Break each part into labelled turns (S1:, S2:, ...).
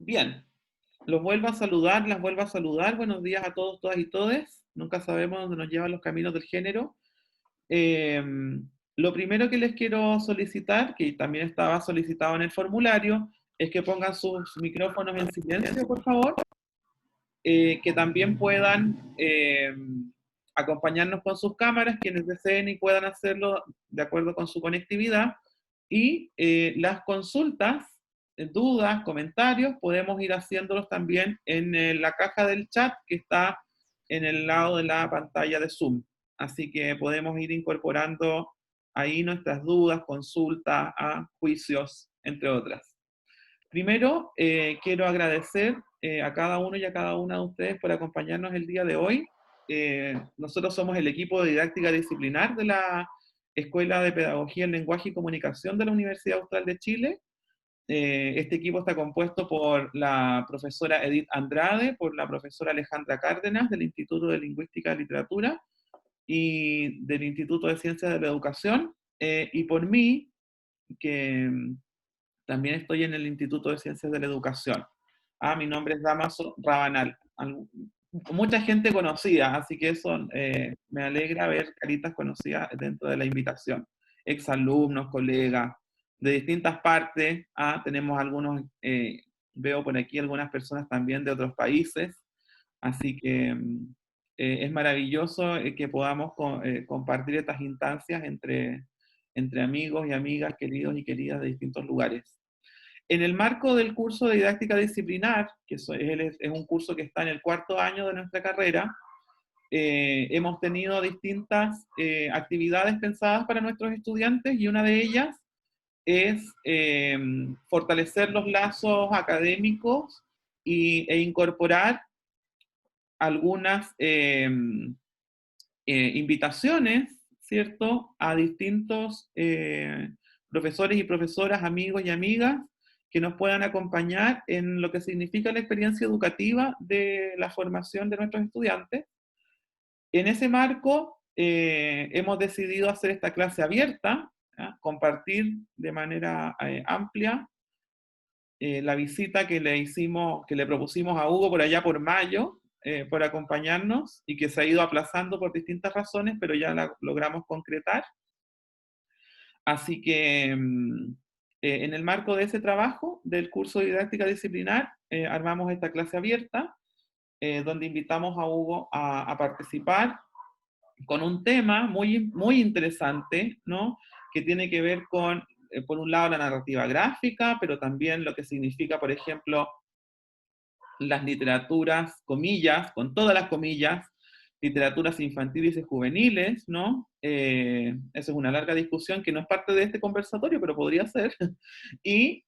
S1: Bien, los vuelvo a saludar, las vuelvo a saludar. Buenos días a todos, todas y todes. Nunca sabemos dónde nos llevan los caminos del género. Eh, lo primero que les quiero solicitar, que también estaba solicitado en el formulario, es que pongan sus micrófonos en silencio, por favor, que también puedan acompañarnos con sus cámaras, quienes deseen y puedan hacerlo de acuerdo con su conectividad. Y las consultas, dudas, comentarios, podemos ir haciéndolos también en la caja del chat que está en el lado de la pantalla de Zoom. Así que podemos ir incorporando ahí nuestras dudas, consultas, juicios, entre otras. Primero, quiero agradecer a cada uno y a cada una de ustedes por acompañarnos el día de hoy. Nosotros somos el equipo de didáctica disciplinar de la Escuela de Pedagogía en Lenguaje y Comunicación de la Universidad Austral de Chile. Este equipo está compuesto por la profesora Edith Andrade, por la profesora Alejandra Cárdenas del Instituto de Lingüística y Literatura y del Instituto de Ciencias de la Educación, y por mí, que también estoy en el Instituto de Ciencias de la Educación. Mi nombre es Damaso Rabanal. Mucha gente conocida, así que eso me alegra ver caritas conocidas dentro de la invitación. Exalumnos, colegas de distintas partes. Tenemos algunos, veo por aquí algunas personas también de otros países, así que es maravilloso que podamos compartir estas instancias entre amigos y amigas, queridos y queridas de distintos lugares. En el marco del curso de didáctica disciplinar, que es un curso que está en el cuarto año de nuestra carrera, hemos tenido distintas actividades pensadas para nuestros estudiantes y una de ellas es fortalecer los lazos académicos e incorporar algunas invitaciones, ¿cierto?, a distintos profesores y profesoras, amigos y amigas que nos puedan acompañar en lo que significa la experiencia educativa de la formación de nuestros estudiantes. En ese marco, hemos decidido hacer esta clase abierta, compartir de manera amplia la visita que le hicimos, que le propusimos a Hugo por allá por mayo, por acompañarnos y que se ha ido aplazando por distintas razones, pero ya la logramos concretar. Así que en el marco de ese trabajo del curso de didáctica disciplinar, armamos esta clase abierta, donde invitamos a Hugo a participar con un tema muy, muy interesante, ¿no? Que tiene que ver con, por un lado, la narrativa gráfica, pero también lo que significa, por ejemplo, las literaturas, comillas, con todas las comillas, literaturas infantiles y juveniles, ¿no? Eso es una larga discusión que no es parte de este conversatorio, pero podría ser. Y,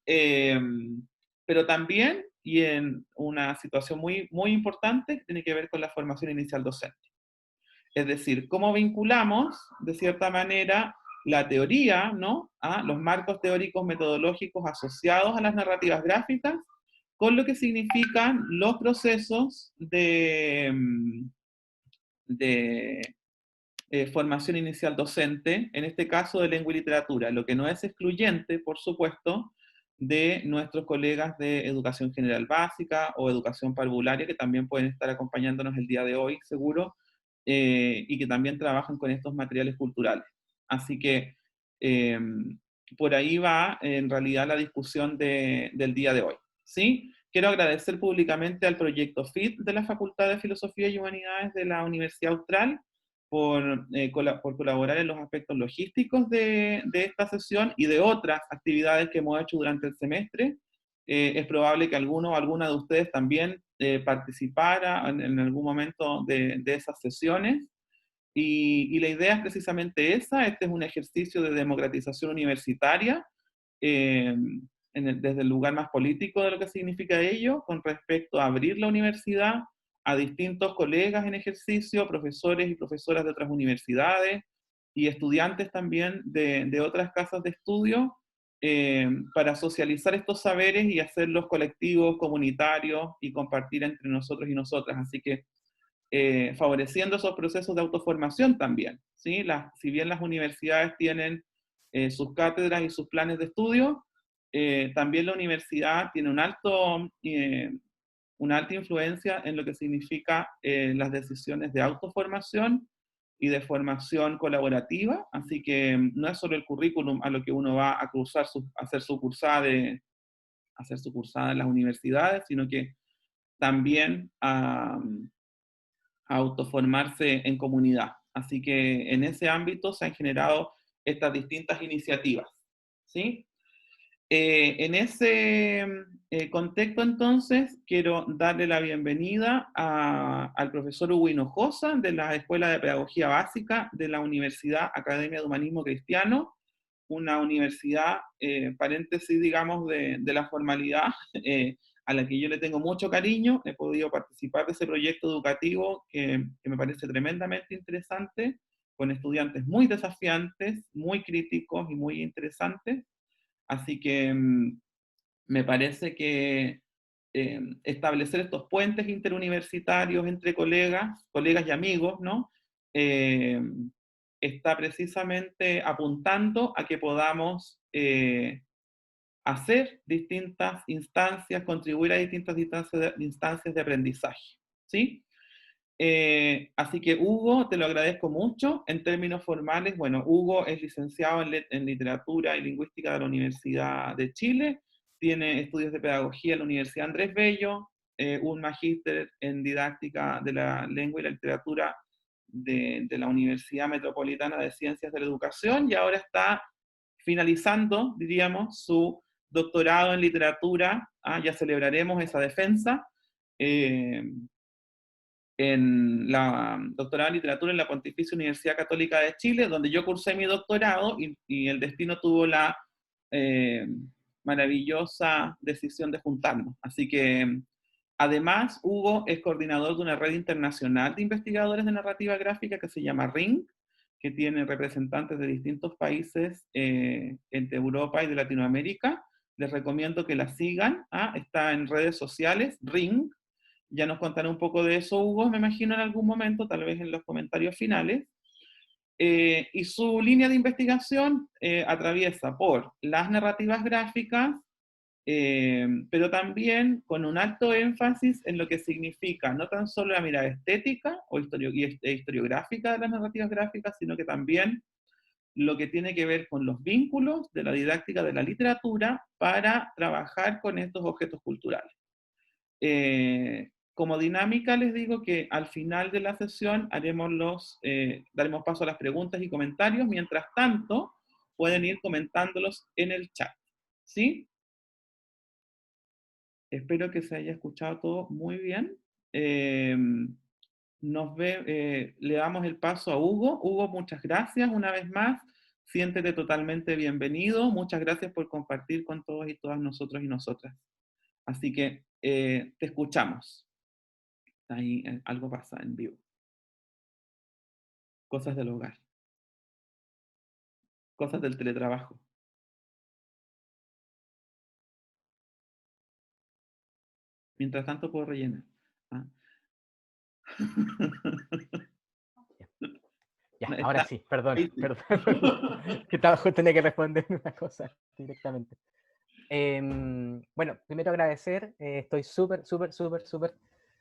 S1: pero también, y en una situación muy, muy importante, tiene que ver con la formación inicial docente. Es decir, cómo vinculamos, de cierta manera, la teoría, ¿no?, a los marcos teóricos metodológicos asociados a las narrativas gráficas, con lo que significan los procesos de formación inicial docente, en este caso de lengua y literatura, lo que no es excluyente, por supuesto, de nuestros colegas de educación general básica o educación parvularia, que también pueden estar acompañándonos el día de hoy, seguro, y que también trabajan con estos materiales culturales. Así que eh, por ahí va en realidad la discusión del día de hoy. ¿Sí? Quiero agradecer públicamente al proyecto FIT de la Facultad de Filosofía y Humanidades de la Universidad Austral por colaborar en los aspectos logísticos de esta sesión y de otras actividades que hemos hecho durante el semestre. Es probable que alguno o alguna de ustedes también participara en algún momento de esas sesiones. Y la idea es precisamente esa. Este es un ejercicio de democratización universitaria eh, desde el lugar más político de lo que significa ello, con respecto a abrir la universidad a distintos colegas en ejercicio, profesores y profesoras de otras universidades y estudiantes también de otras casas de estudio, para socializar estos saberes y hacerlos colectivos, comunitarios y compartir entre nosotros y nosotras. Así que favoreciendo esos procesos de autoformación también, ¿sí? Si bien las universidades tienen sus cátedras y sus planes de estudio, también la universidad tiene una alta influencia en lo que significa las decisiones de autoformación y de formación colaborativa, así que no es solo el currículum a lo que uno va a cursar hacer su cursada en las universidades, sino que también a autoformarse en comunidad. Así que en ese ámbito se han generado estas distintas iniciativas, ¿sí? En ese contexto, entonces, quiero darle la bienvenida al profesor Hugo Hinojosa de la Escuela de Pedagogía Básica de la Universidad Academia de Humanismo Cristiano, una universidad, paréntesis, digamos, de la formalidad, a la que yo le tengo mucho cariño. He podido participar de ese proyecto educativo que me parece tremendamente interesante, con estudiantes muy desafiantes, muy críticos y muy interesantes. Así que me parece que establecer estos puentes interuniversitarios entre colegas y amigos, ¿no? Eh, está precisamente apuntando a que podamos hacer distintas instancias, contribuir a distintas instancias de aprendizaje, ¿sí? Así que Hugo, te lo agradezco mucho. En términos formales, bueno, Hugo es licenciado en Literatura y Lingüística de la Universidad de Chile, tiene estudios de Pedagogía en la Universidad Andrés Bello, un magíster en Didáctica de la Lengua y la Literatura de la Universidad Metropolitana de Ciencias de la Educación, y ahora está finalizando, diríamos, su doctorado en Literatura. Ya celebraremos esa defensa. Eh, en la doctorado en literatura en la Pontificia Universidad Católica de Chile, donde yo cursé mi doctorado y el destino tuvo la eh, maravillosa decisión de juntarnos. Así que, además, Hugo es coordinador de una red internacional de investigadores de narrativa gráfica que se llama RING, que tiene representantes de distintos países entre Europa y de Latinoamérica. Les recomiendo que la sigan. Está en redes sociales, RING. Ya nos contará un poco de eso Hugo, me imagino, en algún momento, tal vez en los comentarios finales. Y su línea de investigación atraviesa por las narrativas gráficas, pero también con un alto énfasis en lo que significa no tan solo la mirada estética o historiográfica de las narrativas gráficas, sino que también lo que tiene que ver con los vínculos de la didáctica de la literatura para trabajar con estos objetos culturales. Como dinámica les digo que al final de la sesión daremos paso a las preguntas y comentarios. Mientras tanto, pueden ir comentándolos en el chat. ¿Sí? Espero que se haya escuchado todo muy bien. Eh, le damos el paso a Hugo. Hugo, muchas gracias una vez más. Siéntete totalmente bienvenido. Muchas gracias por compartir con todos y todas nosotros y nosotras. Así que te escuchamos. Ahí algo pasa en vivo. Cosas del hogar, cosas del teletrabajo. Mientras tanto puedo rellenar. ¿Ah?
S2: Ya, ahora
S1: Está,
S2: sí, perdón,
S1: ahí sí.
S2: perdón, perdón. Que estaba justo, tenía que responder una cosa directamente. Bueno, primero agradecer, estoy súper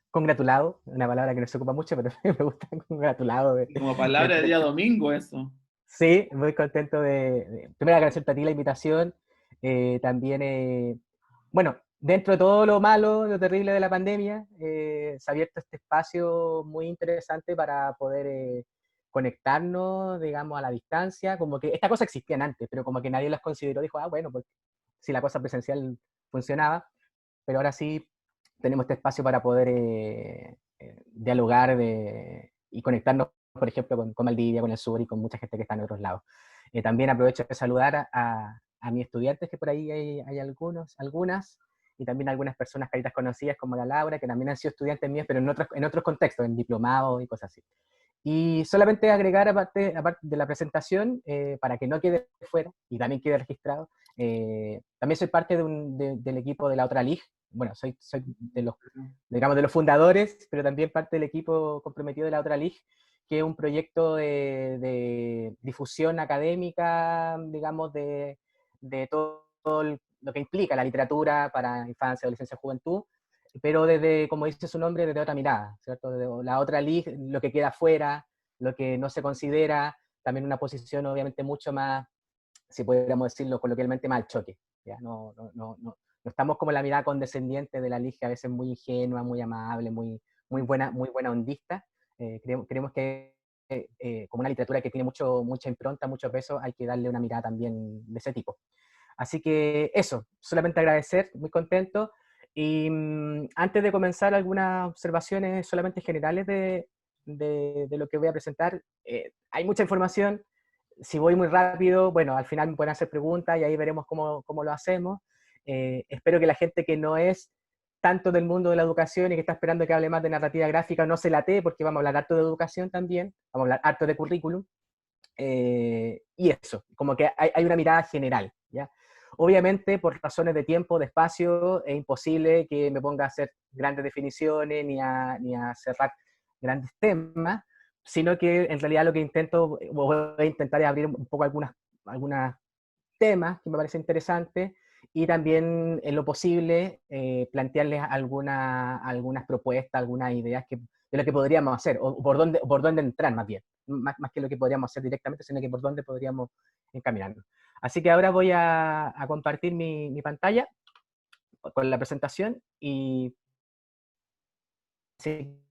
S2: congratulado, una palabra que no se ocupa mucho, pero me gusta congratulado.
S1: Como palabra de día domingo eso.
S2: Sí, muy contento primero agradecerte a ti la invitación, también, bueno, dentro de todo lo malo, lo terrible de la pandemia, se ha abierto este espacio muy interesante para poder conectarnos, digamos, a la distancia, como que esta cosa existían antes, pero como que nadie las consideró, dijo, bueno, pues si la cosa presencial funcionaba, pero ahora sí tenemos este espacio para poder dialogar y conectarnos, por ejemplo, con Valdivia, con el sur y con mucha gente que está en otros lados. También aprovecho de saludar a mis estudiantes, que por ahí hay algunas, y también algunas personas caritas conocidas como la Laura, que también han sido estudiantes mías, pero en otros contextos, en diplomados y cosas así. Y solamente agregar, aparte de la presentación, para que no quede fuera y también quede registrado, también soy parte del equipo de la otra LIG. Bueno, soy digamos, de los fundadores, pero también parte del equipo comprometido de la otra LIG, que es un proyecto de difusión académica, digamos, de todo lo que implica la literatura para infancia, adolescencia, juventud, pero desde, como dice su nombre, desde otra mirada, ¿cierto? Desde la otra lo que queda afuera, lo que no se considera, también una posición obviamente mucho más, si pudiéramos decirlo coloquialmente, más al choque. ¿Ya? No estamos como la mirada condescendiente de la LIG, a veces muy ingenua, muy amable, muy buena ondista. Creemos que como una literatura que tiene mucha impronta, mucho peso, hay que darle una mirada también de ese tipo. Así que eso, solamente agradecer, muy contento. Y antes de comenzar, algunas observaciones solamente generales de lo que voy a presentar. Hay mucha información. Si voy muy rápido, bueno, al final me pueden hacer preguntas y ahí veremos cómo lo hacemos. Espero que la gente que no es tanto del mundo de la educación y que está esperando que hable más de narrativa gráfica no se latee, porque vamos a hablar harto de educación también, vamos a hablar harto de currículum. Y eso, como que hay una mirada general, ¿ya? Obviamente, por razones de tiempo, de espacio, es imposible que me ponga a hacer grandes definiciones ni a cerrar grandes temas, sino que en realidad lo que intento, o voy a intentar es abrir un poco algunas temas que me parecen interesantes y también en lo posible plantearles algunas propuestas, algunas ideas de lo que podríamos hacer, o por dónde entrar más bien, más que lo que podríamos hacer directamente, sino que por dónde podríamos encaminarnos. Así que ahora voy a compartir mi pantalla con la presentación y si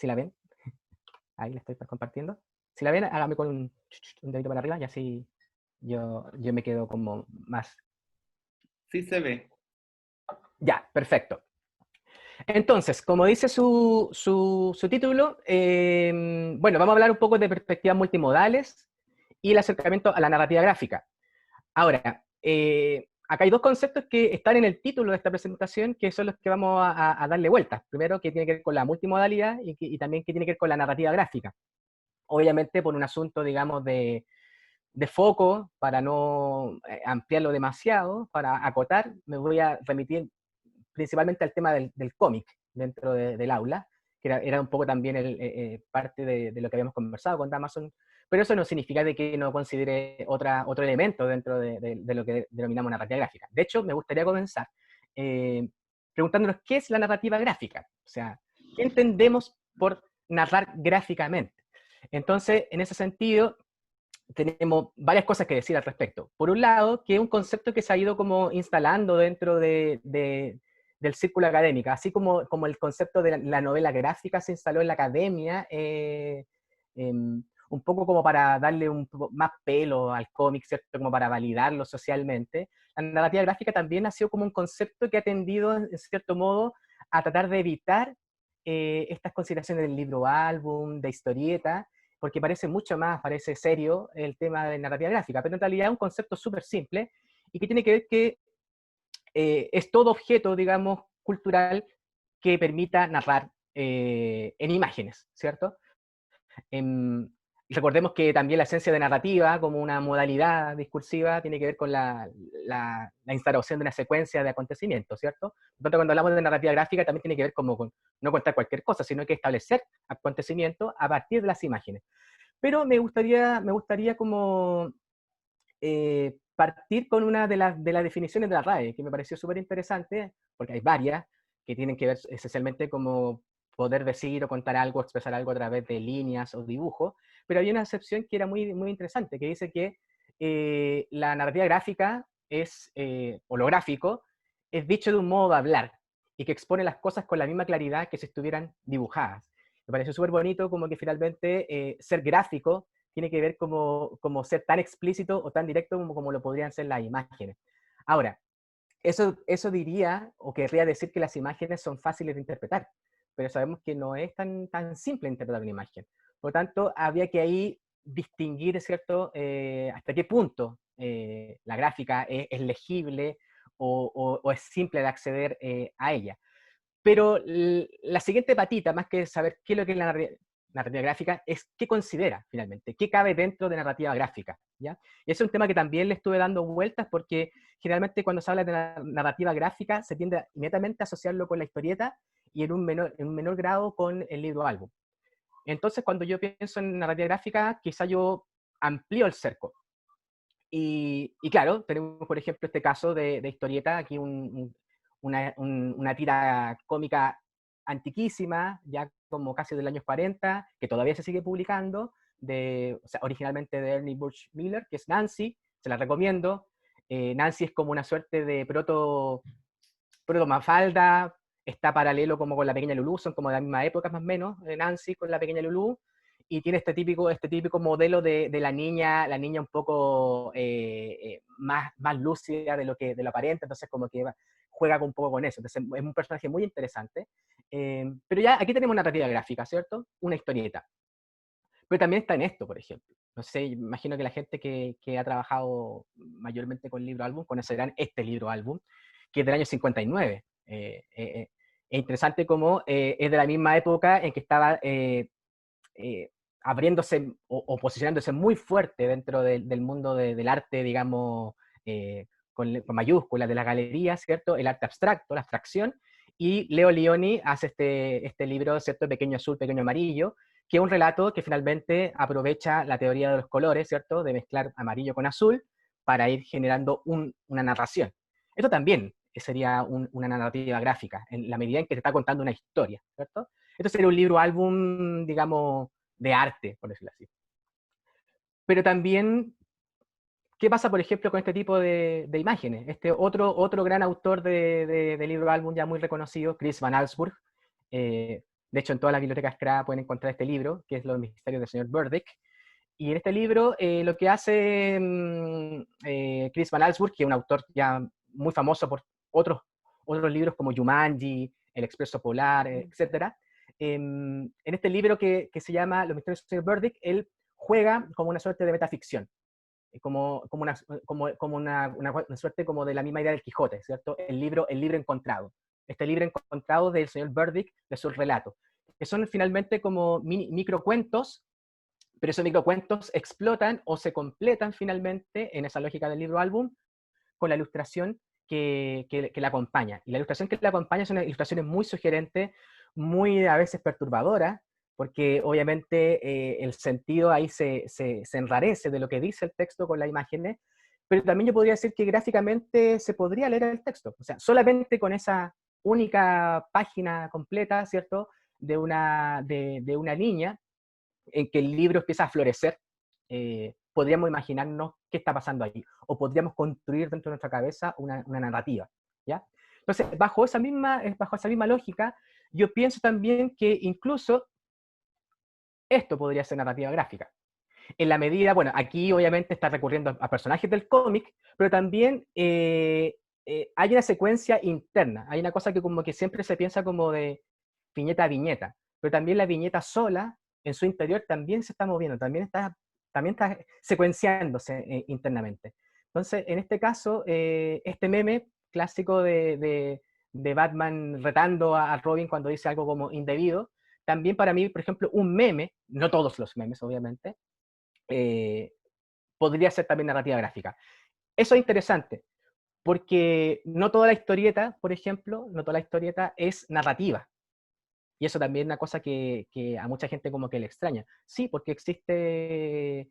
S2: la ven, ahí la estoy compartiendo. Si la ven, hágame con un dedito para arriba y así yo me quedo como más.
S1: Sí se ve.
S2: Ya, perfecto. Entonces, como dice su título, bueno, vamos a hablar un poco de perspectivas multimodales y el acercamiento a la narrativa gráfica. Ahora, acá hay dos conceptos que están en el título de esta presentación que son los que vamos a darle vueltas. Primero, que tiene que ver con la multimodalidad y también que tiene que ver con la narrativa gráfica. Obviamente por un asunto, digamos, de foco, para no ampliarlo demasiado, para acotar, me voy a remitir principalmente al tema del cómic dentro del aula, que era un poco también parte de lo que habíamos conversado con Amazon, pero eso no significa de que no considere otro elemento dentro de lo que denominamos narrativa gráfica. De hecho, me gustaría comenzar preguntándonos qué es la narrativa gráfica, o sea, ¿qué entendemos por narrar gráficamente? Entonces, en ese sentido, tenemos varias cosas que decir al respecto. Por un lado, que es un concepto que se ha ido como instalando dentro del círculo académico, así como el concepto de la novela gráfica se instaló en la academia, un poco como para darle un poco más pelo al cómic, ¿cierto? Como para validarlo socialmente. La narrativa gráfica también ha sido como un concepto que ha tendido, en cierto modo, a tratar de evitar estas consideraciones del libro álbum, de historieta, porque parece serio el tema de narrativa gráfica, pero en realidad es un concepto súper simple y que tiene que ver que es todo objeto, digamos, cultural que permita narrar en imágenes, ¿cierto? Em, Recordemos que también la esencia de narrativa, como una modalidad discursiva, tiene que ver con la instauración de una secuencia de acontecimientos, ¿cierto? Por tanto, cuando hablamos de narrativa gráfica, también tiene que ver como con no contar cualquier cosa, sino que establecer acontecimientos a partir de las imágenes. Pero me gustaría como partir con una de las definiciones de la RAE, que me pareció súper interesante, porque hay varias que tienen que ver esencialmente como poder decir o contar algo, expresar algo a través de líneas o dibujos, pero hay una excepción que era muy interesante, que dice que la narrativa gráfica o lo gráfico, es dicho de un modo de hablar, y que expone las cosas con la misma claridad que si estuvieran dibujadas. Me pareció súper bonito como que finalmente ser gráfico tiene que ver como ser tan explícito o tan directo como lo podrían ser las imágenes. Ahora, eso diría o querría decir que las imágenes son fáciles de interpretar, pero sabemos que no es tan simple interpretar una imagen. Por lo tanto, había que ahí distinguir, ¿cierto?, hasta qué punto la gráfica es legible o es simple de acceder a ella. Pero la siguiente patita, más que saber qué es lo que es la narrativa gráfica, es qué considera finalmente, qué cabe dentro de narrativa gráfica, ¿ya? Y ese es un tema que también le estuve dando vueltas porque generalmente cuando se habla de narrativa gráfica se tiende inmediatamente a asociarlo con la historieta y en un menor grado con el libro álbum. Entonces cuando yo pienso en narrativa gráfica, quizá yo amplío el cerco Y claro, tenemos, por ejemplo, este caso de historieta, aquí una tira cómica antiquísima, ya como casi del año 40, que todavía se sigue publicando, o sea, originalmente de Ernie Burch Miller, que es Nancy, se la recomiendo. Nancy es como una suerte de proto Mafalda, está paralelo como con la pequeña Lulú, son como de la misma época más o menos, Nancy con la pequeña Lulú, y tiene este típico modelo de la niña un poco más lúcida de lo aparente, entonces como que juega un poco con eso, entonces es un personaje muy interesante. Pero ya aquí tenemos una narrativa gráfica, ¿cierto? Una historieta. Pero también está en esto, por ejemplo. No sé, imagino que la gente que ha trabajado mayormente con libro álbum conocerán este libro álbum, que es del año 59. Es interesante cómo es de la misma época en que estaba abriéndose o posicionándose muy fuerte dentro del mundo del arte, digamos, con mayúsculas, de las galerías, ¿cierto? El arte abstracto, la abstracción. Y Leo Lionni hace este libro, ¿cierto? Pequeño azul, pequeño amarillo, que es un relato que finalmente aprovecha la teoría de los colores, ¿cierto? De mezclar amarillo con azul para ir generando una narración. Esto también sería una narrativa gráfica, en la medida en que te está contando una historia, ¿cierto? Esto sería un libro álbum, digamos, de arte, por decirlo así. Pero también, ¿qué pasa, por ejemplo, con este tipo de imágenes? Este otro gran autor de libro álbum ya muy reconocido, Chris Van Allsburg. De hecho, en todas las bibliotecas CRA pueden encontrar este libro, que es Los misterios del señor Burdick. Y en este libro, lo que hace Chris Van Allsburg, que es un autor ya muy famoso por otros libros como Jumanji, El Expreso Polar, etc. En este libro que se llama Los misterios del señor Burdick, él juega como una suerte de metaficción, como una suerte como de la misma idea del Quijote, ¿cierto? El libro encontrado. Este libro encontrado del señor Burdick, de sus relatos, que son finalmente como microcuentos, pero esos microcuentos explotan o se completan finalmente en esa lógica del libro álbum con la ilustración que la acompaña. Y la ilustración que la acompaña son ilustraciones muy sugerentes, muy a veces perturbadoras, porque obviamente el sentido ahí se enrarece de lo que dice el texto con las imágenes, pero también yo podría decir que gráficamente se podría leer el texto, o sea, solamente con esa única página completa, ¿cierto?, de una niña, en que el libro empieza a florecer, podríamos imaginarnos qué está pasando allí, o podríamos construir dentro de nuestra cabeza una narrativa, ¿ya? Entonces, bajo esa misma lógica, yo pienso también que incluso esto podría ser narrativa gráfica. En la medida, bueno, aquí obviamente está recurriendo a personajes del cómic, pero también hay una secuencia interna, hay una cosa que como que siempre se piensa como de viñeta a viñeta, pero también la viñeta sola, en su interior, también se está moviendo, también está secuenciándose internamente. Entonces, en este caso, este meme clásico de Batman retando a Robin cuando dice algo como indebido, también para mí, por ejemplo, un meme, no todos los memes, obviamente, eh, podría ser también narrativa gráfica. Eso es interesante, porque no toda la historieta, por ejemplo, no toda la historieta es narrativa. Y eso también es una cosa que a mucha gente como que le extraña. Sí, porque existe,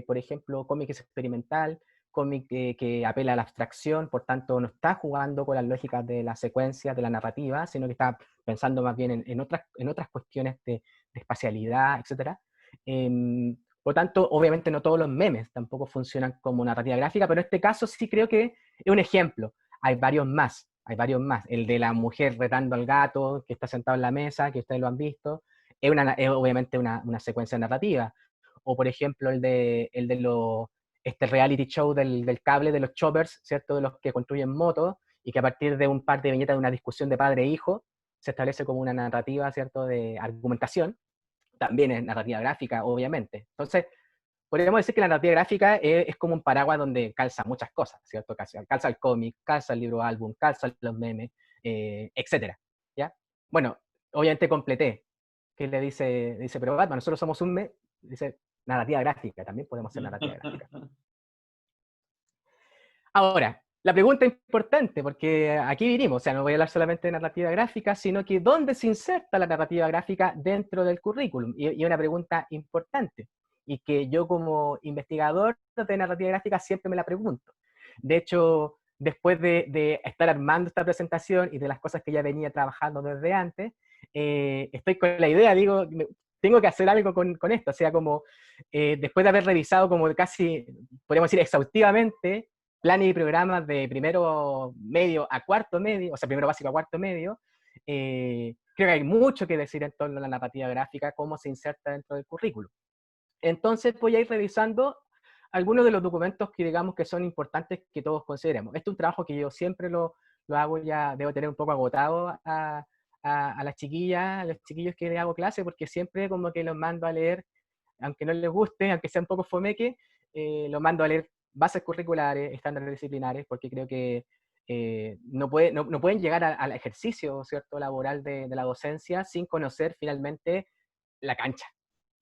S2: por ejemplo, cómic experimental, cómic que apela a la abstracción, por tanto no está jugando con las lógicas de la secuencia, de la narrativa, sino que está pensando más bien en otras cuestiones de espacialidad, etc. Por tanto, obviamente no todos los memes tampoco funcionan como narrativa gráfica, pero en este caso sí creo que es un ejemplo. Hay varios más. Hay varios más. El de la mujer retando al gato que está sentado en la mesa, que ustedes lo han visto, es obviamente una secuencia narrativa. O por ejemplo este reality show del cable de los choppers, ¿cierto? De los que construyen motos, y que a partir de un par de viñetas de una discusión de padre e hijo, se establece como una narrativa, ¿cierto? De argumentación. También es narrativa gráfica, obviamente. Entonces, podríamos decir que la narrativa gráfica es como un paraguas donde calza muchas cosas, ¿cierto? Calza el cómic, calza el libro álbum, calza los memes, etcétera, ¿ya? Bueno, obviamente completé, que le dice, pero Batman, nosotros somos un meme, dice, narrativa gráfica, también podemos hacer narrativa gráfica. Ahora, la pregunta importante, porque aquí vinimos, o sea, no voy a hablar solamente de narrativa gráfica, sino que ¿dónde se inserta la narrativa gráfica dentro del currículum? Y una pregunta importante. y que yo como investigador de narrativa gráfica siempre me la pregunto. De hecho, después de estar armando esta presentación y de las cosas que ya venía trabajando desde antes, estoy con la idea, digo, tengo que hacer algo con esto, o sea, como después de haber revisado como casi, podríamos decir, exhaustivamente planes y programas de primero medio a cuarto medio, o sea, primero básico a cuarto medio, creo que hay mucho que decir en torno a la narrativa gráfica, cómo se inserta dentro del currículum. Entonces voy a ir revisando algunos de los documentos que digamos que son importantes que todos consideremos. Este es un trabajo que yo siempre lo hago, ya debo tener un poco agotado a las chiquillas, a los chiquillos que le hago clase, porque siempre como que los mando a leer, aunque no les guste, aunque sea un poco fomeque, los mando a leer bases curriculares, estándares disciplinares, porque creo que no pueden llegar al ejercicio, ¿cierto?, laboral de la docencia sin conocer finalmente la cancha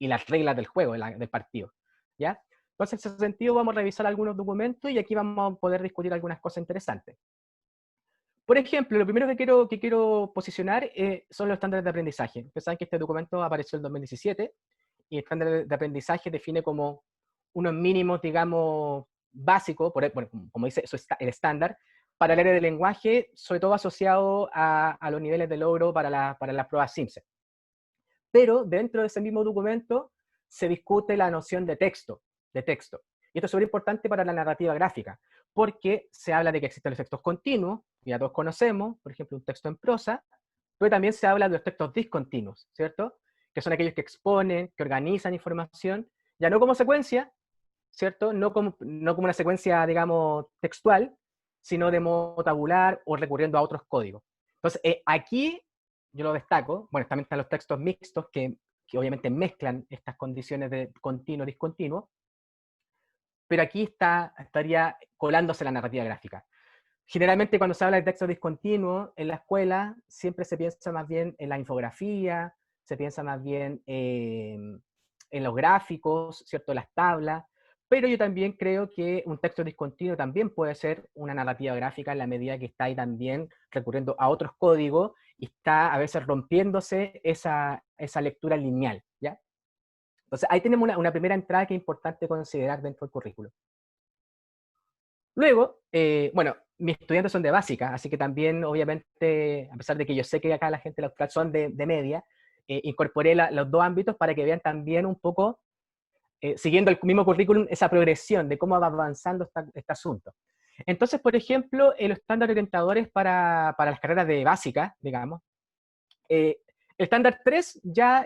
S2: y las reglas del juego, del partido, ¿ya? Entonces, en ese sentido, vamos a revisar algunos documentos y aquí vamos a poder discutir algunas cosas interesantes. Por ejemplo, lo primero que quiero posicionar son los estándares de aprendizaje. Ustedes saben que este documento apareció en 2017 y el estándar de aprendizaje define como unos mínimos, digamos, básicos, bueno, como dice el estándar, para el área del lenguaje, sobre todo asociado a los niveles de logro para las pruebas SIMSE. Pero dentro de ese mismo documento se discute la noción de texto. Y esto es súper importante para la narrativa gráfica, porque se habla de que existen los textos continuos, que ya todos conocemos, por ejemplo, un texto en prosa, pero también se habla de los textos discontinuos, ¿cierto? Que son aquellos que exponen, que organizan información, ya no como secuencia, ¿cierto? No como una secuencia, digamos, textual, sino de modo tabular o recurriendo a otros códigos. Entonces, aquí yo lo destaco, bueno, también están los textos mixtos que obviamente mezclan estas condiciones de continuo-discontinuo, pero aquí estaría colándose la narrativa gráfica. Generalmente cuando se habla de texto discontinuo en la escuela, siempre se piensa más bien en la infografía, se piensa más bien en los gráficos, ¿cierto? Las tablas, pero yo también creo que un texto discontinuo también puede ser una narrativa gráfica en la medida que está ahí también recurriendo a otros códigos y está a veces rompiéndose esa lectura lineal, ¿ya? Entonces ahí tenemos una primera entrada que es importante considerar dentro del currículo. Luego, bueno, mis estudiantes son de básica, así que también, obviamente, a pesar de que yo sé que acá la gente de la austral son de media, incorporé los dos ámbitos para que vean también un poco, siguiendo el mismo currículum, esa progresión de cómo va avanzando este asunto. Entonces, por ejemplo, los estándares orientadores para las carreras de básica, digamos, el estándar 3 ya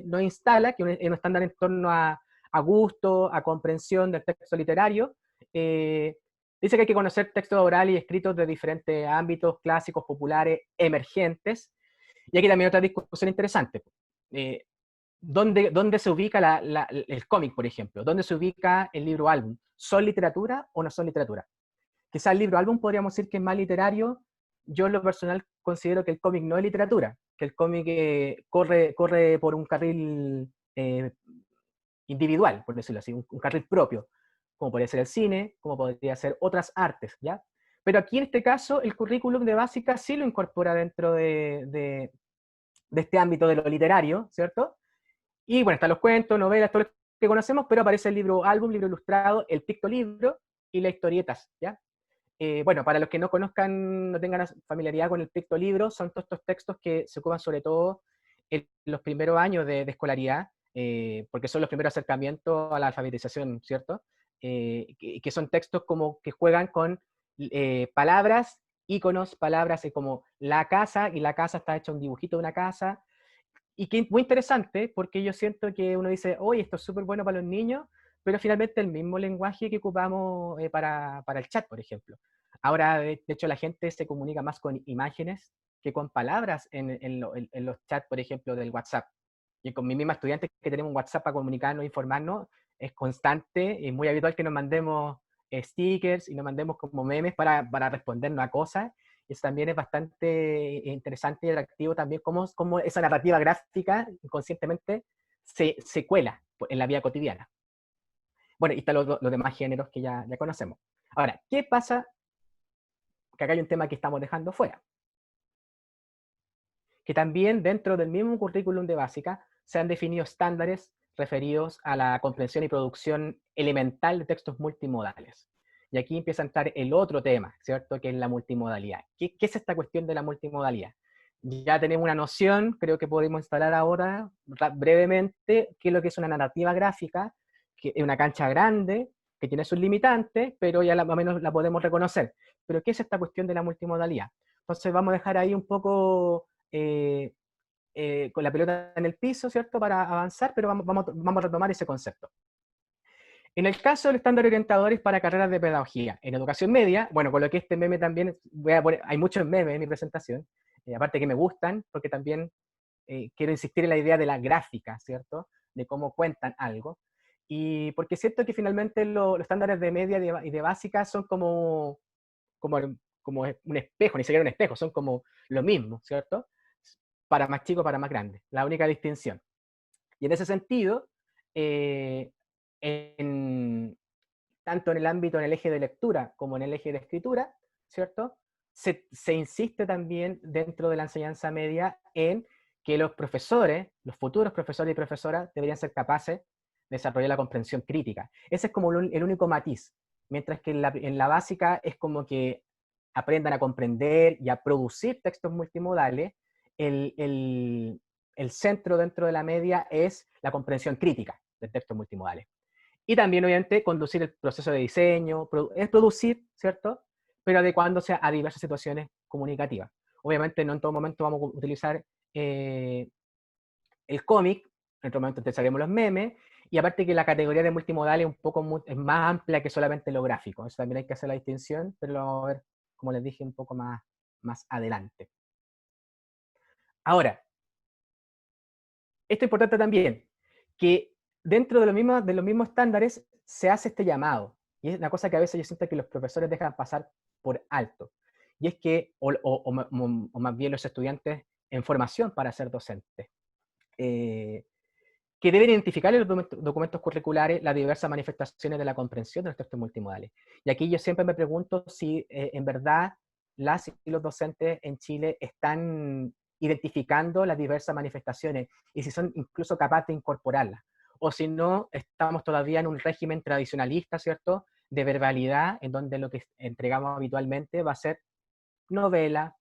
S2: nos instala, que es un estándar en torno a gusto, a comprensión del texto literario. Dice que hay que conocer textos orales y escritos de diferentes ámbitos, clásicos, populares, emergentes. Y aquí también otra discusión interesante. ¿Dónde se ubica el cómic, por ejemplo? ¿Dónde se ubica el libro álbum? ¿Son literatura o no son literatura? Quizás el libro álbum podríamos decir que es más literario. Yo en lo personal considero que el cómic no es literatura, que el cómic corre por un carril individual, por decirlo así, un carril propio, como podría ser el cine, como podría ser otras artes, ¿ya? Pero aquí en este caso el currículum de básica sí lo incorpora dentro de este ámbito de lo literario, ¿cierto? Y bueno, están los cuentos, novelas, todo lo que conocemos, pero aparece el libro álbum, libro ilustrado, el pictolibro y las historietas, ¿ya? Bueno, para los que no conozcan, no tengan familiaridad con el pictolibro, son todos estos textos que se ocupan sobre todo en los primeros años de escolaridad, porque son los primeros acercamientos a la alfabetización, ¿cierto? Que son textos como que juegan con palabras, iconos, palabras como la casa, y la casa está hecha un dibujito de una casa, y que es muy interesante porque yo siento que uno dice, oye, esto es súper bueno para los niños, pero finalmente el mismo lenguaje que ocupamos para el chat, por ejemplo. Ahora, de hecho, la gente se comunica más con imágenes que con palabras en los chats, por ejemplo, del WhatsApp. Y con mi misma estudiante que tenemos un WhatsApp para comunicarnos, informarnos, es constante y muy habitual que nos mandemos stickers y nos mandemos como memes para respondernos a cosas. Eso también es bastante interesante y atractivo también, cómo esa narrativa gráfica inconscientemente se cuela en la vida cotidiana. Bueno, y están los demás géneros que ya conocemos. Ahora, ¿qué pasa? Que acá hay un tema que estamos dejando fuera. Que también dentro del mismo currículum de básica se han definido estándares referidos a la comprensión y producción elemental de textos multimodales. Y aquí empieza a entrar el otro tema, ¿cierto? Que es la multimodalidad. ¿Qué es esta cuestión de la multimodalidad? Ya tenemos una noción, creo que podemos instalar ahora brevemente, qué es lo que es una narrativa gráfica, que es una cancha grande, que tiene sus limitantes, pero ya más o menos la podemos reconocer. Pero ¿qué es esta cuestión de la multimodalidad? Entonces vamos a dejar ahí un poco con la pelota en el piso, ¿cierto? Para avanzar, pero vamos a retomar ese concepto. En el caso del estándar orientadores para carreras de pedagogía en educación media, bueno, coloqué este meme también, hay muchos memes en mi presentación, aparte que me gustan, porque también quiero insistir en la idea de la gráfica, ¿cierto? De cómo cuentan algo. Y porque siento que finalmente los estándares de media y de básica son como un espejo, ni siquiera un espejo, son como lo mismo, ¿cierto? Para más chico, para más grande, la única distinción. Y en ese sentido, eh, tanto en el ámbito, en el eje de lectura como en el eje de escritura, ¿cierto? Se insiste también dentro de la enseñanza media en que los profesores, los futuros profesores y profesoras, deberían ser capaces de desarrollar la comprensión crítica. Ese es como el único matiz, mientras que en la básica es como que aprendan a comprender y a producir textos multimodales, el centro dentro de la media es la comprensión crítica de textos multimodales. Y también, obviamente, conducir el proceso de diseño, es producir, ¿cierto? Pero adecuándose a diversas situaciones comunicativas. Obviamente, no en todo momento vamos a utilizar el cómic, en otro momento utilizaremos los memes, y aparte que la categoría de multimodal es un poco es más amplia que solamente lo gráfico. Eso también hay que hacer la distinción, pero lo vamos a ver, como les dije, un poco más adelante. Ahora, esto es importante también, que dentro de los mismos estándares se hace este llamado. Y es una cosa que a veces yo siento que los profesores dejan pasar por alto. Y es que, o más bien los estudiantes en formación para ser docentes, que deben identificar en los documentos curriculares las diversas manifestaciones de la comprensión de los textos multimodales. Y aquí yo siempre me pregunto si en verdad las y los docentes en Chile están identificando las diversas manifestaciones y si son incluso capaces de incorporarlas. O si no, estamos todavía en un régimen tradicionalista, ¿cierto?, de verbalidad, en donde lo que entregamos habitualmente va a ser novela,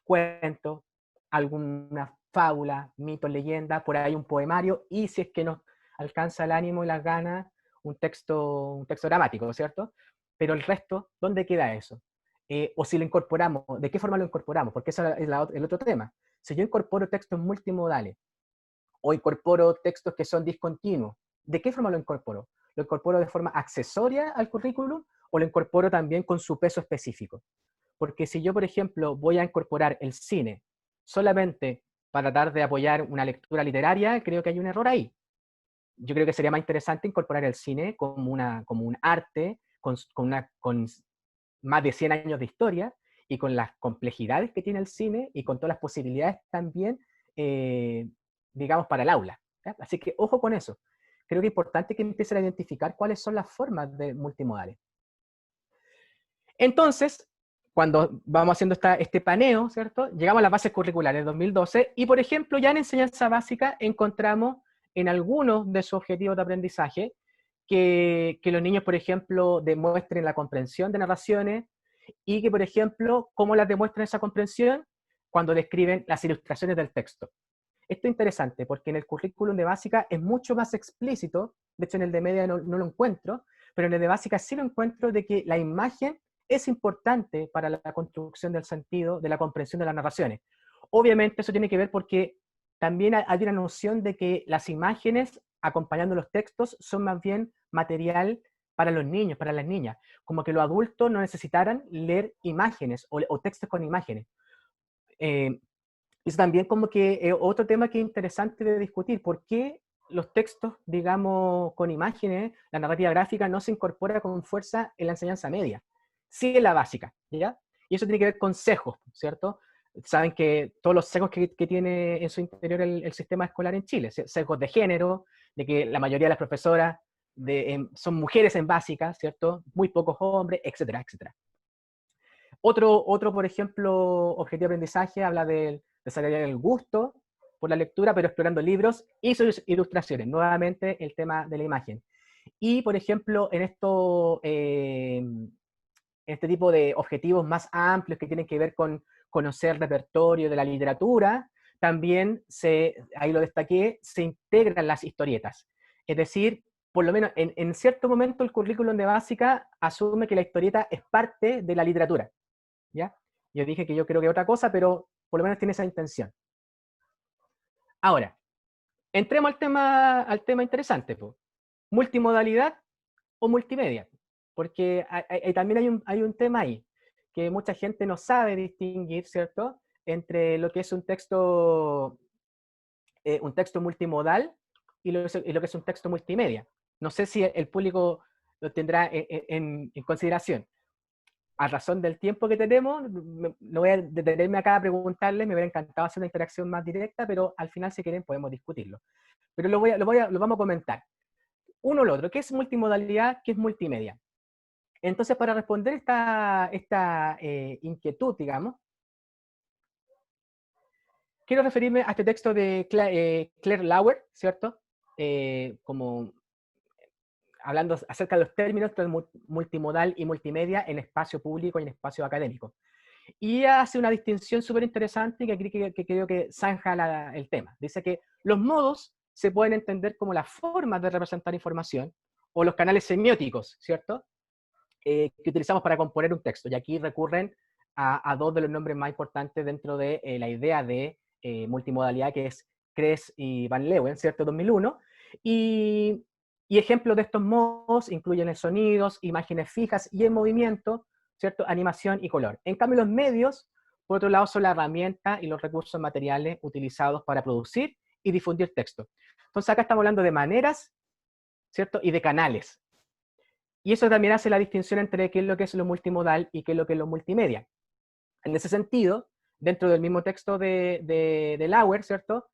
S2: cuentos, alguna fábula, mitos, leyendas, por ahí un poemario, y si es que nos alcanza el ánimo y las ganas, un texto dramático, ¿cierto? Pero el resto, ¿dónde queda eso? O si lo incorporamos, ¿de qué forma lo incorporamos? Porque ese es el otro tema. Si yo incorporo textos multimodales o incorporo textos que son discontinuos, ¿de qué forma lo incorporo? ¿Lo incorporo de forma accesoria al currículum o lo incorporo también con su peso específico? Porque si yo, por ejemplo, voy a incorporar el cine solamente para tratar de apoyar una lectura literaria, creo que hay un error ahí. Yo creo que sería más interesante incorporar el cine como un arte con más de 100 años de historia y con las complejidades que tiene el cine y con todas las posibilidades también, digamos, para el aula. ¿Ya? Así que ojo con eso. Creo que es importante que empiecen a identificar cuáles son las formas de multimodales. Entonces, cuando vamos haciendo este paneo, ¿cierto? Llegamos a las bases curriculares de 2012 y, por ejemplo, ya en enseñanza básica encontramos en algunos de sus objetivos de aprendizaje que los niños, por ejemplo, demuestren la comprensión de narraciones y que, por ejemplo, cómo las demuestran esa comprensión cuando describen las ilustraciones del texto. Esto es interesante porque en el currículum de básica es mucho más explícito, de hecho en el de media no lo encuentro, pero en el de básica sí lo encuentro de que la imagen es importante para la construcción del sentido, de la comprensión de las narraciones. Obviamente eso tiene que ver porque también hay una noción de que las imágenes acompañando los textos son más bien material para los niños, para las niñas, como que los adultos no necesitaran leer imágenes o textos con imágenes. Es también como que otro tema que es interesante de discutir, ¿por qué los textos, digamos, con imágenes, la narrativa gráfica no se incorpora con fuerza en la enseñanza media? Sí en la básica, ¿ya? Y eso tiene que ver con sesgos, ¿cierto? Saben que todos los sesgos que tiene en su interior el sistema escolar en Chile, sesgos de género, de que la mayoría de las profesoras son mujeres en básica, ¿cierto? Muy pocos hombres, etcétera, etcétera. Otro, por ejemplo, objetivo de aprendizaje habla del desarrollar el gusto por la lectura, pero explorando libros y sus ilustraciones. Nuevamente el tema de la imagen. Y, por ejemplo, en este tipo de objetivos más amplios que tienen que ver con conocer repertorio de la literatura, también ahí lo destaqué, se integran las historietas. Es decir, por lo menos en cierto momento el currículum de básica asume que la historieta es parte de la literatura, ¿ya? Yo dije que yo creo que es otra cosa, pero por lo menos tiene esa intención. Ahora, entremos al tema interesante, po. Multimodalidad o multimedia, porque también hay un tema ahí, que mucha gente no sabe distinguir, ¿cierto?, entre lo que es un texto multimodal y lo que es un texto multimedia. No sé si el público lo tendrá en consideración. A razón del tiempo que tenemos, no voy a detenerme acá a preguntarles, me hubiera encantado hacer una interacción más directa, pero al final, si quieren, podemos discutirlo. Pero lo vamos a comentar. Uno o lo otro, ¿qué es multimodalidad? ¿Qué es multimedia? Entonces, para responder esta inquietud, digamos, quiero referirme a este texto de Claire Lauer, ¿cierto? Como hablando acerca de los términos multimodal y multimedia en espacio público y en espacio académico. Y hace una distinción súper interesante que creo que zanja el tema. Dice que los modos se pueden entender como las formas de representar información o los canales semióticos, ¿cierto? Que utilizamos para componer un texto. Y aquí recurren a dos de los nombres más importantes dentro de la idea de multimodalidad, que es Kress y Van Leeuwen, ¿cierto? 2001. Y ejemplos de estos modos incluyen el sonidos, imágenes fijas y en movimiento, ¿cierto? Animación y color. En cambio, los medios, por otro lado, son la herramienta y los recursos materiales utilizados para producir y difundir texto. Entonces acá estamos hablando de maneras, ¿cierto? Y de canales. Y eso también hace la distinción entre qué es lo que es lo multimodal y qué es lo que es lo multimedia. En ese sentido, dentro del mismo texto de Lauer, ¿cierto?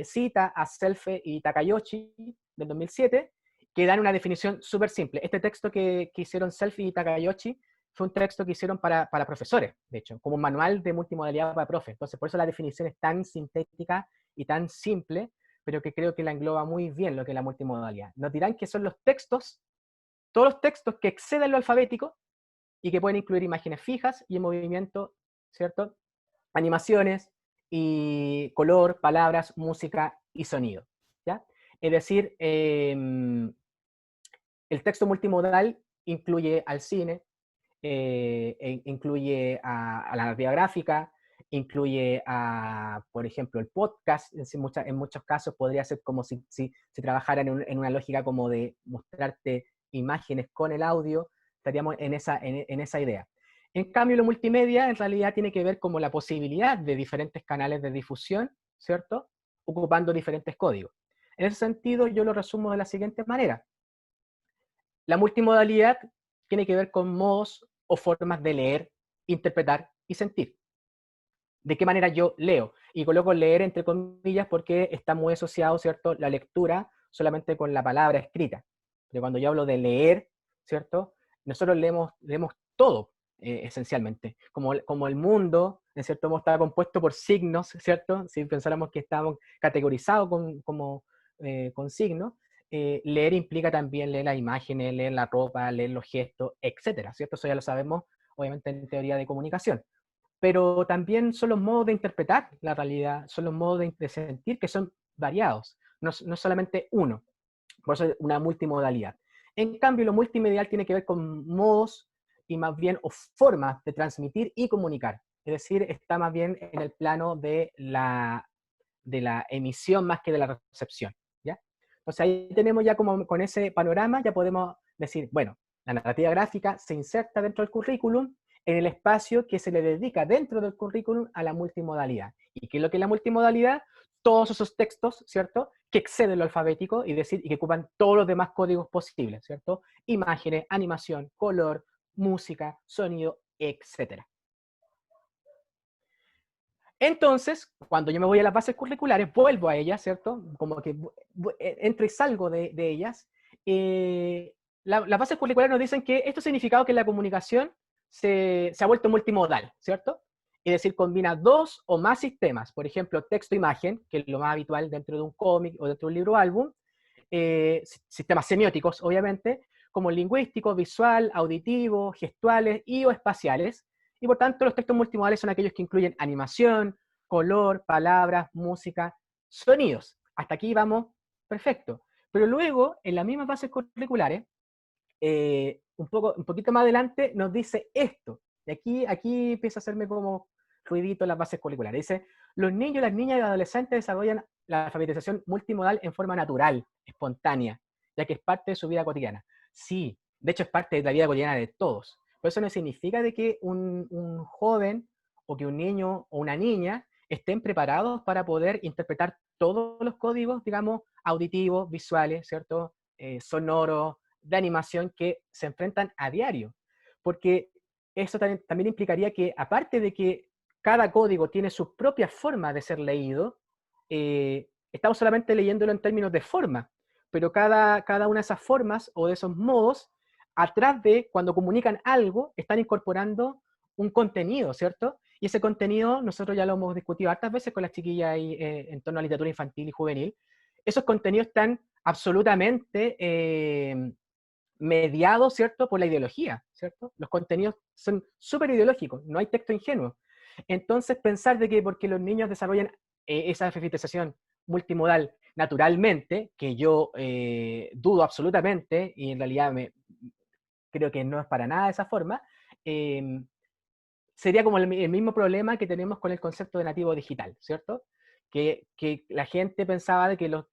S2: Cita a Selfe y Takayoshi del 2007, que dan una definición súper simple. Este texto que hicieron Selfe y Takayoshi fue un texto que hicieron para profesores, de hecho, como un manual de multimodalidad para profes. Entonces, por eso la definición es tan sintética y tan simple, pero que creo que la engloba muy bien lo que es la multimodalidad. Nos dirán que son todos los textos que exceden lo alfabético y que pueden incluir imágenes fijas y en movimiento, ¿cierto? Animaciones y color, palabras, música y sonido, ¿ya? Es decir, el texto multimodal incluye al cine, incluye a la narrativa gráfica, incluye a, por ejemplo, el podcast. En muchos casos podría ser como si trabajara en una lógica como de mostrarte imágenes con el audio, estaríamos en esa idea. En cambio, lo multimedia en realidad tiene que ver como la posibilidad de diferentes canales de difusión, ¿cierto? Ocupando diferentes códigos. En ese sentido, yo lo resumo de la siguiente manera. La multimodalidad tiene que ver con modos o formas de leer, interpretar y sentir. ¿De qué manera yo leo? Y coloco leer entre comillas porque está muy asociado, ¿cierto?, la lectura solamente con la palabra escrita. Pero cuando yo hablo de leer, ¿cierto?, nosotros leemos todo, esencialmente. Como el mundo, en cierto modo, está compuesto por signos, ¿cierto? Si pensáramos que estamos categorizados con signos, leer implica también leer las imágenes, leer la ropa, leer los gestos, etcétera, ¿cierto? Eso ya lo sabemos, obviamente, en teoría de comunicación. Pero también son los modos de interpretar la realidad, son los modos de sentir que son variados, no solamente uno. Por eso es una multimodalidad. En cambio, lo multimedial tiene que ver con modos y más bien o formas de transmitir y comunicar. Es decir, está más bien en el plano de la emisión más que de la recepción, ¿ya? Entonces ahí tenemos ya como con ese panorama, ya podemos decir, bueno, la narrativa gráfica se inserta dentro del currículum en el espacio que se le dedica dentro del currículum a la multimodalidad. ¿Y qué es lo que es la multimodalidad? Todos esos textos, ¿cierto?, que exceden lo alfabético y que ocupan todos los demás códigos posibles, ¿cierto? Imágenes, animación, color, música, sonido, etc. Entonces, cuando yo me voy a las bases curriculares, vuelvo a ellas, ¿cierto? Como que entro y salgo de ellas. Las bases curriculares nos dicen que esto ha significado que la comunicación se ha vuelto multimodal, ¿cierto? es decir, combina dos o más sistemas, por ejemplo, texto-imagen, que es lo más habitual dentro de un cómic o dentro de un libro álbum, sistemas semióticos, obviamente, como lingüístico, visual, auditivo, gestuales y o espaciales, y por tanto los textos multimodales son aquellos que incluyen animación, color, palabras, música, sonidos. Hasta aquí vamos, perfecto. Pero luego, en las mismas bases curriculares, un poquito más adelante nos dice esto, y aquí empieza a hacerme como ruidito las bases curriculares. Dice, los niños, las niñas y los adolescentes desarrollan la alfabetización multimodal en forma natural, espontánea, ya que es parte de su vida cotidiana. Sí, de hecho es parte de la vida cotidiana de todos. Pero eso no significa de que un joven o que un niño o una niña estén preparados para poder interpretar todos los códigos, digamos, auditivos, visuales, ¿cierto? Sonoros, de animación que se enfrentan a diario. Porque eso también implicaría que, aparte de que cada código tiene su propia forma de ser leído, estamos solamente leyéndolo en términos de forma, pero cada una de esas formas o de esos modos, atrás de cuando comunican algo, están incorporando un contenido, ¿cierto? Y ese contenido nosotros ya lo hemos discutido hartas veces con las chiquillas ahí, en torno a literatura infantil y juvenil. Esos contenidos están absolutamente mediados, ¿cierto?, por la ideología, ¿cierto? Los contenidos son súper ideológicos, no hay texto ingenuo. Entonces, pensar de que porque los niños desarrollan esa alfabetización multimodal naturalmente, que yo dudo absolutamente, y en realidad creo que no es para nada de esa forma, eh, sería como el mismo problema que tenemos con el concepto de nativo digital, ¿cierto? Que la gente pensaba de que los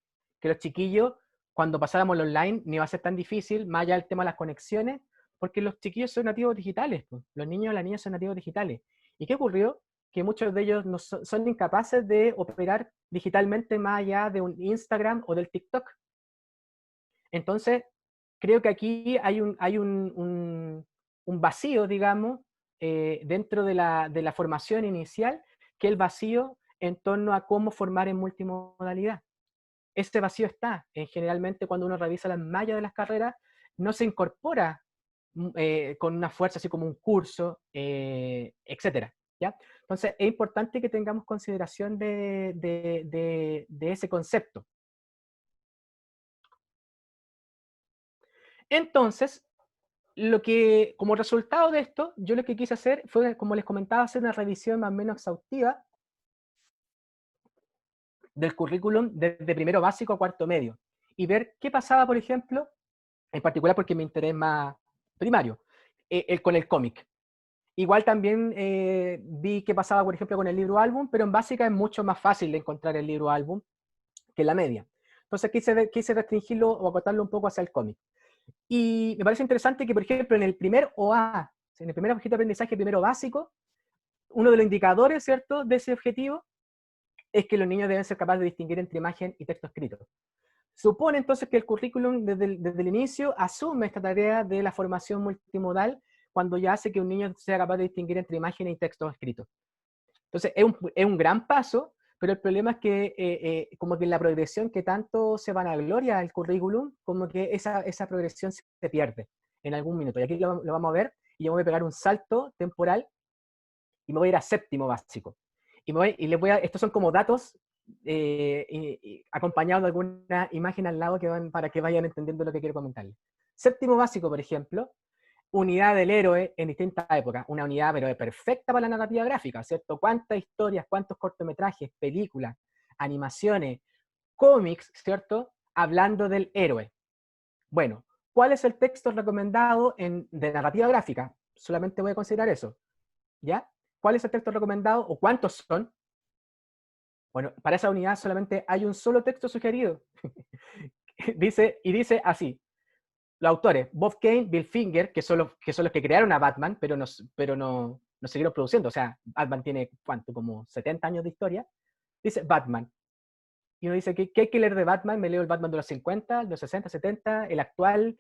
S2: chiquillos, cuando pasáramos lo online, no iba a ser tan difícil, más allá del tema de las conexiones, porque los chiquillos son nativos digitales, pues. Los niños y las niñas son nativos digitales. ¿Y qué ocurrió? Que muchos de ellos no son incapaces de operar digitalmente más allá de un Instagram o del TikTok. Entonces, creo que aquí hay un vacío, digamos, dentro de la formación inicial, que es el vacío en torno a cómo formar en multimodalidad. Este vacío está, generalmente cuando uno revisa las mallas de las carreras, no se incorpora con una fuerza así como un curso, etcétera, ¿ya? Entonces es importante que tengamos consideración de ese concepto. Entonces, como resultado de esto, yo lo que quise hacer fue, como les comentaba, hacer una revisión más o menos exhaustiva del currículum desde primero básico a cuarto medio y ver qué pasaba, por ejemplo, en particular porque mi interés más primario, con el cómic. Igual también vi qué pasaba, por ejemplo, con el libro álbum, pero en básica es mucho más fácil de encontrar el libro álbum que en la media. Entonces quise restringirlo o acotarlo un poco hacia el cómic. Y me parece interesante que, por ejemplo, en el primer OA, en el primer objeto de aprendizaje primero básico, uno de los indicadores, ¿cierto?, de ese objetivo es que los niños deben ser capaces de distinguir entre imagen y texto escrito. Supone entonces que el currículum desde el inicio asume esta tarea de la formación multimodal cuando ya hace que un niño sea capaz de distinguir entre imágenes y textos escritos. Entonces es un gran paso, pero el problema es que como que en la progresión que tanto se vanagloria el currículum, como que esa progresión se pierde en algún minuto. Y aquí lo vamos a ver, y yo voy a pegar un salto temporal y me voy a ir a séptimo básico. Estos son como datos acompañados de alguna imagen al lado para que vayan entendiendo lo que quiero comentarles. Séptimo básico, por ejemplo, unidad del héroe en distintas épocas, una unidad pero perfecta para la narrativa gráfica, ¿cierto? Cuántas historias, cuántos cortometrajes, películas, animaciones, cómics, ¿cierto? Hablando del héroe. Bueno, ¿cuál es el texto recomendado de narrativa gráfica? Solamente voy a considerar eso, ¿ya? ¿Cuál es el texto recomendado o cuántos son? Bueno, para esa unidad solamente hay un solo texto sugerido. dice así: los autores, Bob Kane, Bill Finger, que son los que crearon a Batman, pero no siguieron produciendo. O sea, Batman tiene, ¿cuánto? Como 70 años de historia. Dice Batman. Y uno dice, ¿qué hay que leer de Batman? Me leo el Batman de los 50, de los 60, 70, el actual,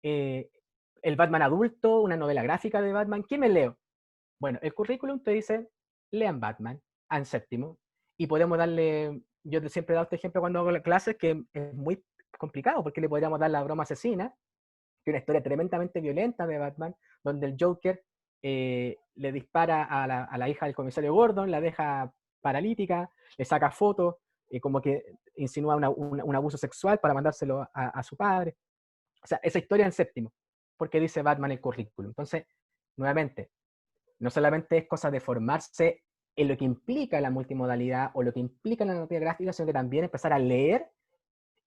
S2: el Batman adulto, una novela gráfica de Batman. ¿Qué me leo? Bueno, el currículum te dice, lean Batman, en séptimo, y podemos darle, yo siempre he dado este ejemplo cuando hago las clases, que es muy complicado, porque le podríamos dar La broma asesina, que es una historia tremendamente violenta de Batman, donde el Joker le dispara a la hija del comisario Gordon, la deja paralítica, le saca fotos, como que insinúa un abuso sexual para mandárselo a su padre. O sea, esa historia en séptimo, porque dice Batman en el currículum. Entonces, nuevamente, no solamente es cosa de formarse en lo que implica la multimodalidad o lo que implica la narrativa gráfica, sino que también empezar a leer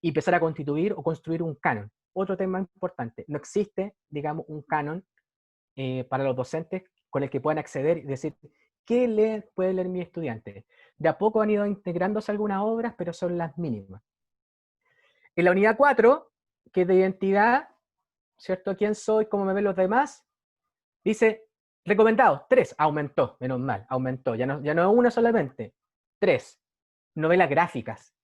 S2: y empezar a constituir o construir un canon. Otro tema importante, no existe, digamos, un canon para los docentes con el que puedan acceder y decir, ¿qué puede leer mi estudiante? De a poco han ido integrándose algunas obras, pero son las mínimas. En la unidad 4, que es de identidad, ¿cierto? ¿Quién soy? ¿Cómo me ven los demás? Dice, recomendados, 3, aumentó, menos mal, aumentó, ya no una solamente, 3, novelas gráficas.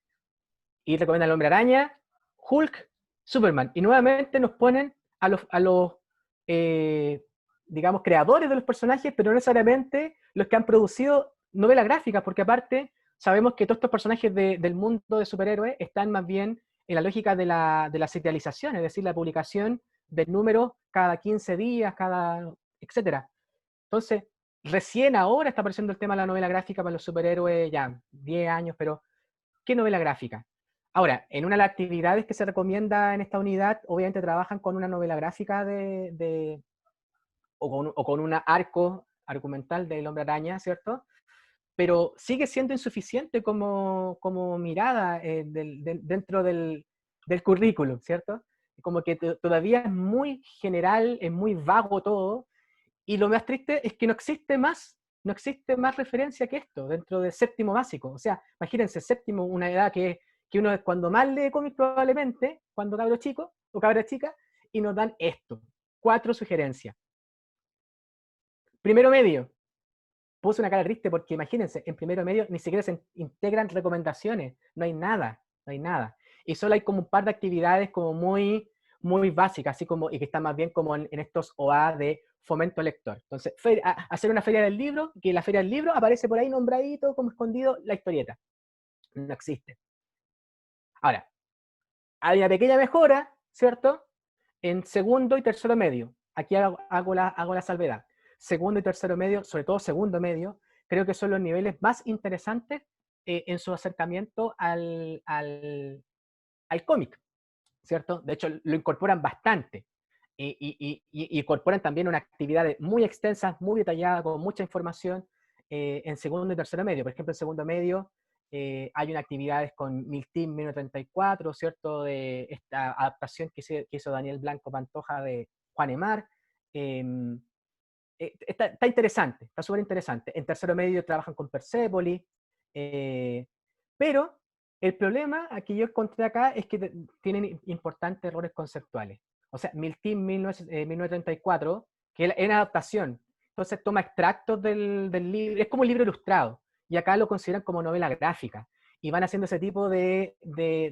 S2: Y recomiendan El Hombre Araña, Hulk, Superman. Y nuevamente nos ponen a los digamos, creadores de los personajes, pero no necesariamente los que han producido novelas gráficas, porque aparte sabemos que todos estos personajes del mundo de superhéroes están más bien en la lógica de la serialización, es decir, la publicación del número cada 15 días, etcétera. Entonces, recién ahora está apareciendo el tema de la novela gráfica para los superhéroes, ya 10 años, pero ¿qué novela gráfica? Ahora, en una de las actividades que se recomienda en esta unidad, obviamente trabajan con una novela gráfica o con un arco argumental del Hombre Araña, ¿cierto? Pero sigue siendo insuficiente como mirada dentro del currículum, ¿cierto? Como que todavía es muy general, es muy vago todo, y lo más triste es que no existe más referencia que esto dentro de séptimo básico. O sea, imagínense, séptimo, una edad que uno es cuando más lee cómics probablemente, cuando cabro chico o cabra chica, y nos dan esto. 4 sugerencias. Primero medio. Puse una cara triste porque imagínense, en primero medio ni siquiera se integran recomendaciones, no hay nada, no hay nada. Y solo hay como un par de actividades como muy básicas, así como, y que están más bien como en estos OA de fomento lector. Entonces, hacer una feria del libro, que en la feria del libro aparece por ahí nombradito, como escondido, la historieta. No existe. Ahora, hay una pequeña mejora, ¿cierto? En segundo y tercero medio. Aquí hago la salvedad. Segundo y tercero medio, sobre todo segundo medio, creo que son los niveles más interesantes en su acercamiento al cómic, ¿cierto? De hecho, lo incorporan bastante. Y incorporan también una actividad muy extensa, muy detallada, con mucha información en segundo y tercero medio. Por ejemplo, en segundo medio hay unas actividades con Miltim 1934, ¿cierto? De esta adaptación que hizo Daniel Blanco Pantoja de Juan Emar. Está interesante, está súper interesante. En tercero medio trabajan con Persepolis, pero el problema que yo encontré acá es que tienen importantes errores conceptuales. O sea, Miltim 1934, que es una adaptación, entonces toma extractos del libro, es como un libro ilustrado, y acá lo consideran como novela gráfica, y van haciendo ese tipo de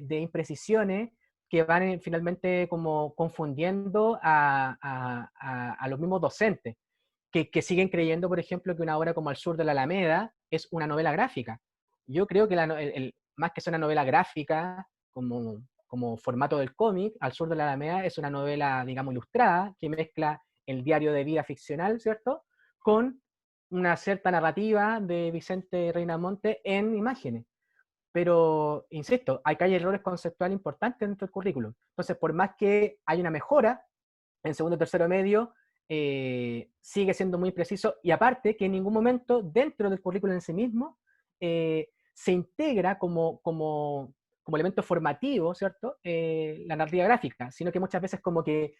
S2: imprecisiones que van finalmente como confundiendo a los mismos docentes que siguen creyendo, por ejemplo, que una obra como Al sur de la Alameda es una novela gráfica. Yo creo que más que ser una novela gráfica, como formato del cómic, Al sur de la Alameda es una novela, digamos, ilustrada, que mezcla el diario de vida ficcional, ¿cierto?, con una cierta narrativa de Vicente Reinamonte en imágenes. Pero, insisto, acá hay errores conceptuales importantes dentro del currículum. Entonces, por más que hay una mejora en segundo y tercero medio, sigue siendo muy preciso, y aparte que en ningún momento dentro del currículum en sí mismo se integra como elemento formativo, ¿cierto? La narrativa gráfica, sino que muchas veces como que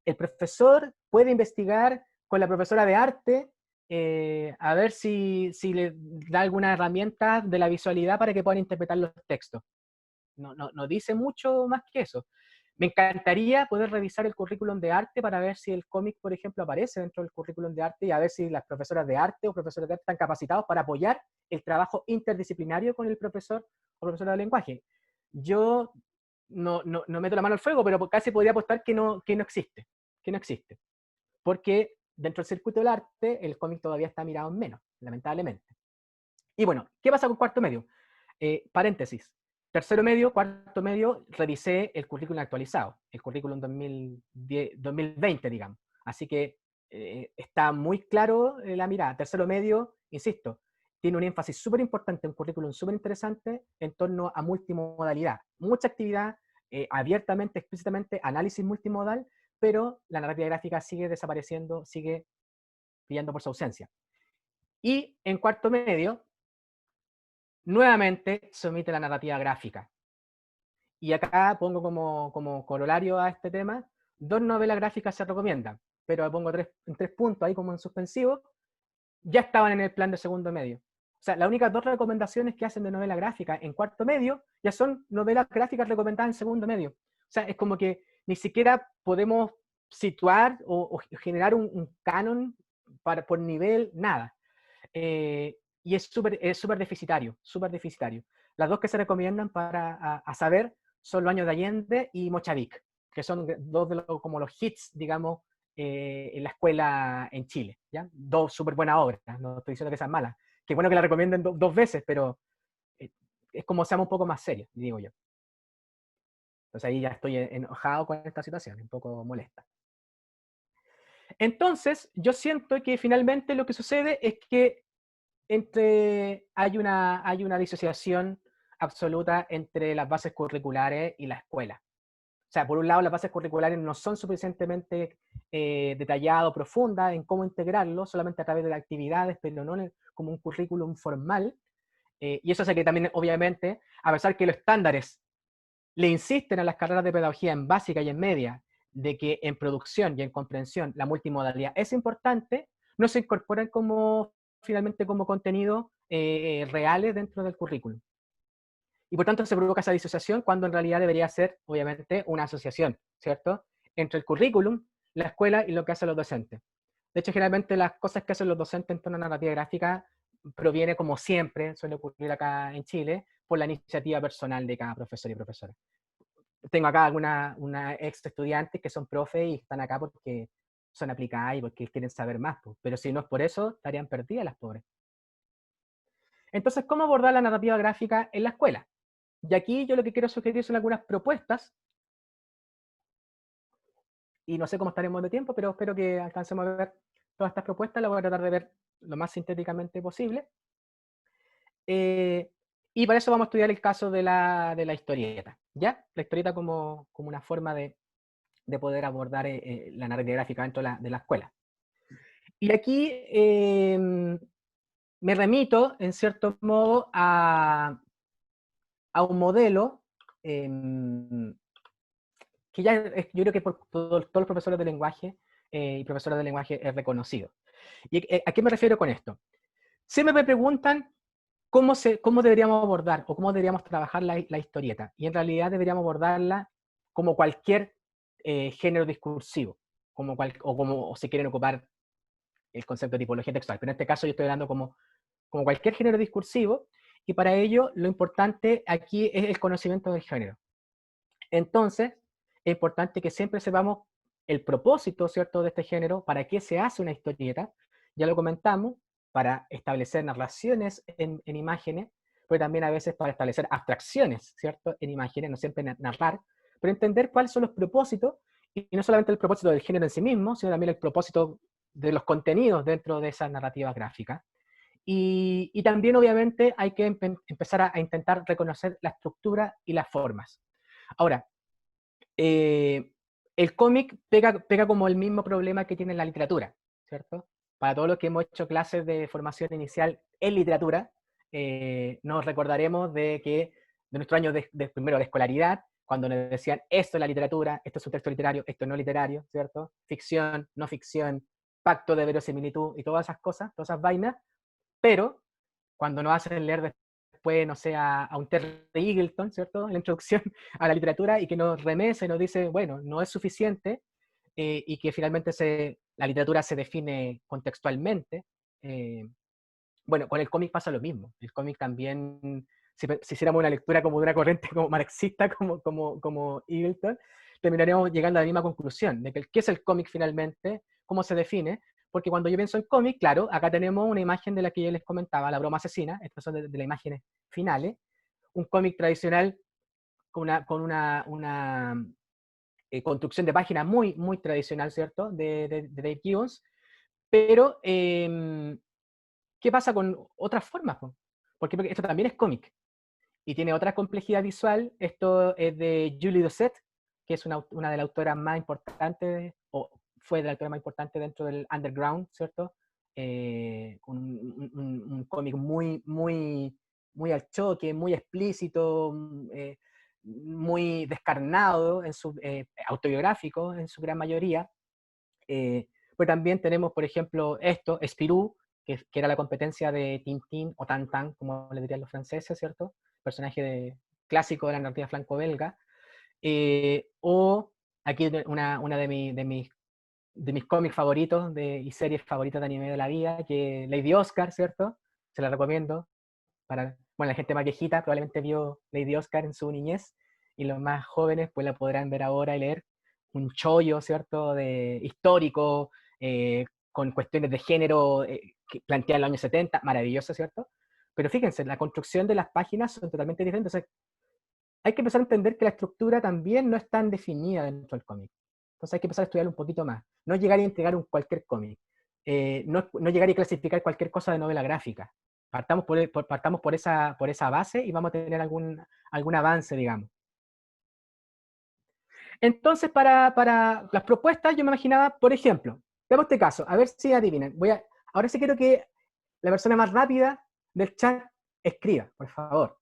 S2: el profesor puede investigar con la profesora de arte a ver si le da alguna herramienta de la visualidad para que puedan interpretar los textos. No dice mucho más que eso. Me encantaría poder revisar el currículum de arte para ver si el cómic, por ejemplo, aparece dentro del currículum de arte y a ver si las profesoras de arte o profesores de arte están capacitados para apoyar el trabajo interdisciplinario con el profesor o profesora de lenguaje. Yo no meto la mano al fuego, pero casi podría apostar que no existe, porque dentro del circuito del arte el cómic todavía está mirado en menos, lamentablemente. Y bueno, ¿qué pasa con cuarto medio? Paréntesis. Tercero medio, cuarto medio, revisé el currículum actualizado, el currículum 2020, digamos. Así que está muy claro la mirada. Tercero medio, insisto, tiene un énfasis súper importante, un currículum súper interesante en torno a multimodalidad. Mucha actividad, abiertamente, explícitamente, análisis multimodal, pero la narrativa gráfica sigue desapareciendo, sigue brillando por su ausencia. Y en cuarto medio, nuevamente se omite la narrativa gráfica. Y acá pongo como corolario a este tema, 2 novelas gráficas se recomiendan, pero pongo en 3 puntos ahí como en suspensivo, ya estaban en el plan de segundo medio. O sea, las únicas 2 recomendaciones que hacen de novela gráfica en cuarto medio ya son novelas gráficas recomendadas en segundo medio. O sea, es como que ni siquiera podemos situar o generar un canon por nivel, nada. Y es súper deficitario, súper deficitario. Las 2 que se recomiendan a saber son Los años de Allende y Mochavic, que son 2 de como los hits, digamos, en la escuela en Chile. ¿Ya? 2 súper buenas obras, no estoy diciendo que sean malas. Qué bueno que la recomienden 2 veces, pero es como seamos un poco más serios, digo yo. Entonces ahí ya estoy enojado con esta situación, un poco molesta. Entonces, yo siento que finalmente lo que sucede es que hay una disociación absoluta entre las bases curriculares y la escuela. O sea, por un lado, las bases curriculares no son suficientemente detalladas o profundas en cómo integrarlo, solamente a través de las actividades, pero no como un currículum formal. Y eso hace que también, obviamente, a pesar que los estándares le insisten a las carreras de pedagogía en básica y en media, de que en producción y en comprensión la multimodalidad es importante, no se incorporan finalmente como contenido reales dentro del currículum. Y por tanto se provoca esa disociación cuando en realidad debería ser, obviamente, una asociación, ¿cierto? Entre el currículum, la escuela y lo que hacen los docentes. De hecho, generalmente las cosas que hacen los docentes en torno a narrativa gráfica proviene, como siempre suele ocurrir acá en Chile, por la iniciativa personal de cada profesor y profesora. Tengo acá una ex estudiantes que son profe y están acá porque son aplicadas y porque quieren saber más, pues. Pero si no es por eso, estarían perdidas las pobres. Entonces, ¿cómo abordar la narrativa gráfica en la escuela? Y aquí yo lo que quiero sugerir son algunas propuestas, y no sé cómo estaremos de tiempo, pero espero que alcancemos a ver todas estas propuestas, las voy a tratar de ver lo más sintéticamente posible. Y para eso vamos a estudiar el caso de la historieta, ¿ya? La historieta como una forma de poder abordar la narrativa gráfica dentro de la escuela. Y aquí me remito, en cierto modo, a un modelo que ya yo creo que por todos los profesores de lenguaje y profesoras de lenguaje es reconocido. ¿Y a qué me refiero con esto? Siempre me preguntan cómo deberíamos abordar o cómo deberíamos trabajar la historieta. Y en realidad deberíamos abordarla como cualquier género discursivo, o si quieren ocupar el concepto de tipología textual. Pero en este caso yo estoy hablando como cualquier género discursivo, y para ello lo importante aquí es el conocimiento del género. Entonces, es importante que siempre sepamos el propósito, ¿cierto?, de este género, para qué se hace una historieta, ya lo comentamos, para establecer narraciones en imágenes, pero también a veces para establecer abstracciones, ¿cierto?, en imágenes, no siempre narrar, pero entender cuáles son los propósitos, y no solamente el propósito del género en sí mismo, sino también el propósito de los contenidos dentro de esas narrativas gráficas. Y también, obviamente, hay que empezar a intentar reconocer la estructura y las formas. Ahora, el cómic pega como el mismo problema que tiene la literatura, ¿cierto? Para todos los que hemos hecho clases de formación inicial en literatura, nos recordaremos de nuestro año primero de escolaridad, cuando nos decían, esto es la literatura, esto es un texto literario, esto no literario, ¿cierto? Ficción, no ficción, pacto de verosimilitud y todas esas cosas, todas esas vainas, pero cuando nos hacen leer después, no sé, a un Terry Eagleton, ¿cierto?, en la introducción a la literatura, y que nos remece y nos dice, bueno, no es suficiente, y que finalmente la literatura se define contextualmente. Bueno, con el cómic pasa lo mismo. El cómic también, si hiciéramos una lectura como de una corriente como marxista, como Eagleton, terminaríamos llegando a la misma conclusión, de que qué es el cómic finalmente, cómo se define, porque cuando yo pienso en cómic, claro, acá tenemos una imagen de la que yo les comentaba, la broma asesina, estas son de las imágenes finales, un cómic tradicional con una construcción de página muy, muy tradicional, ¿cierto?, de Dave Gibbons, Pero, ¿qué pasa con otras formas, po? Porque esto también es cómic y tiene otra complejidad visual. Esto es de Julie Doucet, que es una de las autoras más importantes, o fue de la autora más importante dentro del underground, ¿cierto? Con un cómic muy al choque, muy explícito, muy descarnado, autobiográfico en su gran mayoría. Pues también tenemos, por ejemplo, Spirou, que era la competencia de Tintín o Tantan, como le dirían los franceses, ¿cierto? Personaje clásico de la narrativa franco-belga. O aquí una de mis cómics favoritos y series favoritas de anime de la vida, que es Lady Oscar, ¿cierto? Se la recomiendo. Bueno, la gente más viejita probablemente vio Lady Oscar en su niñez, y los más jóvenes pues la podrán ver ahora y leer. Un chollo, ¿cierto? Histórico, con cuestiones de género que plantea en los años 70, maravilloso, ¿cierto? Pero fíjense, la construcción de las páginas son totalmente diferentes. O sea, hay que empezar a entender que la estructura también no es tan definida dentro del cómic. Entonces hay que empezar a estudiar un poquito más. No llegar a entregar cualquier cómic. No llegar a clasificar cualquier cosa de novela gráfica. Partamos por esa base y vamos a tener algún avance, digamos. Entonces, para las propuestas, yo me imaginaba, por ejemplo, veamos este caso, a ver si adivinan. Ahora sí quiero que la persona más rápida del chat escriba, por favor.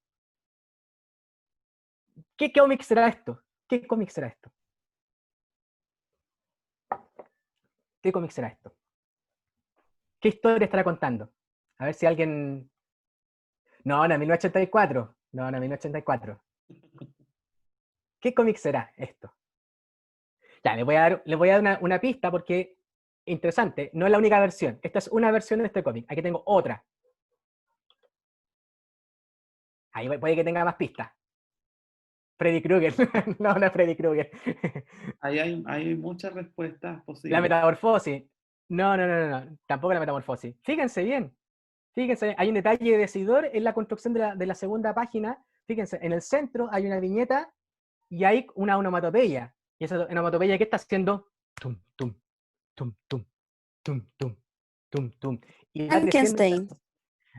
S2: ¿Qué cómic será esto? ¿Qué cómic será esto? ¿Qué cómic será esto? ¿Qué historia estará contando? A ver si alguien... No, no, 1984. No, no, 1984. ¿Qué cómic será esto? Ya, les voy a dar una pista porque interesante. No es la única versión. Esta es una versión de este cómic. Aquí tengo otra. Ahí puede que tenga más pistas. Freddy Krueger. No, no es Freddy Krueger.
S1: Ahí hay muchas respuestas
S2: La
S1: posibles.
S2: metamorfosis. No, no, no, no, no. Tampoco la metamorfosis. Fíjense bien. Fíjense, hay un detalle decidor en la construcción de la segunda página. Fíjense, en el centro hay una viñeta y hay una onomatopeya. Y esa onomatopeya, ¿qué está haciendo? Tum, tum, tum, tum, tum, tum, tum, tum. Y va creciendo.
S3: Frankenstein.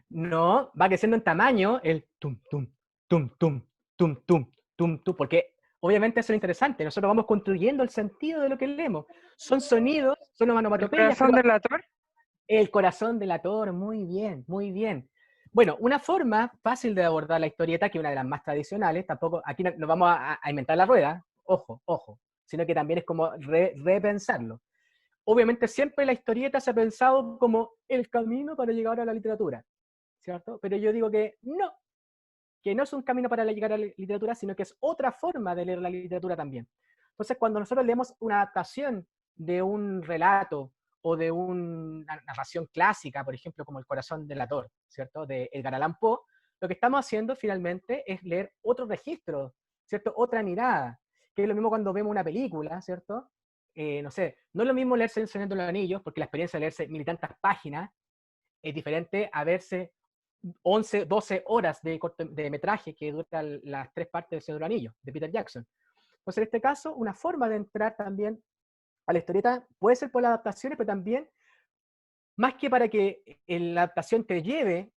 S2: No, va creciendo en tamaño el tum, tum, tum, tum, tum, tum, tum, tum, porque obviamente eso es interesante. Nosotros vamos construyendo el sentido de lo que leemos. Son sonidos, son
S4: ¿El
S2: onomatopeyas.
S4: corazón del ator?
S2: El corazón del ator, muy bien, muy bien. Bueno, una forma fácil de abordar la historieta, que es una de las más tradicionales, tampoco, aquí no vamos a inventar la rueda, ojo, ojo, sino que también es como repensarlo. Obviamente siempre la historieta se ha pensado como el camino para llegar a la literatura, ¿cierto? Pero yo digo que no es un camino para llegar a la literatura, sino que es otra forma de leer la literatura también. Entonces, cuando nosotros leemos una adaptación de un relato o de una narración clásica, por ejemplo, como El corazón del ator, ¿cierto?, de Edgar Allan Poe, lo que estamos haciendo finalmente es leer otro registro, ¿cierto?, otra mirada, que es lo mismo cuando vemos una película, ¿cierto? No sé, no es lo mismo leerse El Señor de los Anillos, porque la experiencia de leerse mil y tantas páginas es diferente a verse 11, 12 horas de metraje que duran las 3 partes del Señor de los Anillos, de Peter Jackson. Entonces, en este caso, una forma de entrar también a la historieta puede ser por las adaptaciones, pero también, más que para que la adaptación te lleve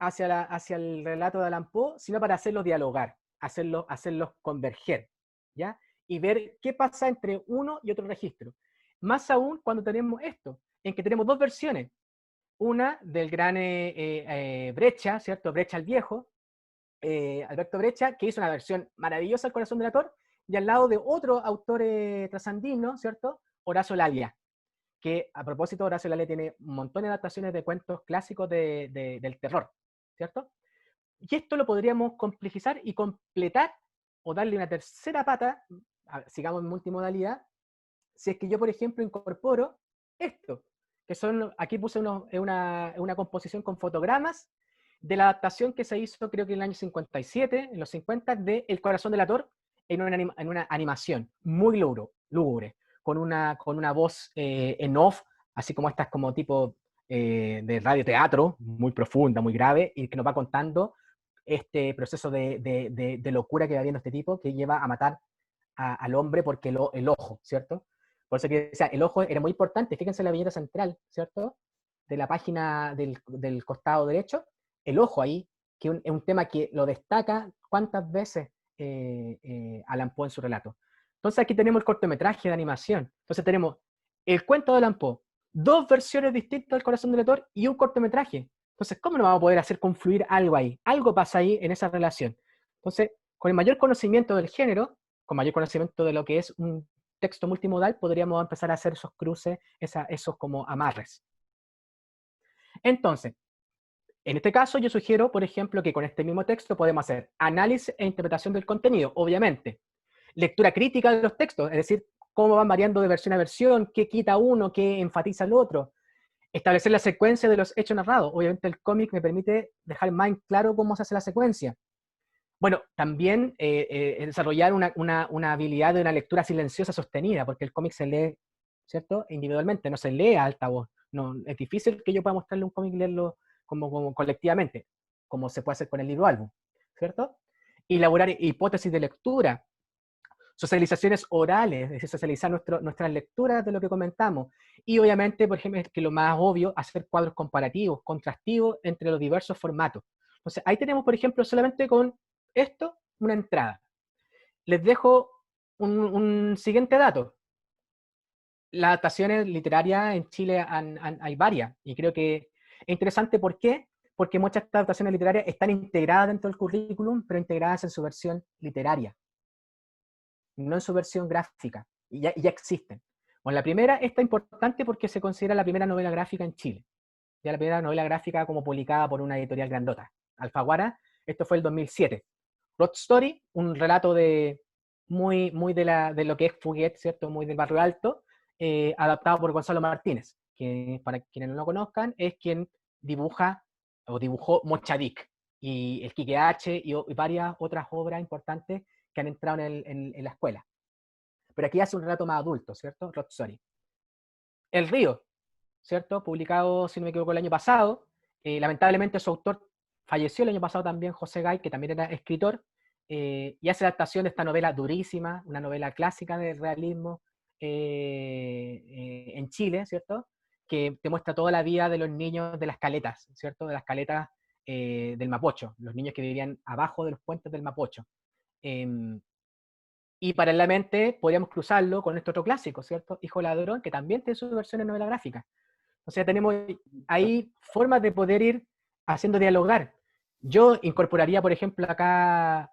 S2: hacia el relato de Allan Poe, sino para hacerlo dialogar, hacerlos converger, ¿ya? Y ver qué pasa entre uno y otro registro. Más aún cuando tenemos esto, en que tenemos dos versiones. Una del gran Breccia, ¿cierto? Breccia el Viejo, Alberto Breccia, que hizo una versión maravillosa del Corazón del Ator, y al lado de otro autor trasandino, ¿cierto? Horacio Lalia, que a propósito Horacio Lalia tiene un montón de adaptaciones de cuentos clásicos del terror, ¿cierto? Y esto lo podríamos complejizar y completar o darle una tercera pata, sigamos en multimodalidad, si es que yo, por ejemplo, incorporo esto, que son, aquí puse una composición con fotogramas de la adaptación que se hizo, creo que en el año 57, en los 50, de El corazón del ator, en una animación muy lúgubre, con una voz en off, así como estas como tipo de radioteatro, muy profunda, muy grave, y que nos va contando este proceso de locura que va viendo este tipo, que lleva a matar al hombre porque el ojo, ¿cierto? Por eso que decía, el ojo era muy importante. Fíjense en la viñeta central, ¿cierto? De la página del costado derecho. El ojo ahí, que es un tema que lo destaca cuántas veces Allan Poe en su relato. Entonces aquí tenemos el cortometraje de animación. Entonces tenemos el cuento de Allan Poe, dos versiones distintas del corazón del lector y un cortometraje. Entonces, ¿cómo no vamos a poder hacer confluir algo ahí? Algo pasa ahí en esa relación. Entonces, con el mayor conocimiento del género, con mayor conocimiento de lo que es un texto multimodal, podríamos empezar a hacer esos cruces, esos como amarres. Entonces, en este caso yo sugiero, por ejemplo, que con este mismo texto podemos hacer análisis e interpretación del contenido, obviamente. Lectura crítica de los textos, es decir, cómo van variando de versión a versión, qué quita uno, qué enfatiza el otro. Establecer la secuencia de los hechos narrados. Obviamente el cómic me permite dejar más en claro cómo se hace la secuencia. Bueno, también desarrollar una habilidad de una lectura silenciosa sostenida, porque el cómic se lee, ¿cierto? Individualmente, no se lee a alta voz. No, es difícil que yo pueda mostrarle un cómic y leerlo como colectivamente, como se puede hacer con el libro álbum, ¿cierto? Elaborar hipótesis de lectura, socializaciones orales, es decir, socializar nuestras lecturas de lo que comentamos. Y obviamente, por ejemplo, que lo más obvio, hacer cuadros comparativos, contrastivos entre los diversos formatos. Entonces, ahí tenemos, por ejemplo, solamente con esto, una entrada. Les dejo un siguiente dato. Las adaptaciones literarias en Chile hay varias, y creo que es interesante. ¿Por qué? Porque muchas adaptaciones literarias están integradas dentro del currículum, pero integradas en su versión literaria, no en su versión gráfica, y ya existen. Bueno, la primera está importante porque se considera la primera novela gráfica en Chile, ya la primera novela gráfica como publicada por una editorial grandota, Alfaguara. Esto fue el 2007. Road Story, un relato muy de lo que es Fuguet, ¿cierto? Muy del barrio alto, adaptado por Gonzalo Martínez, que para quienes no lo conozcan es quien dibuja o dibujó Mochadik y el Quique H y varias otras obras importantes que han entrado en la escuela. Pero aquí hace un relato más adulto, ¿cierto? Road Story. El Río, ¿cierto? Publicado, si no me equivoco, el año pasado. Lamentablemente su autor falleció el año pasado también, José Gay, que también era escritor, y hace adaptación de esta novela durísima, una novela clásica del realismo en Chile, ¿cierto? Que te muestra toda la vida de los niños de las caletas, ¿cierto? De las caletas del Mapocho, los niños que vivían abajo de los puentes del Mapocho. Eh, y paralelamente podríamos cruzarlo con este otro clásico, ¿cierto? Hijo Ladrón, que también tiene su versión en novela gráfica. O sea, tenemos ahí formas de poder ir haciendo dialogar. Yo incorporaría, por ejemplo, acá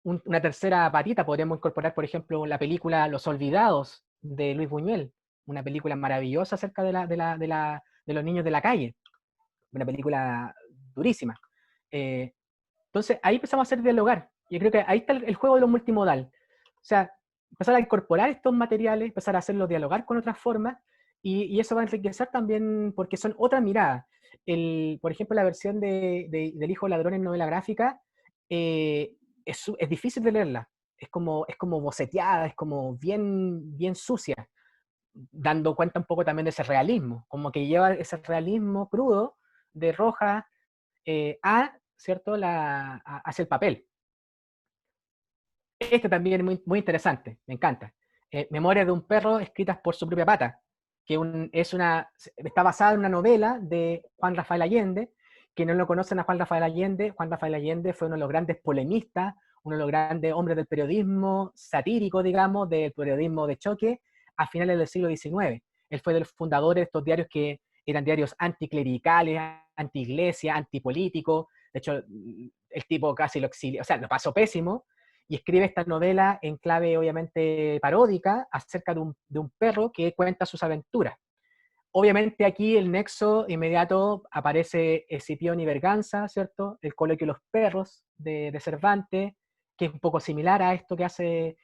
S2: una tercera patita. Podríamos incorporar, por ejemplo, la película Los Olvidados de Luis Buñuel, una película maravillosa acerca de los niños de la calle, una película durísima. Entonces, ahí empezamos a hacer dialogar. Y creo que ahí está el juego de lo multimodal. O sea, empezar a incorporar estos materiales, empezar a hacerlos dialogar con otras formas, y eso va a enriquecer también porque son otras miradas. Por ejemplo, la versión del Hijo Ladrón en novela gráfica es difícil de leerla. Es como boceteada, es como bien sucia, dando cuenta un poco también de ese realismo, como que lleva ese realismo crudo de Roja ¿cierto? Hacia el papel. Este también es muy interesante, me encanta. Memorias de un perro escritas por su propia pata, que está basada en una novela de Juan Rafael Allende. Que no lo conocen a Juan Rafael Allende fue uno de los grandes polemistas, uno de los grandes hombres del periodismo satírico, digamos, del periodismo de choque, a finales del siglo XIX. Él fue de los fundadores de estos diarios que eran diarios anticlericales, anti-iglesia, antipolíticos. De hecho, el tipo casi lo exilió, o sea, lo pasó pésimo, y escribe esta novela en clave obviamente paródica acerca de un perro que cuenta sus aventuras. Obviamente aquí el nexo inmediato aparece Escipión y Berganza, ¿cierto? El coloquio de los perros de Cervantes, que es un poco similar a esto que hace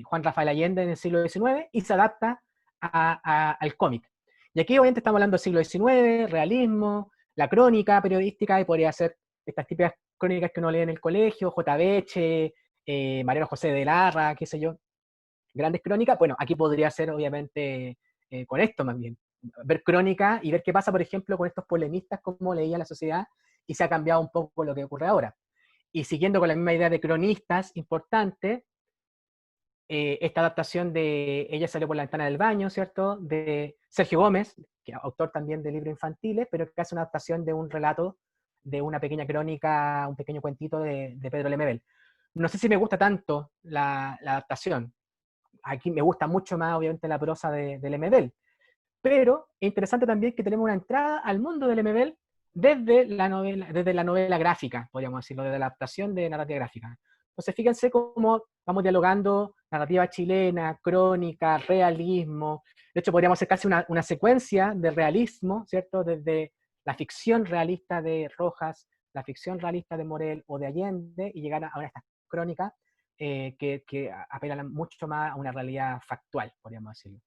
S2: Juan Rafael Allende en el siglo XIX, y se adapta al cómic. Y aquí obviamente estamos hablando del siglo XIX, realismo, la crónica periodística, y podría ser estas típicas crónicas que uno lee en el colegio, J. Beche, Mariano José de Larra, qué sé yo, grandes crónicas. Bueno, aquí podría ser obviamente con esto más bien, ver crónica y ver qué pasa, por ejemplo, con estos polemistas, cómo leía la sociedad, y se ha cambiado un poco lo que ocurre ahora. Y siguiendo con la misma idea de cronistas importantes, esta adaptación de Ella salió por la ventana del baño, ¿cierto? De Sergio Gómez, que es autor también de libros infantiles, pero que hace una adaptación de un relato, de una pequeña crónica, un pequeño cuentito de Pedro Lemebel. No sé si me gusta tanto la adaptación. Aquí me gusta mucho más, obviamente, la prosa de Lemebel. Pero es interesante también que tenemos una entrada al mundo del Lemebel desde la novela gráfica, podríamos decirlo, desde la adaptación de narrativa gráfica. Entonces, fíjense cómo vamos dialogando narrativa chilena, crónica, realismo. De hecho, podríamos hacer casi una secuencia de realismo, ¿cierto? Desde la ficción realista de Rojas, la ficción realista de Morel o de Allende, y llegar a estas crónicas que apelan mucho más a una realidad factual, podríamos decirlo.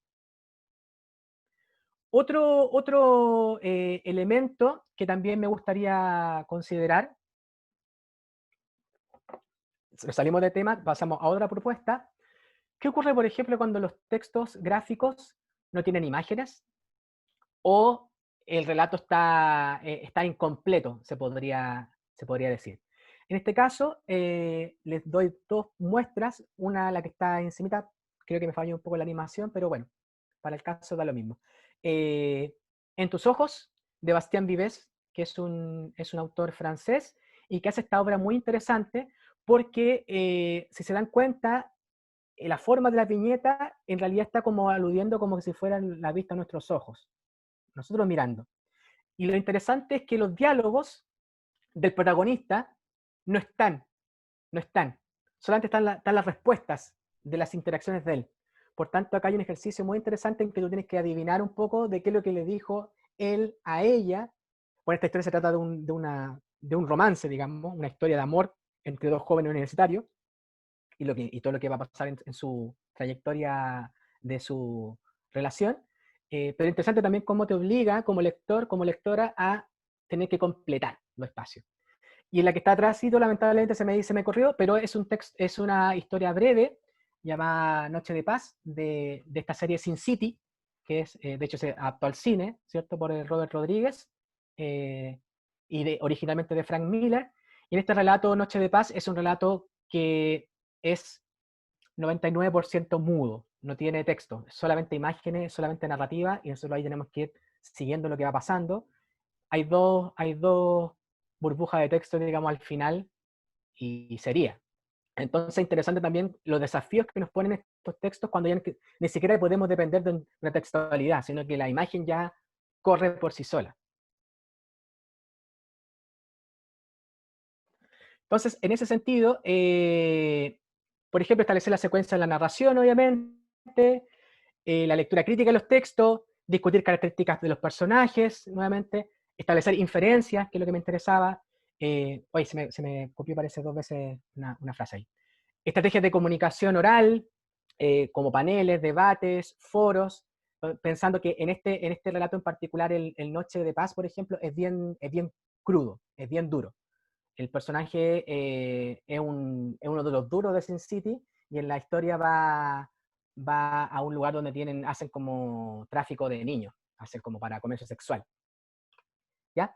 S2: Otro elemento que también me gustaría considerar, salimos de tema, pasamos a otra propuesta. ¿Qué ocurre, por ejemplo, cuando los textos gráficos no tienen imágenes o el relato está incompleto, se podría decir? En este caso, les doy dos muestras, una la que está encimita, creo que me falló un poco la animación, pero bueno, para el caso da lo mismo. En tus ojos, de Bastien Vives, que es un autor francés y que hace esta obra muy interesante porque, si se dan cuenta, la forma de la viñeta en realidad está como aludiendo como si fueran la vista a nuestros ojos, nosotros mirando. Y lo interesante es que los diálogos del protagonista no están, no están. Solamente están las respuestas de las interacciones de él. Por tanto, acá hay un ejercicio muy interesante en que tú tienes que adivinar un poco de qué es lo que le dijo él a ella. Bueno, esta historia se trata de un romance, digamos, una historia de amor entre dos jóvenes universitarios y todo lo que va a pasar en su trayectoria de su relación. Pero interesante también cómo te obliga como lector, como lectora, a tener que completar los espacios. Y en la que está atrás, lamentablemente se me corrió, pero es una historia breve llamada Noche de Paz de esta serie Sin City, que es, de hecho se adaptó al cine, ¿cierto? Por el Robert Rodríguez, originalmente de Frank Miller. Y en este relato, Noche de Paz, es un relato que es 99% mudo, no tiene texto, solamente imágenes, solamente narrativa, y nosotros ahí tenemos que ir siguiendo lo que va pasando. Hay dos burbujas de texto, digamos, al final, y sería. Entonces, interesante también los desafíos que nos ponen estos textos cuando ya ni siquiera podemos depender de una textualidad, sino que la imagen ya corre por sí sola. Entonces, en ese sentido, por ejemplo, establecer la secuencia de la narración, obviamente, la lectura crítica de los textos, discutir características de los personajes, nuevamente, establecer inferencias, que es lo que me interesaba. Oye, se me copió, parece, dos veces una frase ahí. Estrategias de comunicación oral, como paneles, debates, foros, pensando que en este relato en particular, el Noche de Paz, por ejemplo, es bien crudo, es bien duro. El personaje es uno de los duros de Sin City y en la historia va a un lugar donde hacen como tráfico de niños, hacen como para comercio sexual. ¿Ya?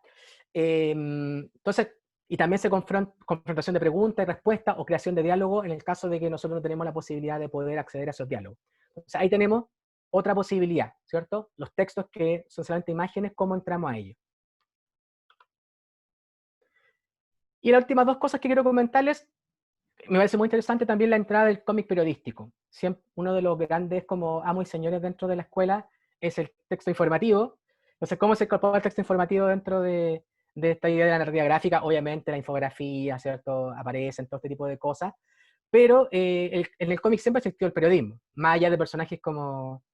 S2: Entonces, y también se confrontación de preguntas y respuestas o creación de diálogo en el caso de que nosotros no tenemos la posibilidad de poder acceder a esos diálogos. Entonces, ahí tenemos otra posibilidad, ¿cierto? Los textos que son solamente imágenes, ¿cómo entramos a ellos? Y las últimas dos cosas que quiero comentarles, me parece muy interesante también la entrada del cómic periodístico. Siempre, uno de los grandes como amos y señores dentro de la escuela es el texto informativo. Entonces, ¿cómo se incorpora el texto informativo dentro de esta idea de la narrativa gráfica? Obviamente la infografía, ¿cierto? Aparecen todo este tipo de cosas. Pero en el cómic siempre existió el periodismo, más allá de personajes como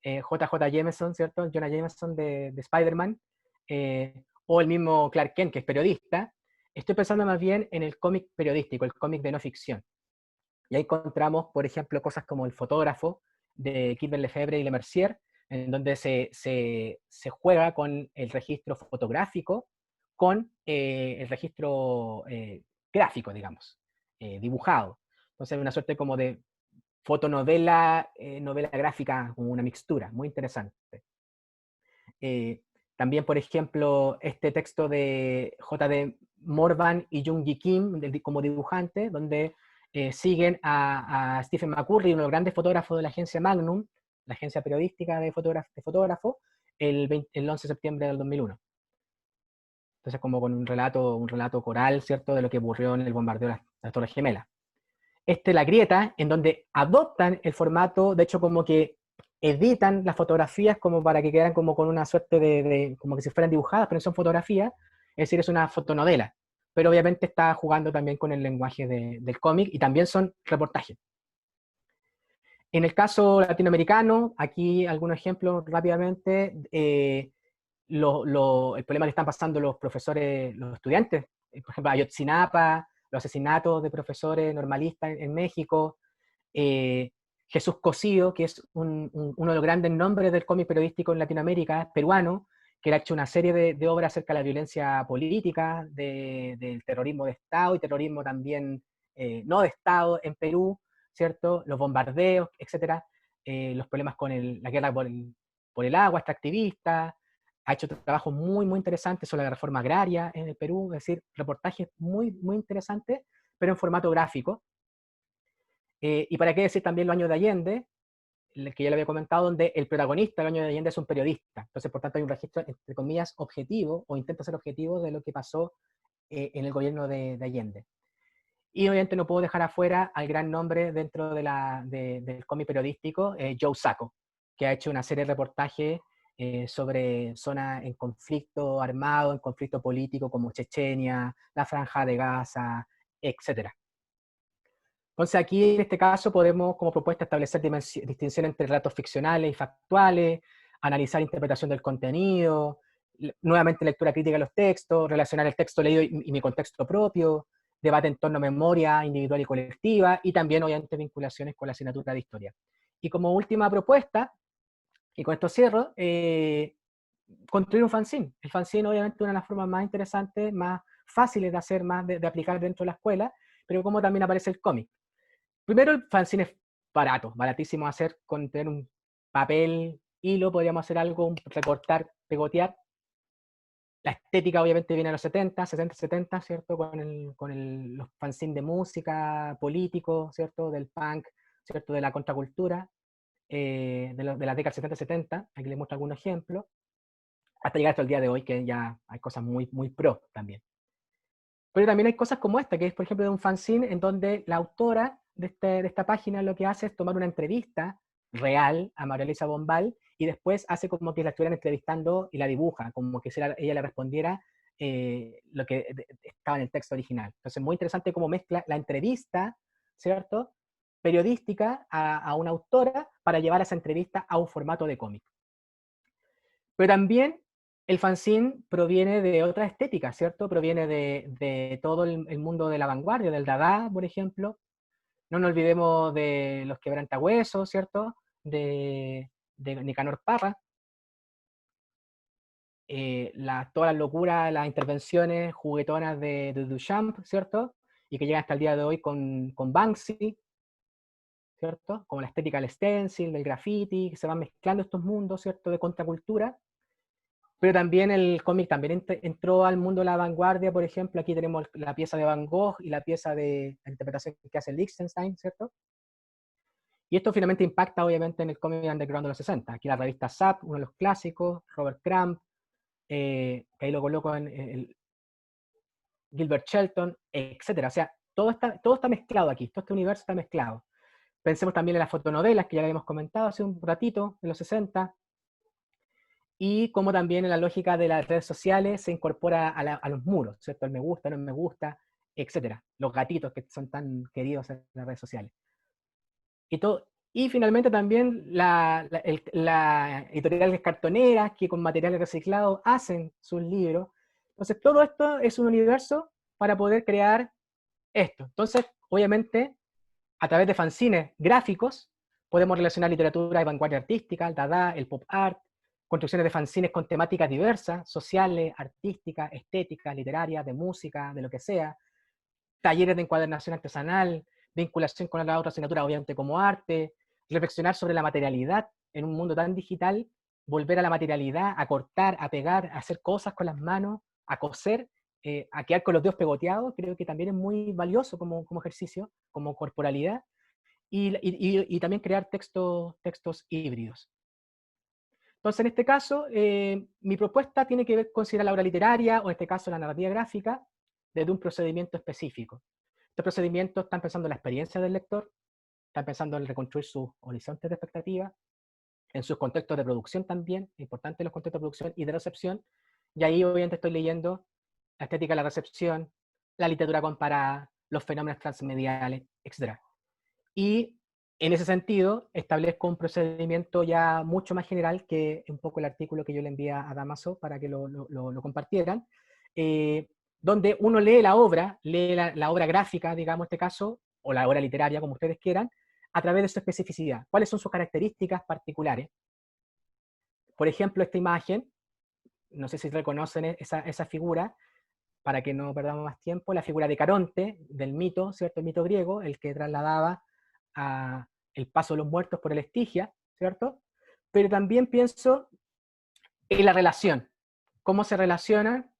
S2: J.J. Jameson, ¿cierto? Jonah Jameson de Spider-Man, o el mismo Clark Kent, que es periodista. Estoy pensando más bien en el cómic periodístico, el cómic de no ficción. Y ahí encontramos, por ejemplo, cosas como El fotógrafo, de Kidman Lefebvre y Le Mercier, en donde se juega con el registro fotográfico, con el registro gráfico, digamos, dibujado. Entonces, una suerte como de fotonovela, novela gráfica, como una mixtura, muy interesante. También, por ejemplo, este texto de J.D. Morvan y Jung Ji Kim como dibujante, donde siguen a Stephen McCurry, uno de los grandes fotógrafos de la agencia Magnum, la agencia periodística de fotógrafos, el 11 de septiembre del 2001. Entonces, como con un relato coral, ¿cierto?, de lo que ocurrió en el bombardeo de las Torres Gemelas. La grieta, en donde adoptan el formato, de hecho, como que editan las fotografías como para que quedan como con una suerte como que si fueran dibujadas, pero no son fotografías, es decir, es una fotonovela. Pero obviamente está jugando también con el lenguaje del cómic y también son reportajes. En el caso latinoamericano, aquí algunos ejemplos rápidamente, el problema que están pasando los profesores, los estudiantes, por ejemplo, Ayotzinapa, los asesinatos de profesores normalistas en México, Jesús Cosío, que es uno de los grandes nombres del cómic periodístico en Latinoamérica, peruano, que ha hecho una serie de obras acerca de la violencia política, del terrorismo de Estado y terrorismo también no de Estado en Perú, ¿cierto? Los bombardeos, etcétera, los problemas con la guerra por el agua extractivista, ha hecho trabajos muy, muy interesantes sobre la reforma agraria en el Perú, es decir, reportajes muy, muy interesantes, pero en formato gráfico. Y para qué decir también Los años de Allende, que ya lo había comentado, donde el protagonista del año de Allende es un periodista. Entonces, por tanto, hay un registro, entre comillas, objetivo, o intenta ser objetivo de lo que pasó en el gobierno de Allende. Y obviamente no puedo dejar afuera al gran nombre dentro del cómic periodístico, Joe Sacco, que ha hecho una serie de reportajes sobre zonas en conflicto armado, en conflicto político, como Chechenia, la Franja de Gaza, etc. Entonces aquí en este caso podemos como propuesta establecer distinción entre relatos ficcionales y factuales, analizar interpretación del contenido, nuevamente lectura crítica de los textos, relacionar el texto leído y mi contexto propio, debate en torno a memoria individual y colectiva, y también obviamente vinculaciones con la asignatura de historia. Y como última propuesta, y con esto cierro, construir un fanzine. El fanzine obviamente es una de las formas más interesantes, más fáciles de hacer, más de aplicar dentro de la escuela, pero como también aparece el cómic. Primero, el fanzine es barato, baratísimo hacer, con tener un papel, hilo, podríamos hacer algo, recortar, pegotear. La estética obviamente viene a los 70, 60, 70, ¿cierto? Con los fanzines de música, políticos, ¿cierto? Del punk, ¿cierto? De la contracultura, de la década 70-70, aquí les muestro algunos ejemplos, hasta llegar hasta el día de hoy, que ya hay cosas muy, muy pro también. Pero también hay cosas como esta, que es, por ejemplo, de un fanzine en donde la autora de esta página lo que hace es tomar una entrevista real a María Luisa Bombal y después hace como que la estuvieran entrevistando y la dibuja, como que ella le respondiera lo que estaba en el texto original. Entonces, muy interesante cómo mezcla la entrevista, ¿cierto?, periodística a una autora para llevar esa entrevista a un formato de cómic. Pero también el fanzine proviene de otra estética, ¿cierto? Proviene de todo el mundo de la vanguardia, del Dada, por ejemplo. No nos olvidemos de los quebrantahuesos, ¿cierto? De Nicanor Parra. Toda la locura, las intervenciones juguetonas de Duchamp, ¿cierto? Y que llegan hasta el día de hoy con Banksy, ¿cierto? Como la estética del stencil, del graffiti, que se van mezclando estos mundos, ¿cierto? De contracultura. Pero también el cómic también entró al mundo de la vanguardia, por ejemplo, aquí tenemos la pieza de Van Gogh y la pieza de la interpretación que hace Lichtenstein, ¿cierto? Y esto finalmente impacta obviamente en el cómic underground de los 60. Aquí la revista Zap, uno de los clásicos, Robert Crumb, que ahí lo coloco en el Gilbert Shelton, etc. O sea, todo está mezclado aquí, todo este universo está mezclado. Pensemos también en las fotonovelas, que ya habíamos comentado hace un ratito, en los 60, y como también en la lógica de las redes sociales se incorpora a los muros, ¿cierto? El me gusta, no me gusta, etcétera. Los gatitos que son tan queridos en las redes sociales. Y finalmente también la editoriales cartoneras que con materiales reciclados hacen sus libros. Entonces todo esto es un universo para poder crear esto. Entonces, obviamente, a través de fanzines gráficos, podemos relacionar literatura de vanguardia artística, el dada, el pop art, construcciones de fanzines con temáticas diversas, sociales, artísticas, estéticas, literarias, de música, de lo que sea, talleres de encuadernación artesanal, vinculación con la otra asignatura, obviamente como arte, reflexionar sobre la materialidad en un mundo tan digital, volver a la materialidad, a cortar, a pegar, a hacer cosas con las manos, a coser, a quedar con los dedos pegoteados, creo que también es muy valioso como ejercicio, como corporalidad, y también crear textos híbridos. Entonces, en este caso, mi propuesta tiene que ver con considerar la obra literaria, o en este caso la narrativa gráfica, desde un procedimiento específico. Estos procedimientos están pensando en la experiencia del lector, están pensando en reconstruir sus horizontes de expectativa, en sus contextos de producción también, importante los contextos de producción y de recepción, y ahí obviamente estoy leyendo la estética de la recepción, la literatura comparada, los fenómenos transmediales, etc. Y en ese sentido, establezco un procedimiento ya mucho más general que un poco el artículo que yo le envié a Damaso para que lo compartieran, donde uno lee la obra, la obra gráfica, digamos en este caso, o la obra literaria, como ustedes quieran, a través de su especificidad. ¿Cuáles son sus características particulares? Por ejemplo, esta imagen, no sé si reconocen esa figura, para que no perdamos más tiempo, la figura de Caronte, del mito, ¿cierto? El mito griego, el que trasladaba el paso de los muertos por el Estigia, ¿cierto? Pero también pienso en la relación, cómo se relacionan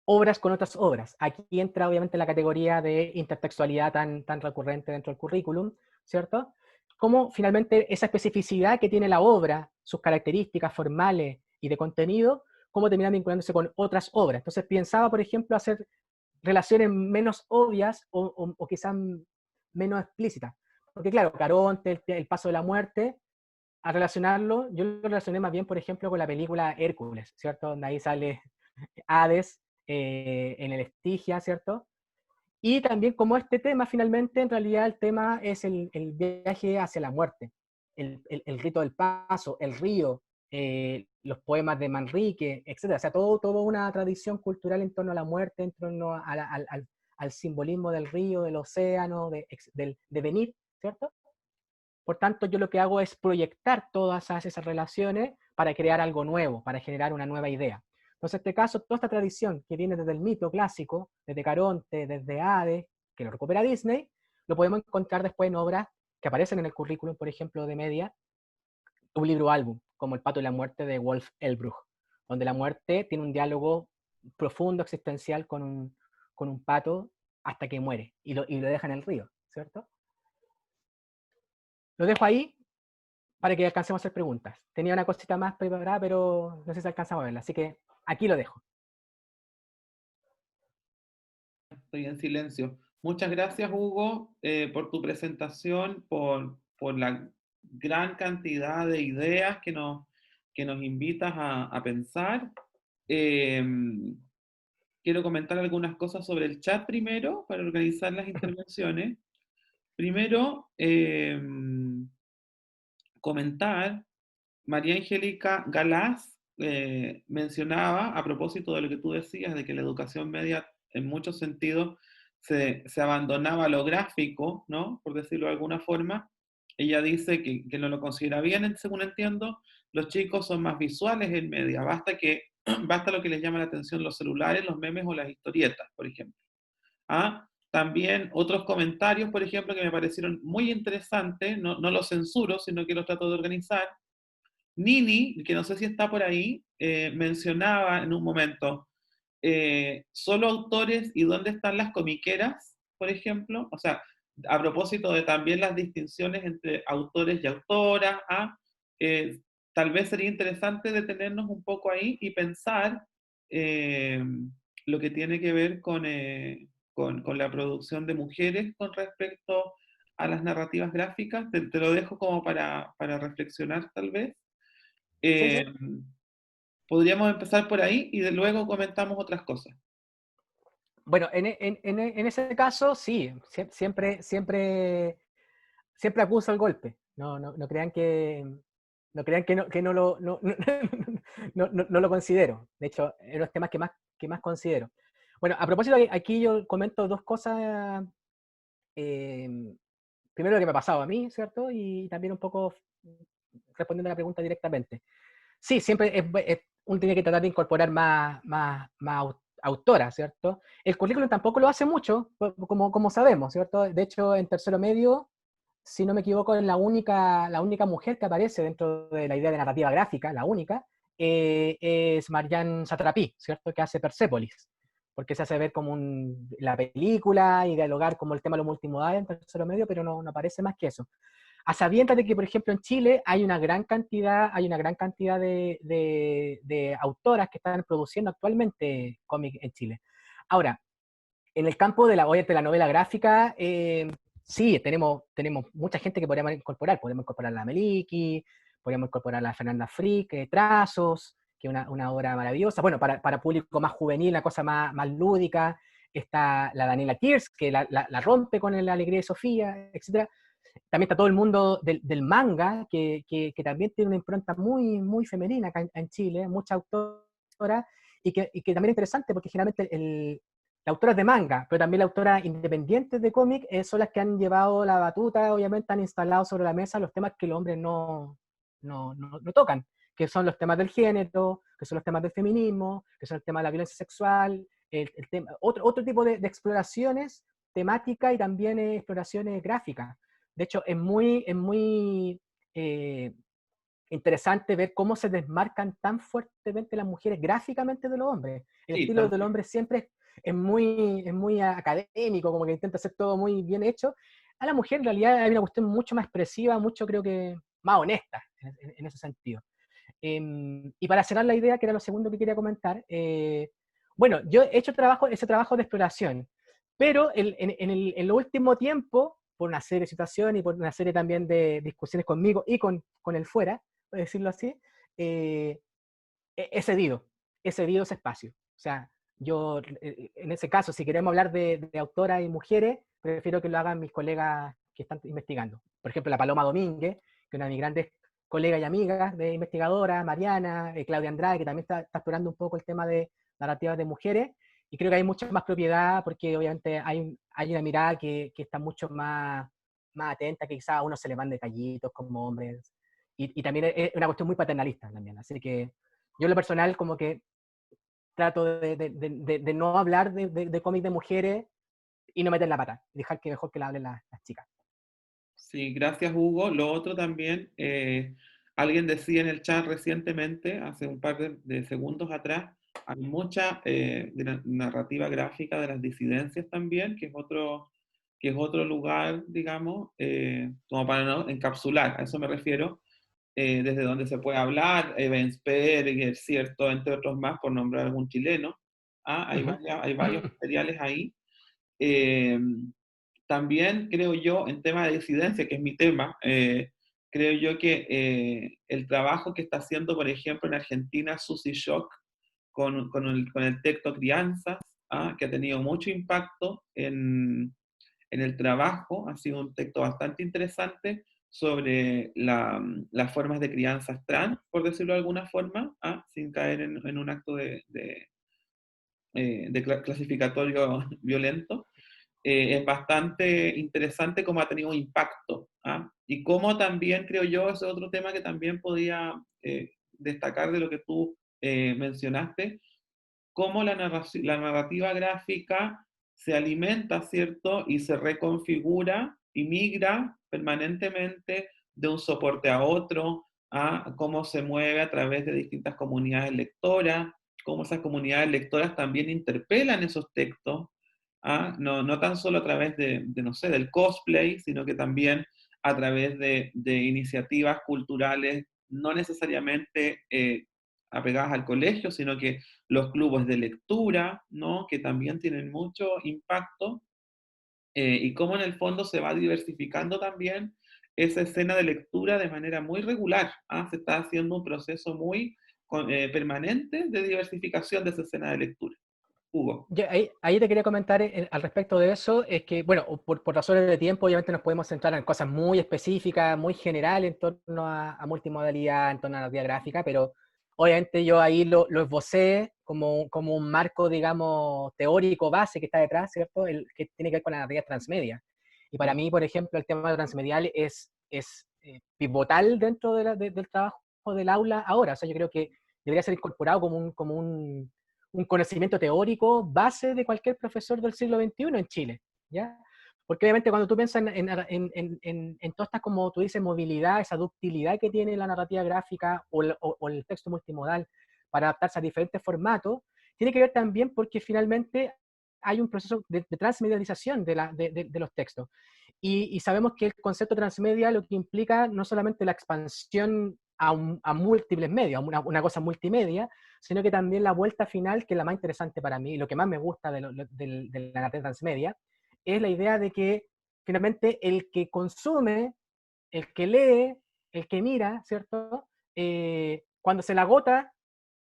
S2: obras con otras obras. Aquí entra obviamente la categoría de intertextualidad tan recurrente dentro del currículum, ¿cierto? Cómo finalmente esa especificidad que tiene la obra, sus características formales y de contenido, cómo terminan vinculándose con otras obras. Entonces pensaba, por ejemplo, hacer relaciones menos obvias o quizás menos explícitas. Porque claro, Caronte, el paso de la muerte, a relacionarlo, yo lo relacioné más bien, por ejemplo, con la película Hércules, ¿cierto? Donde ahí sale Hades en el Estigia, ¿cierto? Y también como este tema, finalmente, en realidad el tema es el viaje hacia la muerte, el rito del paso, el río, los poemas de Manrique, etc. O sea, todo una tradición cultural en torno a la muerte, en torno al simbolismo del río, del océano, del devenir, ¿cierto? Por tanto, yo lo que hago es proyectar todas esas relaciones para crear algo nuevo, para generar una nueva idea. Entonces, en este caso, toda esta tradición que viene desde el mito clásico, desde Caronte, desde Hades, que lo recupera Disney, lo podemos encontrar después en obras que aparecen en el currículum, por ejemplo, de media, un libro álbum, como El pato y la muerte de Wolf Elbruch, donde la muerte tiene un diálogo profundo, existencial con un pato hasta que muere y lo deja en el río, ¿cierto? Lo dejo ahí para que alcancemos a hacer preguntas. Tenía una cosita más preparada, pero no sé si alcanzamos a verla, así que aquí lo dejo.
S1: Estoy en silencio. Muchas gracias, Hugo, por tu presentación, por la gran cantidad de ideas que nos invitas a pensar. Eh, Quiero comentar algunas cosas sobre el chat primero, para organizar las intervenciones. Primero, comentar, María Angélica Galás mencionaba, a propósito de lo que tú decías, de que la educación media en muchos sentidos se abandonaba a lo gráfico, ¿no? Por decirlo de alguna forma. Ella dice que no lo considera bien, según entiendo. Los chicos son más visuales en media. Basta lo que les llama la atención los celulares, los memes o las historietas, por ejemplo. ¿Ah? También otros comentarios, por ejemplo, que me parecieron muy interesantes, no los censuro, sino que los trato de organizar. Nini, que no sé si está por ahí, mencionaba en un momento, solo autores y dónde están las comiqueras, por ejemplo. O sea, a propósito de también las distinciones entre autores y autoras, ¿ah? Tal vez sería interesante detenernos un poco ahí y pensar lo que tiene que ver con la producción de mujeres con respecto a las narrativas gráficas. Te lo dejo como para reflexionar tal vez.
S2: Sí, sí.
S1: Eh, Podríamos empezar por ahí y luego comentamos otras cosas.
S2: Bueno, en ese caso, sí, siempre acuso el golpe. No crean que no lo, no lo considero. De hecho, es los temas que más considero. Bueno, a propósito, aquí yo comento dos cosas. Primero, lo que me ha pasado a mí, ¿cierto? Y también un poco respondiendo a la pregunta directamente. Sí, siempre uno tiene que tratar de incorporar más autoras, ¿cierto? El currículum tampoco lo hace mucho, como sabemos, ¿cierto? De hecho, en tercero medio, si no me equivoco, es la única mujer que aparece dentro de la idea de narrativa gráfica, la única, es Marianne Satrapi, ¿cierto? Que hace Persepolis, porque se hace ver como la película y dialogar como el tema de lo multimodal en tercero medio, pero no, no parece más que eso. A sabiendas de que, por ejemplo, en Chile hay una gran cantidad de autoras que están produciendo actualmente cómics en Chile. Ahora, en el campo de obviamente, la novela gráfica, sí, tenemos mucha gente que podríamos incorporar. Podemos incorporar a la Meliki, podríamos incorporar a la Fernanda Frick, Trazos, que es una obra maravillosa. Bueno, para público más juvenil, una cosa más lúdica, está la Daniela Kiers, que la rompe con la alegría de Sofía, etc. También está todo el mundo del manga, que también tiene una impronta muy femenina acá en Chile, muchas autoras, y que también es interesante porque generalmente las autoras de manga, pero también las autoras independientes de cómic, son las que han llevado la batuta, obviamente han instalado sobre la mesa los temas que los hombres no tocan, que son los temas del género, que son los temas del feminismo, que son el tema de la violencia sexual, el tema, otro tipo de exploraciones temáticas y también exploraciones gráficas. De hecho, es muy interesante ver cómo se desmarcan tan fuertemente las mujeres gráficamente de los hombres. El
S1: Sí,
S2: estilo del hombre siempre es muy académico, como que intenta hacer todo muy bien hecho. A la mujer en realidad hay una cuestión mucho más expresiva, mucho creo que más honesta en ese sentido. Y para cerrar la idea, que era lo segundo que quería comentar, bueno, yo he hecho ese trabajo de exploración, pero en el último tiempo, por una serie de situaciones y por una serie también de discusiones conmigo y con el fuera, por decirlo así, eh, he cedido ese espacio. O sea, yo, en ese caso, si queremos hablar de autoras y mujeres, prefiero que lo hagan mis colegas que están investigando. Por ejemplo, la Paloma Domínguez, que es una de mis grandes colegas y amigas de investigadora, Mariana, Claudia Andrade, que también está explorando un poco el tema de narrativas de mujeres, y creo que hay mucha más propiedad porque obviamente hay una mirada que está mucho más atenta, que quizás a uno se le van detallitos como hombres, y también es una cuestión muy paternalista también, así que yo en lo personal como que trato de no hablar de cómics de mujeres y no meter la pata, dejar que mejor que la hablen las chicas.
S1: Sí, gracias Hugo. Lo otro también, alguien decía en el chat recientemente, hace un par de segundos atrás, hay mucha narrativa gráfica de las disidencias también, que es otro lugar, digamos, como para no encapsular, a eso me refiero, desde donde se puede hablar, Ebensperger, ¿cierto? Entre otros más, por nombrar algún chileno.
S2: Uh-huh.
S1: Hay varios materiales ahí. Eh, También creo yo, en tema de disidencia, que es mi tema, creo yo que el trabajo que está haciendo, por ejemplo, en Argentina, Susi Shock, con el texto Crianzas, que ha tenido mucho impacto en el trabajo, ha sido un texto bastante interesante sobre las formas de crianzas trans, por decirlo de alguna forma, sin caer en un acto de clasificatorio violento. Es bastante interesante cómo ha tenido impacto. Y cómo también, creo yo, ese es otro tema que también podía destacar de lo que tú mencionaste, cómo la narrativa gráfica se alimenta, ¿cierto? Y se reconfigura y migra permanentemente de un soporte a otro, a cómo se mueve a través de distintas comunidades lectoras, cómo esas comunidades lectoras también interpelan esos textos, no tan solo a través no sé, del cosplay, sino que también a través de iniciativas culturales, no necesariamente apegadas al colegio, sino que los clubes de lectura, ¿no? Que también tienen mucho impacto, y cómo en el fondo se va diversificando también esa escena de lectura de manera muy regular. Se está haciendo un proceso muy permanente de diversificación de esa escena de lectura. Hugo.
S2: Ahí te quería comentar al respecto de eso, es que, bueno, por razones de tiempo, obviamente nos podemos centrar en cosas muy específicas, muy generales en torno a multimodalidad, en torno a la vía gráfica, pero obviamente yo ahí lo esbocé como un marco, digamos, teórico base que está detrás, ¿cierto? Que tiene que ver con la narrativa transmedia. Y para mí, por ejemplo, el tema transmedial es pivotal dentro del trabajo del aula ahora. O sea, yo creo que debería ser incorporado como un conocimiento teórico base de cualquier profesor del siglo XXI en Chile, ¿ya? Porque obviamente cuando tú piensas en toda esta, como tú dices, movilidad, esa ductilidad que tiene la narrativa gráfica o el texto multimodal para adaptarse a diferentes formatos, tiene que ver también porque finalmente hay un proceso de transmedialización de los textos. Y sabemos que el concepto transmedia lo que implica no solamente la expansión a múltiples medios, a una cosa multimedia, sino que también la vuelta final, que es la más interesante para mí, lo que más me gusta de la narrativa transmedia, es la idea de que finalmente el que consume, el que lee, el que mira, ¿cierto? Cuando se la agota,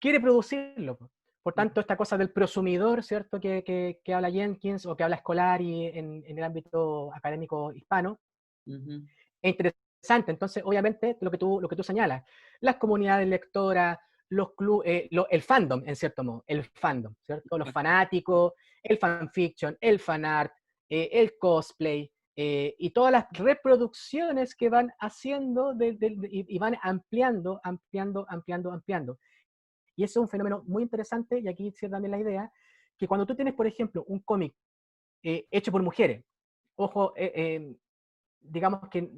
S2: quiere producirlo. Por tanto, esta cosa del prosumidor, ¿cierto? Que habla Jenkins o que habla Scolari en el ámbito académico hispano,
S1: Ujú.
S2: es interesante. Entonces, obviamente, lo que tú señalas, las comunidades lectoras, los el fandom, en cierto modo, el fandom, ¿cierto? Los fanáticos, el fanfiction, el fanart, el cosplay, y todas las reproducciones que van haciendo y van ampliando, ampliando, ampliando, ampliando. Y eso es un fenómeno muy interesante, y aquí sí también la idea, que cuando tú tienes, por ejemplo, un cómic hecho por mujeres, ojo, digamos que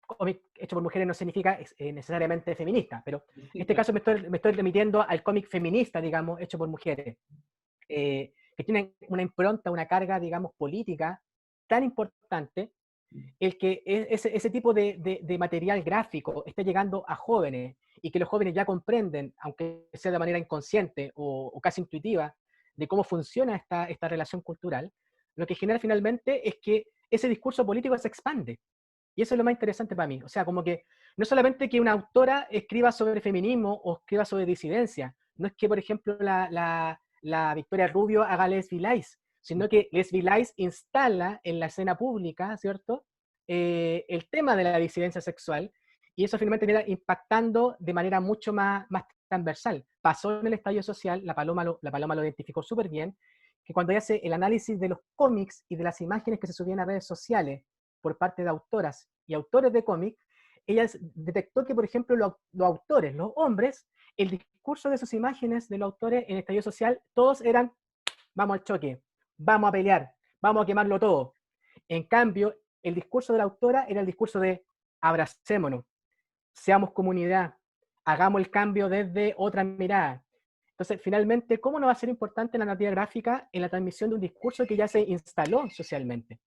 S2: cómic hecho por mujeres no significa necesariamente feminista, pero en
S1: Sí,
S2: este
S1: claro.
S2: caso me estoy remitiendo al cómic feminista, digamos, hecho por mujeres, que tiene una impronta, una carga, digamos, política tan importante, el que ese tipo de material gráfico esté llegando a jóvenes y que los jóvenes ya comprenden, aunque sea de manera inconsciente o casi intuitiva, de cómo funciona esta relación cultural, lo que genera finalmente es que ese discurso político se expande. Y eso es lo más interesante para mí. O sea, como que no solamente que una autora escriba sobre feminismo o escriba sobre disidencia, no es que, por ejemplo, la Victoria Rubio haga Lesbi Lies, sino que Lesbi Lies instala en la escena pública, ¿cierto? El tema de la disidencia sexual, y eso finalmente termina impactando de manera mucho más transversal. Pasó en el estallido social, la Paloma lo identificó súper bien, que cuando ella hace el análisis de los cómics y de las imágenes que se subían a redes sociales por parte de autoras y autores de cómics, ella detectó que, por ejemplo, los autores, los hombres, el discurso de sus imágenes de los autores en estallido social, todos eran, vamos al choque, vamos a pelear, vamos a quemarlo todo. En cambio, el discurso de la autora era el discurso de abracémonos, seamos comunidad, hagamos el cambio desde otra mirada. Entonces, finalmente, ¿cómo no va a ser importante la narrativa gráfica en la transmisión de un discurso que ya se instaló socialmente?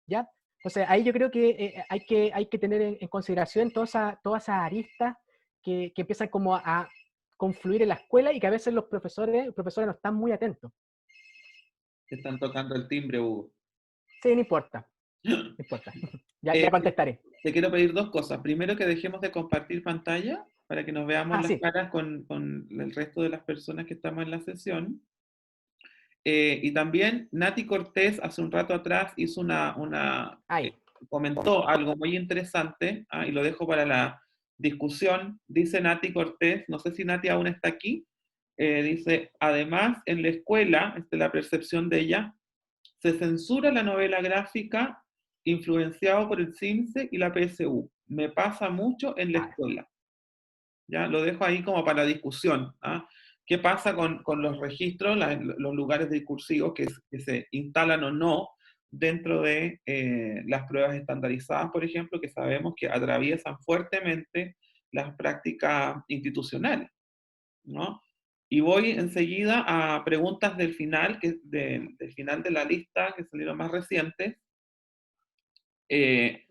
S2: ¿Ya? Entonces, ahí yo creo que hay que tener en consideración todas esas aristas que empiezan como a confluir en la escuela y que a veces los profesores no están muy atentos.
S1: Te están tocando el timbre, Hugo.
S2: Sí, no importa, no importa. Ya
S1: Eh,
S2: contestaré.
S1: Te quiero pedir dos cosas. Primero, que dejemos de compartir pantalla para que nos veamos
S2: Ah,
S1: las
S2: sí.
S1: caras con el resto de las personas que estamos en la sesión. Y también Nati Cortés hace un rato atrás hizo
S2: Ahí.
S1: comentó algo muy interesante, y lo dejo para la discusión. Dice Nati Cortés, no sé si Nati aún está aquí, dice, además en la escuela, esta es la percepción de ella, se censura la novela gráfica influenciado por el CINCE y la PSU. Me pasa mucho en la
S2: Ah,
S1: escuela. ¿Ya? Lo dejo ahí como para discusión. ¿Ah? ¿Qué pasa con los registros, los lugares discursivos que se instalan o no dentro de las pruebas estandarizadas, por ejemplo, que sabemos que atraviesan fuertemente las prácticas institucionales? ¿No? Y voy enseguida a preguntas del final, del final de la lista, que salieron más recientes. Eh,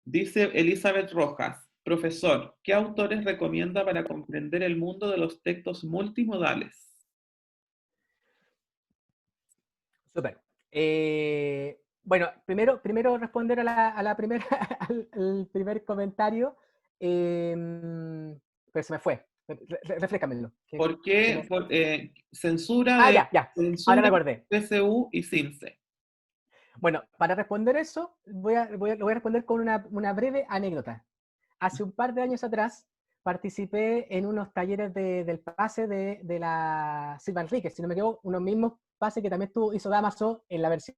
S1: Dice Elizabeth Rojas, profesor, ¿qué autores recomienda para comprender el mundo de los textos multimodales?
S2: súper. Bueno, primero responder a la primera, al primer comentario, eh, pero se me fue. Refrescamelo.
S1: ¿Por qué censura
S2: Ah,
S1: de
S2: ya. Ahora
S1: censura,
S2: me acordé.
S1: PSU y CINCE?
S2: Bueno, para responder eso, lo voy a responder con una breve anécdota. Hace un par de años atrás participé en unos talleres del pase de la Silva Enrique, si no me equivoco, unos mismos pases que también hizo Damaso en la versión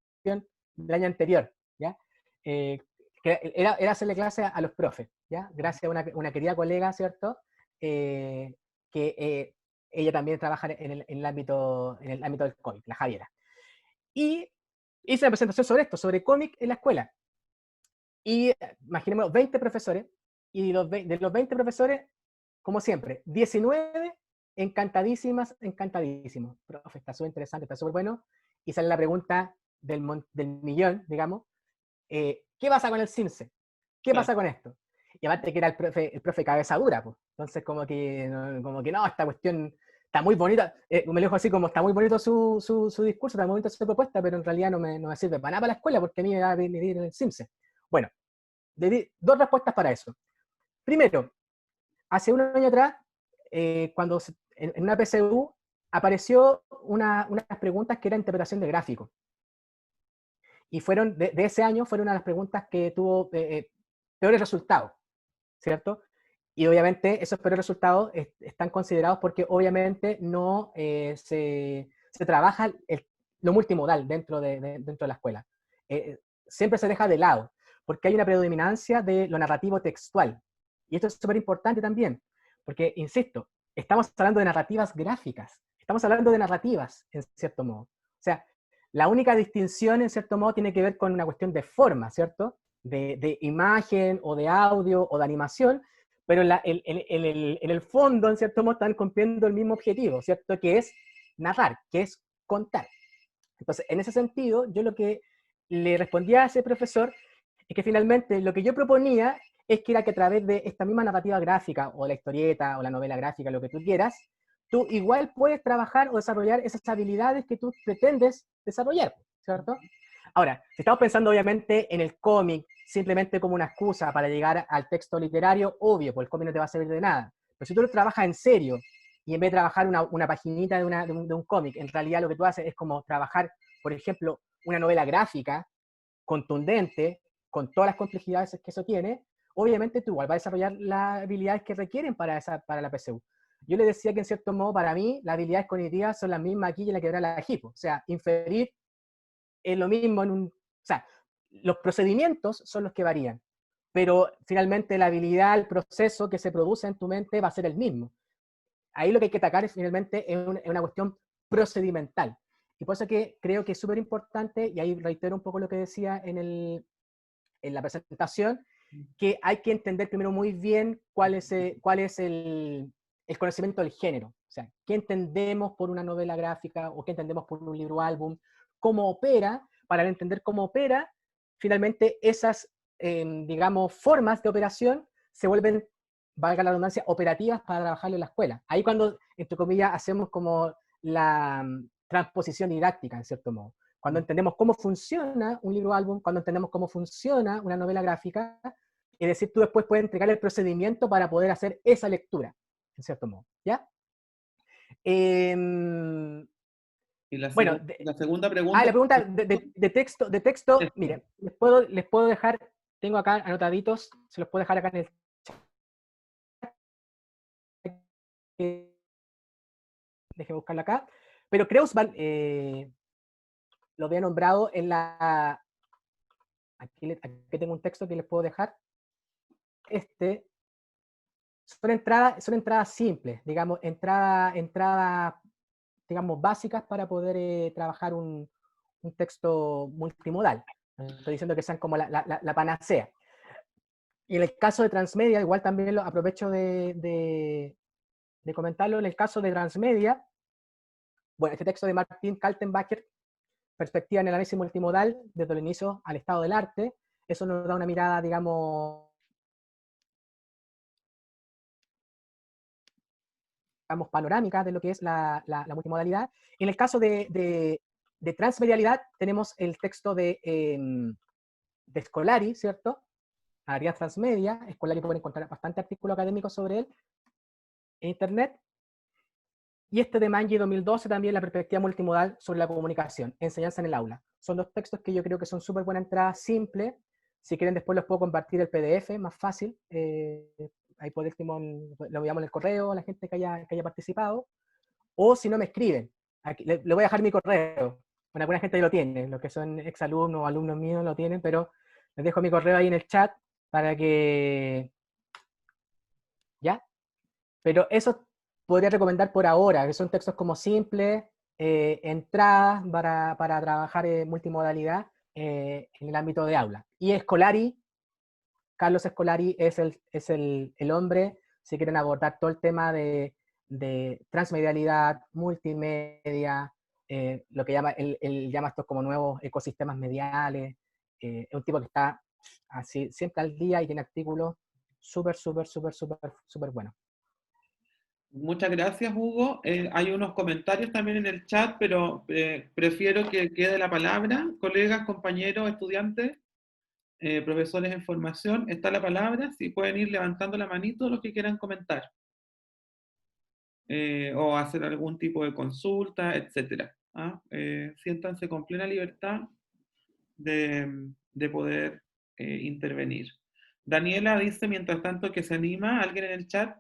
S2: del año anterior, ¿ya? Eh, que era hacerle clase a los profes, ¿ya? Gracias a una querida colega, ¿cierto? Que ella también trabaja en el ámbito del cómic, la Javiera. Y hice la presentación sobre esto, sobre cómic en la escuela. Y imaginemos 20 profesores, y de los 20 profesores, como siempre, 19 encantadísimas, encantadísimos. Profe, está súper interesante, está súper bueno. Y sale la pregunta del millón, digamos, ¿qué pasa con el CIMSE? ¿Qué
S1: Claro.
S2: pasa con esto? Y aparte que era el profe cabeza dura, pues. Entonces como que no, esta cuestión está muy bonita. Me lo dijo así como, está muy bonito su discurso, está muy bonita su propuesta, pero en realidad no me sirve para nada para la escuela porque a mí me va a venir el CIMSE. Bueno, le di dos respuestas para eso. Primero, hace un año atrás, cuando en una PSU apareció unas preguntas que era interpretación de gráficos. Y fueron, de ese año, fueron una de las preguntas que tuvo peores resultados, ¿cierto? Y obviamente esos peores resultados están considerados porque obviamente no se trabaja lo multimodal dentro de la escuela. Siempre se deja de lado, porque hay una predominancia de lo narrativo textual. Y esto es súper importante también, porque, insisto, estamos hablando de narrativas gráficas, estamos hablando de narrativas, en cierto modo. O sea, la única distinción, en cierto modo, tiene que ver con una cuestión de forma, ¿cierto? De imagen, o de audio, o de animación, pero en el fondo, en cierto modo, están cumpliendo el mismo objetivo, ¿cierto? Que es narrar, que es contar. Entonces, en ese sentido, yo lo que le respondía a ese profesor es que finalmente lo que yo proponía es que era que a través de esta misma narrativa gráfica, o la historieta, o la novela gráfica, lo que tú quieras, tú igual puedes trabajar o desarrollar esas habilidades que tú pretendes desarrollar, ¿cierto? Ahora, si estamos pensando obviamente en el cómic, simplemente como una excusa para llegar al texto literario, obvio, pues el cómic no te va a servir de nada. Pero si tú lo trabajas en serio, y en vez de trabajar una paginita de un cómic, en realidad lo que tú haces es como trabajar, por ejemplo, una novela gráfica, contundente, con todas las complejidades que eso tiene, obviamente tú igual vas a desarrollar las habilidades que requieren para la PSU. Yo le decía que en cierto modo, para mí, las habilidades cognitivas son las mismas aquí en la quebrada de la Hipo. O sea, inferir es lo mismo o sea, los procedimientos son los que varían, pero finalmente la habilidad, el proceso que se produce en tu mente va a ser el mismo. Ahí lo que hay que atacar es finalmente es una cuestión procedimental. Y por eso que creo que es súper importante, y ahí reitero un poco lo que decía en la presentación, que hay que entender primero muy bien cuál es el conocimiento del género. O sea, qué entendemos por una novela gráfica o qué entendemos por un libro álbum, cómo opera, para entender cómo opera, finalmente esas, digamos, formas de operación se vuelven, valga la redundancia, operativas para trabajarlo en la escuela. Ahí cuando, entre comillas, hacemos como la transposición didáctica, en cierto modo. Cuando entendemos cómo funciona un libro álbum, cuando entendemos cómo funciona una novela gráfica, es decir, tú después puedes entregar el procedimiento para poder hacer esa lectura, en cierto modo, ¿ya? Eh,
S1: Y
S2: bueno,
S1: la segunda
S2: la
S1: pregunta,
S2: pregunta de texto, miren, les puedo dejar, tengo acá anotaditos, se los puedo dejar acá en el chat, déjenme buscarlo acá, pero Kreuzmann lo había nombrado en la, aquí tengo un texto que les puedo dejar, son entradas simples, digamos, entradas, digamos, básicas para poder trabajar un texto multimodal. No estoy diciendo que sean como la panacea. Y en el caso de Transmedia, igual también lo aprovecho de comentarlo, en el caso de Transmedia, bueno, este texto de Martin Kaltenbacher, Perspectiva en el análisis multimodal, desde el inicio al estado del arte, eso nos da una mirada, digamos, panorámica de lo que es la multimodalidad. En el caso de transmedialidad, tenemos el texto de Scolari, ¿cierto? Área transmedia. Scolari pueden encontrar bastante artículo académico sobre él en internet. Y este de Mangi 2012 también, la perspectiva multimodal sobre la comunicación, enseñanza en el aula. Son dos textos que yo creo que son súper buena entrada, simple. Si quieren después los puedo compartir el PDF, más fácil. Ahí por último lo enviamos en el correo a la gente que haya participado. O si no me escriben. Aquí, le voy a dejar mi correo. Bueno, alguna gente ya lo tiene, los que son exalumnos o alumnos míos lo tienen, pero les dejo mi correo ahí en el chat para que... ¿Ya? Pero eso podría recomendar por ahora, que son textos como simples, entradas para trabajar multimodalidad en el ámbito de aula. Y Scolari, Carlos Scolari es el hombre, si quieren abordar todo el tema de transmedialidad, multimedia, lo que él llama estos como nuevos ecosistemas mediales. Es un tipo que está así siempre al día y tiene artículos súper, súper, súper, súper, súper buenos.
S1: Muchas gracias, Hugo. Hay unos comentarios también en el chat, pero prefiero que quede la palabra. Colegas, compañeros, estudiantes, profesores en formación, está la palabra. Si pueden ir levantando la manito los que quieran comentar. O hacer algún tipo de consulta, etc. ¿Ah? Siéntanse con plena libertad de poder intervenir. Daniela dice, mientras tanto, que se anima alguien en el chat.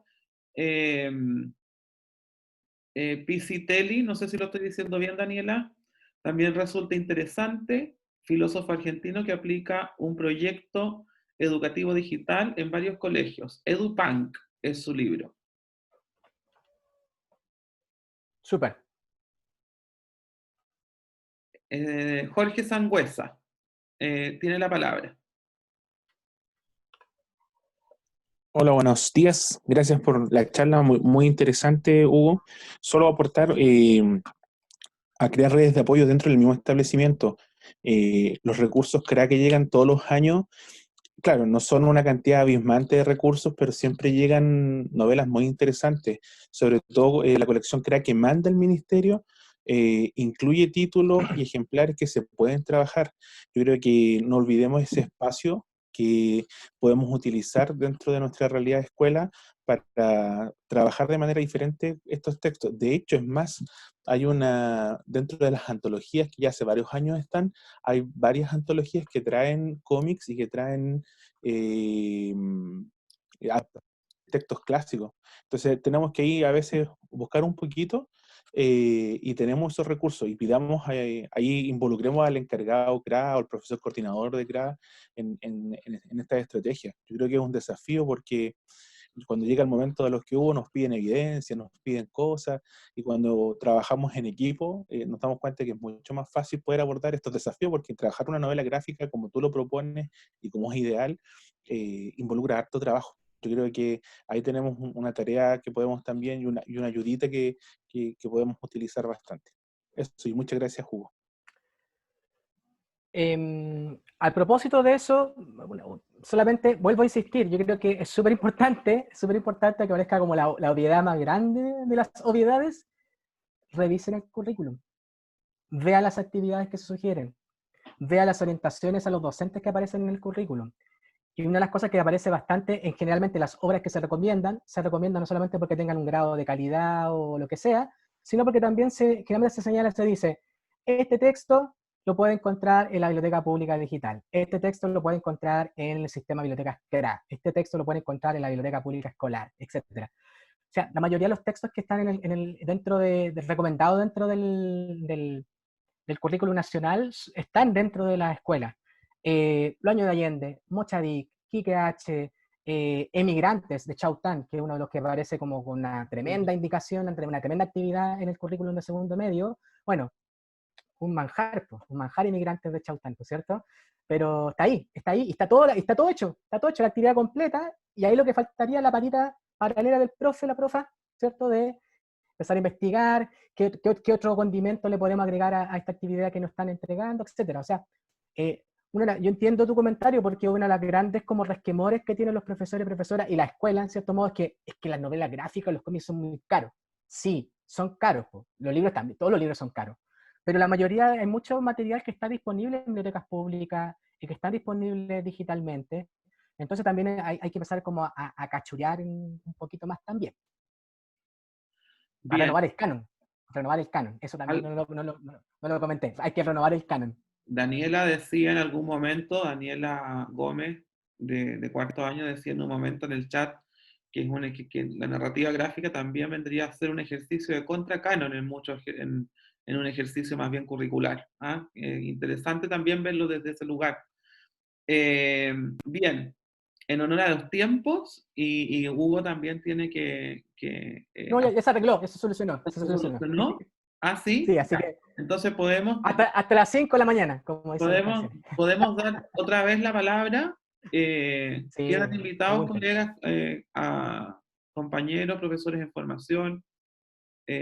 S1: Pisitelli, no sé si lo estoy diciendo bien, Daniela, también resulta interesante, filósofo argentino que aplica un proyecto educativo digital en varios colegios. EduPunk es su libro.
S2: Súper.
S1: Jorge Sangüesa tiene la palabra.
S3: Hola, buenos días. Gracias por la charla, muy, muy interesante, Hugo. Solo aportar a crear redes de apoyo dentro del mismo establecimiento. Los recursos CRA que llegan todos los años, claro, no son una cantidad abismante de recursos, pero siempre llegan novelas muy interesantes. Sobre todo la colección CRA que manda el ministerio incluye títulos y ejemplares que se pueden trabajar. Yo creo que no olvidemos ese espacio que podemos utilizar dentro de nuestra realidad de escuela para trabajar de manera diferente estos textos. De hecho, es más, dentro de las antologías que ya hace varios años están, hay varias antologías que traen cómics y que traen eh, textos clásicos. Entonces tenemos que ir a veces buscar un poquito y tenemos esos recursos y pidamos, ahí involucremos al encargado CRA o al profesor coordinador de CRA en esta estrategia. Yo creo que es un desafío porque cuando llega el momento de los que hubo nos piden evidencia, nos piden cosas, y cuando trabajamos en equipo nos damos cuenta que es mucho más fácil poder abordar estos desafíos, porque trabajar una novela gráfica como tú lo propones y como es ideal, involucra harto trabajo. Yo creo que ahí tenemos una tarea que podemos también y una ayudita que podemos utilizar bastante. Eso, y muchas gracias, Hugo.
S2: Al propósito de eso, bueno, solamente vuelvo a insistir, yo creo que es súper importante que parezca como la obviedad más grande de las obviedades. Revisen el currículum, vea las actividades que se sugieren, vea las orientaciones a los docentes que aparecen en el currículum. Y una de las cosas que aparece bastante, generalmente las obras que se recomiendan no solamente porque tengan un grado de calidad o lo que sea, sino porque también generalmente se señala, se dice, este texto lo puede encontrar en la biblioteca pública digital, este texto lo puede encontrar en el sistema de bibliotecas CRA, este texto lo puede encontrar en la biblioteca pública escolar, etc. O sea, la mayoría de los textos que están recomendados dentro del currículum nacional están dentro de las escuelas. Loaño de Allende, Mochadik, Quique H., Emigrantes de Chaután, que es uno de los que aparece como con una tremenda indicación, una tremenda actividad en el currículum de segundo medio. Bueno, un manjar Emigrantes de Chaután, ¿cierto? Pero está ahí, y está todo hecho, la actividad completa, y ahí lo que faltaría es la patita paralela del profe, la profa, ¿cierto? De empezar a investigar qué otro condimento le podemos agregar a esta actividad que nos están entregando, etcétera. O sea, yo entiendo tu comentario porque una de las grandes como resquemores que tienen los profesores y profesoras y la escuela, en cierto modo, es que las novelas gráficas, los cómics son muy caros. Sí, son caros. Los libros también, todos los libros son caros. Pero la mayoría, hay mucho material que está disponible en bibliotecas públicas y que está disponible digitalmente. Entonces también hay que empezar como a cachurear un poquito más también. Para renovar el canon. Eso también no lo comenté. Hay que renovar el canon.
S1: Daniela decía en algún momento, Daniela Gómez, de cuarto año, decía en un momento en el chat que la narrativa gráfica también vendría a ser un ejercicio de contracanon en un ejercicio más bien curricular. ¿Ah? Interesante también verlo desde ese lugar. Bien, en honor a los tiempos, y Hugo también tiene que
S2: no, ya se arregló, ya se solucionó.
S1: ¿no? Ah,
S2: Sí,
S1: sí.
S2: así
S1: Ya.
S2: que
S1: Entonces podemos,
S2: hasta las 5 de la mañana, como dicen las
S1: podemos,
S2: canciones.
S1: podemos dar otra vez la palabra.
S2: Sí,
S1: Quedan invitados,
S2: pregunten.
S1: colegas, a compañeros, profesores en formación.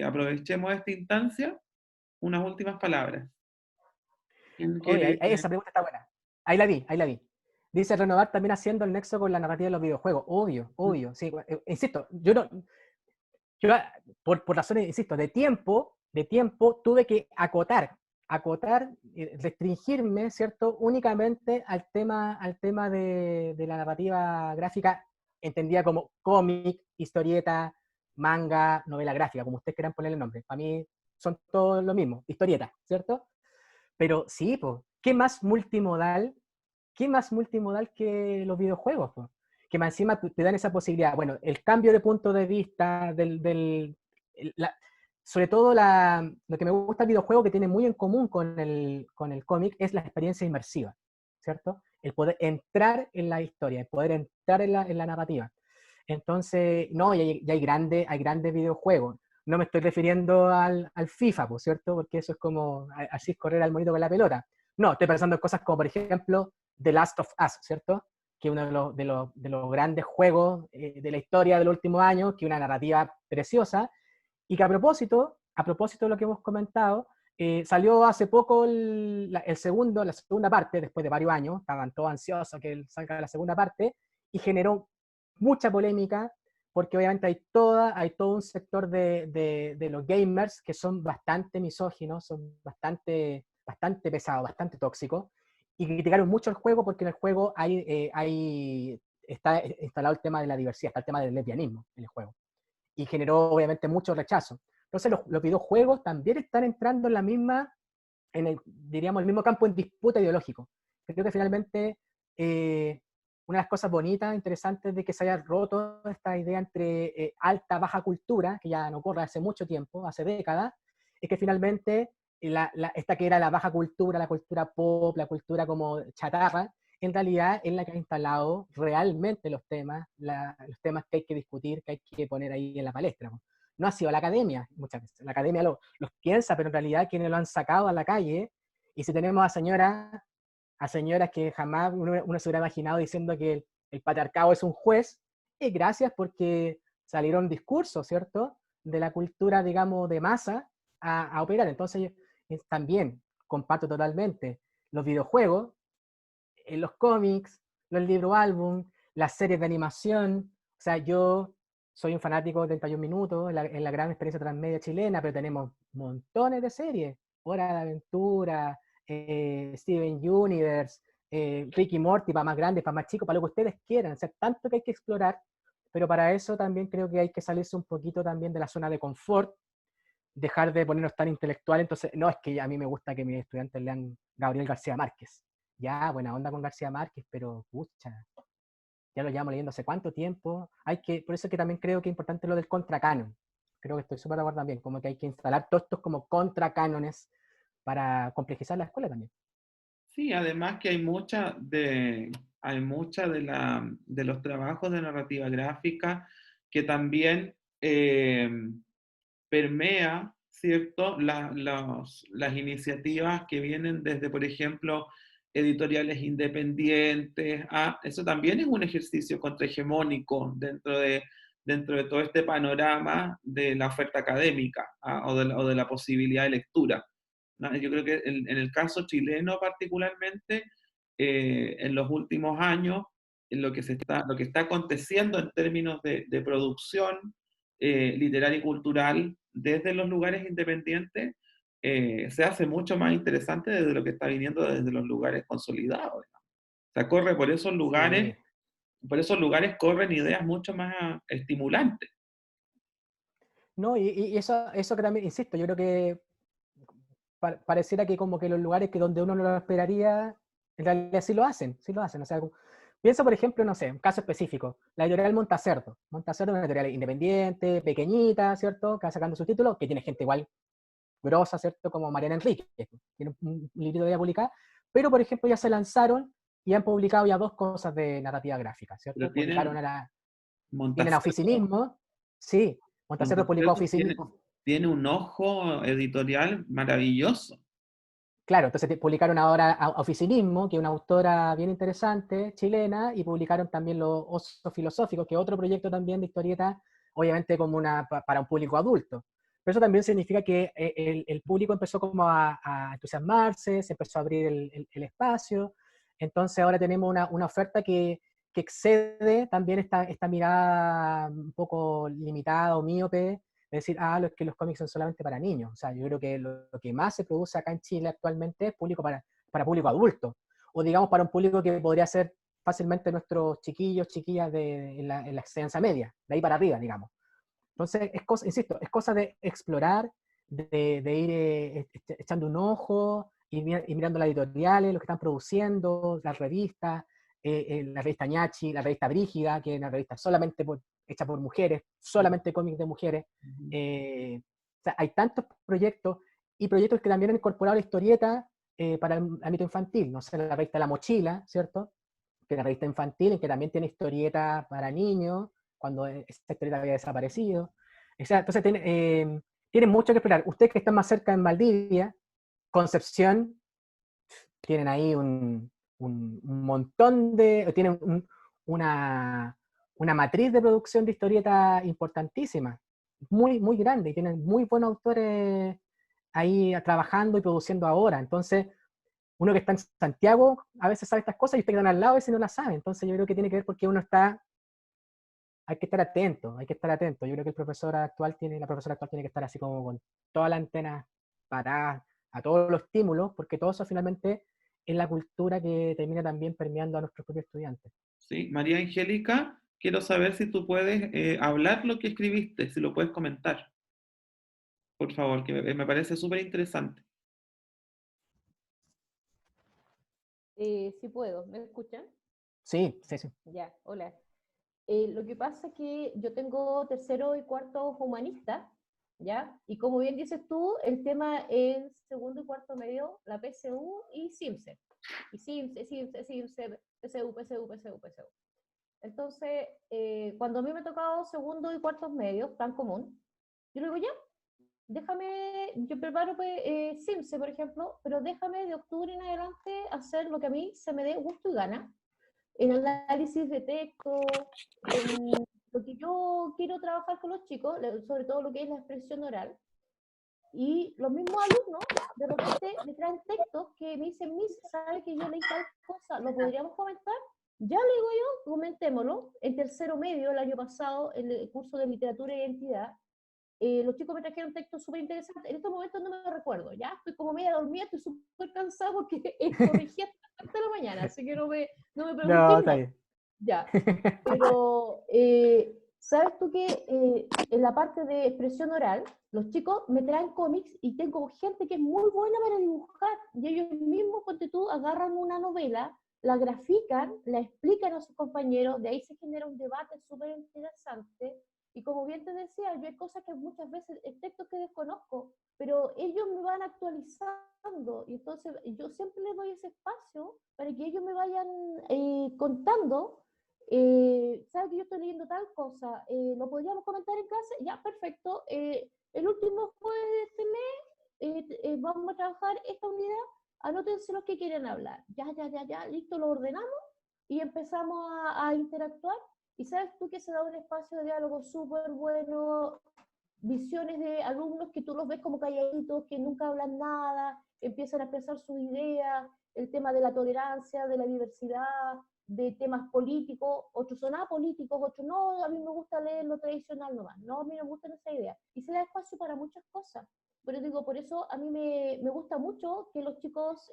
S1: Aprovechemos esta instancia. Unas últimas palabras. ¿Quién
S2: Oye,
S1: quiere?
S2: esa pregunta está buena. Ahí la vi, ahí la vi. Dice renovar también haciendo el nexo con la narrativa de los videojuegos. Obvio, obvio. Sí, insisto, yo no, yo, por razones, insisto, de tiempo, tuve que acotar, restringirme, ¿cierto? Únicamente al tema de la narrativa gráfica, entendida como cómic, historieta, manga, novela gráfica, como ustedes quieran ponerle nombre. Para mí son todo lo mismo, historieta, ¿cierto? Pero sí, pues, qué más multimodal que los videojuegos, po? Que más encima te dan esa posibilidad. Bueno, el cambio de punto de vista, sobre todo lo que me gusta del videojuego que tiene muy en común con el cómic es la experiencia inmersiva, ¿cierto? El poder entrar en la historia, el poder entrar en la narrativa. Entonces, no, hay grandes videojuegos. No me estoy refiriendo al FIFA, por cierto, porque eso es como, así es correr al monito con la pelota. No, estoy pensando en cosas como, por ejemplo, The Last of Us, ¿cierto? Que es uno de los grandes juegos de la historia del último año, que una narrativa preciosa, y que a propósito de lo que hemos comentado, salió hace poco la segunda parte, después de varios años, estaban todos ansiosos que salga la segunda parte, y generó mucha polémica, porque obviamente hay todo un sector de los gamers que son bastante misóginos, son bastante pesados, bastante tóxicos, y criticaron mucho el juego porque en el juego está instalado el tema de la diversidad, está el tema del lesbianismo en el juego. Y generó obviamente mucho rechazo. Entonces los videojuegos también están entrando en la misma, diríamos, el mismo campo en disputa ideológico. Creo que finalmente una de las cosas bonitas, interesantes de que se haya roto esta idea entre alta, baja cultura, que ya no ocurre hace mucho tiempo, hace décadas, es que finalmente esta que era la baja cultura, la cultura pop, la cultura como chatarra, en realidad es la que ha instalado realmente los temas que hay que discutir, que hay que poner ahí en la palestra. No ha sido la academia, muchas veces. La academia los piensa, pero en realidad quienes lo han sacado a la calle, y si tenemos a señoras que jamás uno se hubiera imaginado diciendo que el patriarcado es un juez, es gracias porque salieron discursos, ¿cierto?, de la cultura, digamos, de masa a operar. Entonces, también comparto totalmente los videojuegos, los cómics, los libros álbum, las series de animación. O sea, yo soy un fanático de 31 minutos en la gran experiencia transmedia chilena, pero tenemos montones de series. Hora de Aventura, Steven Universe, Ricky Morty, para más grandes, para más chicos, para lo que ustedes quieran. O sea, tanto que hay que explorar, pero para eso también creo que hay que salirse un poquito también de la zona de confort, dejar de ponernos tan intelectual. Entonces, no, es que a mí me gusta que mis estudiantes lean Gabriel García Márquez. Ya, buena onda con García Márquez, pero pucha, ya lo llevamos leyendo hace cuánto tiempo. Por eso es que también creo que es importante lo del contracanon. Creo que estoy súper de acuerdo también, como que hay que instalar todos estos como contracánones para complejizar la escuela también.
S1: Sí, además que hay mucha de los trabajos de narrativa gráfica que también permea, ¿cierto?, las iniciativas que vienen desde, por ejemplo, editoriales independientes. Eso también es un ejercicio contrahegemónico dentro de todo este panorama de la oferta académica, o de la posibilidad de lectura. ¿No? Yo creo que en el caso chileno particularmente, en los últimos años, en lo que está aconteciendo en términos de producción literaria y cultural desde los lugares independientes, se hace mucho más interesante desde lo que está viniendo desde los lugares consolidados. ¿No? O sea, corre
S2: Sí.
S1: por esos lugares corren ideas mucho más estimulantes.
S2: No, y eso que también, insisto, yo creo que pareciera que como que los lugares que donde uno no lo esperaría, en realidad sí lo hacen, sí lo hacen. O sea, pienso, por ejemplo, no sé, un caso específico, la editorial Montacerdo. Montacerdo es una editorial independiente, pequeñita, ¿cierto?, que va sacando sus títulos, que tiene gente igual grosa, ¿cierto?, como Mariana Enrique, que tiene un librito de publicar, pero, por ejemplo, ya se lanzaron y han publicado ya 2 cosas de narrativa gráfica,
S1: Pero
S2: ¿cierto? Publicaron tienen a
S1: Montacerdo,
S2: Oficinismo, sí, Montacerdo publicó
S1: Montacerdo tiene,
S2: Oficinismo.
S1: tiene un ojo editorial maravilloso.
S2: Claro, entonces publicaron ahora a Oficinismo, que es una autora bien interesante, chilena, y publicaron también Los Osos Filosóficos, que es otro proyecto también de historieta, obviamente como para un público adulto. Pero eso también significa que el público empezó como a entusiasmarse, se empezó a abrir el espacio, entonces ahora tenemos una oferta que excede también esta mirada un poco limitada o míope, es decir, que los cómics son solamente para niños. O sea, yo creo que lo que más se produce acá en Chile actualmente es público para público adulto. O digamos para un público que podría ser fácilmente nuestros chiquillos, chiquillas en la enseñanza media, de ahí para arriba, digamos. Entonces, insisto, es cosa de explorar, de ir echando un ojo y mirando las editoriales, lo que están produciendo, las revistas, la revista Ñachi, la revista Brígida, que es una revista solamente hecha por mujeres, solamente cómics de mujeres. O sea, hay tantos proyectos y proyectos que también han incorporado la historieta para el ámbito infantil. No sé, la revista La Mochila, ¿cierto? Que es una revista infantil en que también tiene historieta para niños, cuando esta historieta había desaparecido. O sea, entonces tienen mucho que explorar. Ustedes que están más cerca en Valdivia, Concepción, tienen ahí un montón tienen una matriz de producción de historieta importantísima, muy, muy grande, y tienen muy buenos autores ahí trabajando y produciendo ahora. Entonces, uno que está en Santiago a veces sabe estas cosas y ustedes que están al lado a veces no las saben. Entonces, yo creo que tiene que ver porque uno está, hay que estar atento, hay que estar atento. Yo creo que la profesora actual tiene que estar así como con toda la antena parada a todos los estímulos, porque todo eso finalmente es la cultura que termina también permeando a nuestros propios estudiantes.
S1: Sí, María Angélica, quiero saber si tú puedes hablar lo que escribiste, si lo puedes comentar, por favor, que me parece súper interesante.
S4: Sí puedo, ¿me escuchan?
S2: Sí, sí, sí.
S4: Ya, hola. Lo que pasa es que yo tengo tercero y cuarto humanista, ¿ya? Y como bien dices tú, el tema es segundo y cuarto medio, la PSU y CIMSE. Y CIMSE, PSU. Entonces, cuando a mí me ha tocado segundo y cuartos medios, tan común, yo le digo, ya, déjame, yo preparo CIMSE, por ejemplo, pero déjame de octubre en adelante hacer lo que a mí se me dé gusto y gana, en análisis de texto, en lo que yo quiero trabajar con los chicos, sobre todo lo que es la expresión oral. Y los mismos alumnos de repente me traen textos que me dicen, Miss, ¿sabe que yo leí tal cosa? ¿Lo podríamos comentar? Ya le digo yo, comentémoslo. En tercero medio, el año pasado, en el curso de literatura e identidad, los chicos me trajeron textos súper interesantes. En estos momentos no me recuerdo, ya estoy como media dormida, estoy súper cansada porque corregí hasta la mañana, así que no me preguntéis
S2: No, está
S4: más.
S2: bien.
S4: Ya, pero ¿sabes tú que en la parte de expresión oral, los chicos me traen cómics y tengo gente que es muy buena para dibujar y ellos mismos, ponte tú, agarran una novela, la grafican, la explican a sus compañeros, de ahí se genera un debate súper interesante. Y como bien te decía, yo hay cosas que muchas veces, textos que desconozco, pero ellos me van actualizando y entonces yo siempre les doy ese espacio para que ellos me vayan contando. ¿Sabes que yo estoy leyendo tal cosa? ¿Lo podríamos comentar en clase? Ya, perfecto. El último jueves de este mes vamos a trabajar esta unidad. Anótense los que quieren hablar. Ya, listo, lo ordenamos y empezamos a interactuar. Y sabes tú que se da un espacio de diálogo súper bueno, visiones de alumnos que tú los ves como calladitos, que nunca hablan nada, empiezan a expresar sus ideas, el tema de la tolerancia, de la diversidad, de temas políticos, otros son apolíticos, otros no, a mí me gusta leer lo tradicional nomás, no, a mí me gusta esa idea. Y se da espacio para muchas cosas. Pero digo, por eso a mí me gusta mucho que los chicos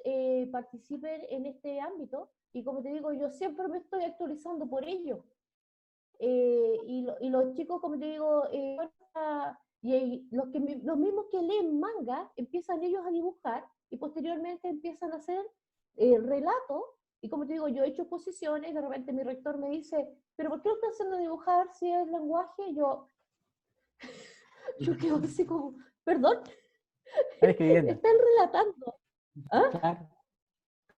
S4: participen en este ámbito, y como te digo, yo siempre me estoy actualizando por ello. Y los chicos, como te digo, los mismos que leen manga empiezan ellos a dibujar y posteriormente empiezan a hacer relatos. Y como te digo, yo he hecho exposiciones, de repente mi rector me dice, ¿pero por qué lo estás haciendo dibujar si es lenguaje? Yo quedo así como, perdón,
S2: Están escribiendo.
S4: están relatando. ¿Ah?
S2: Claro,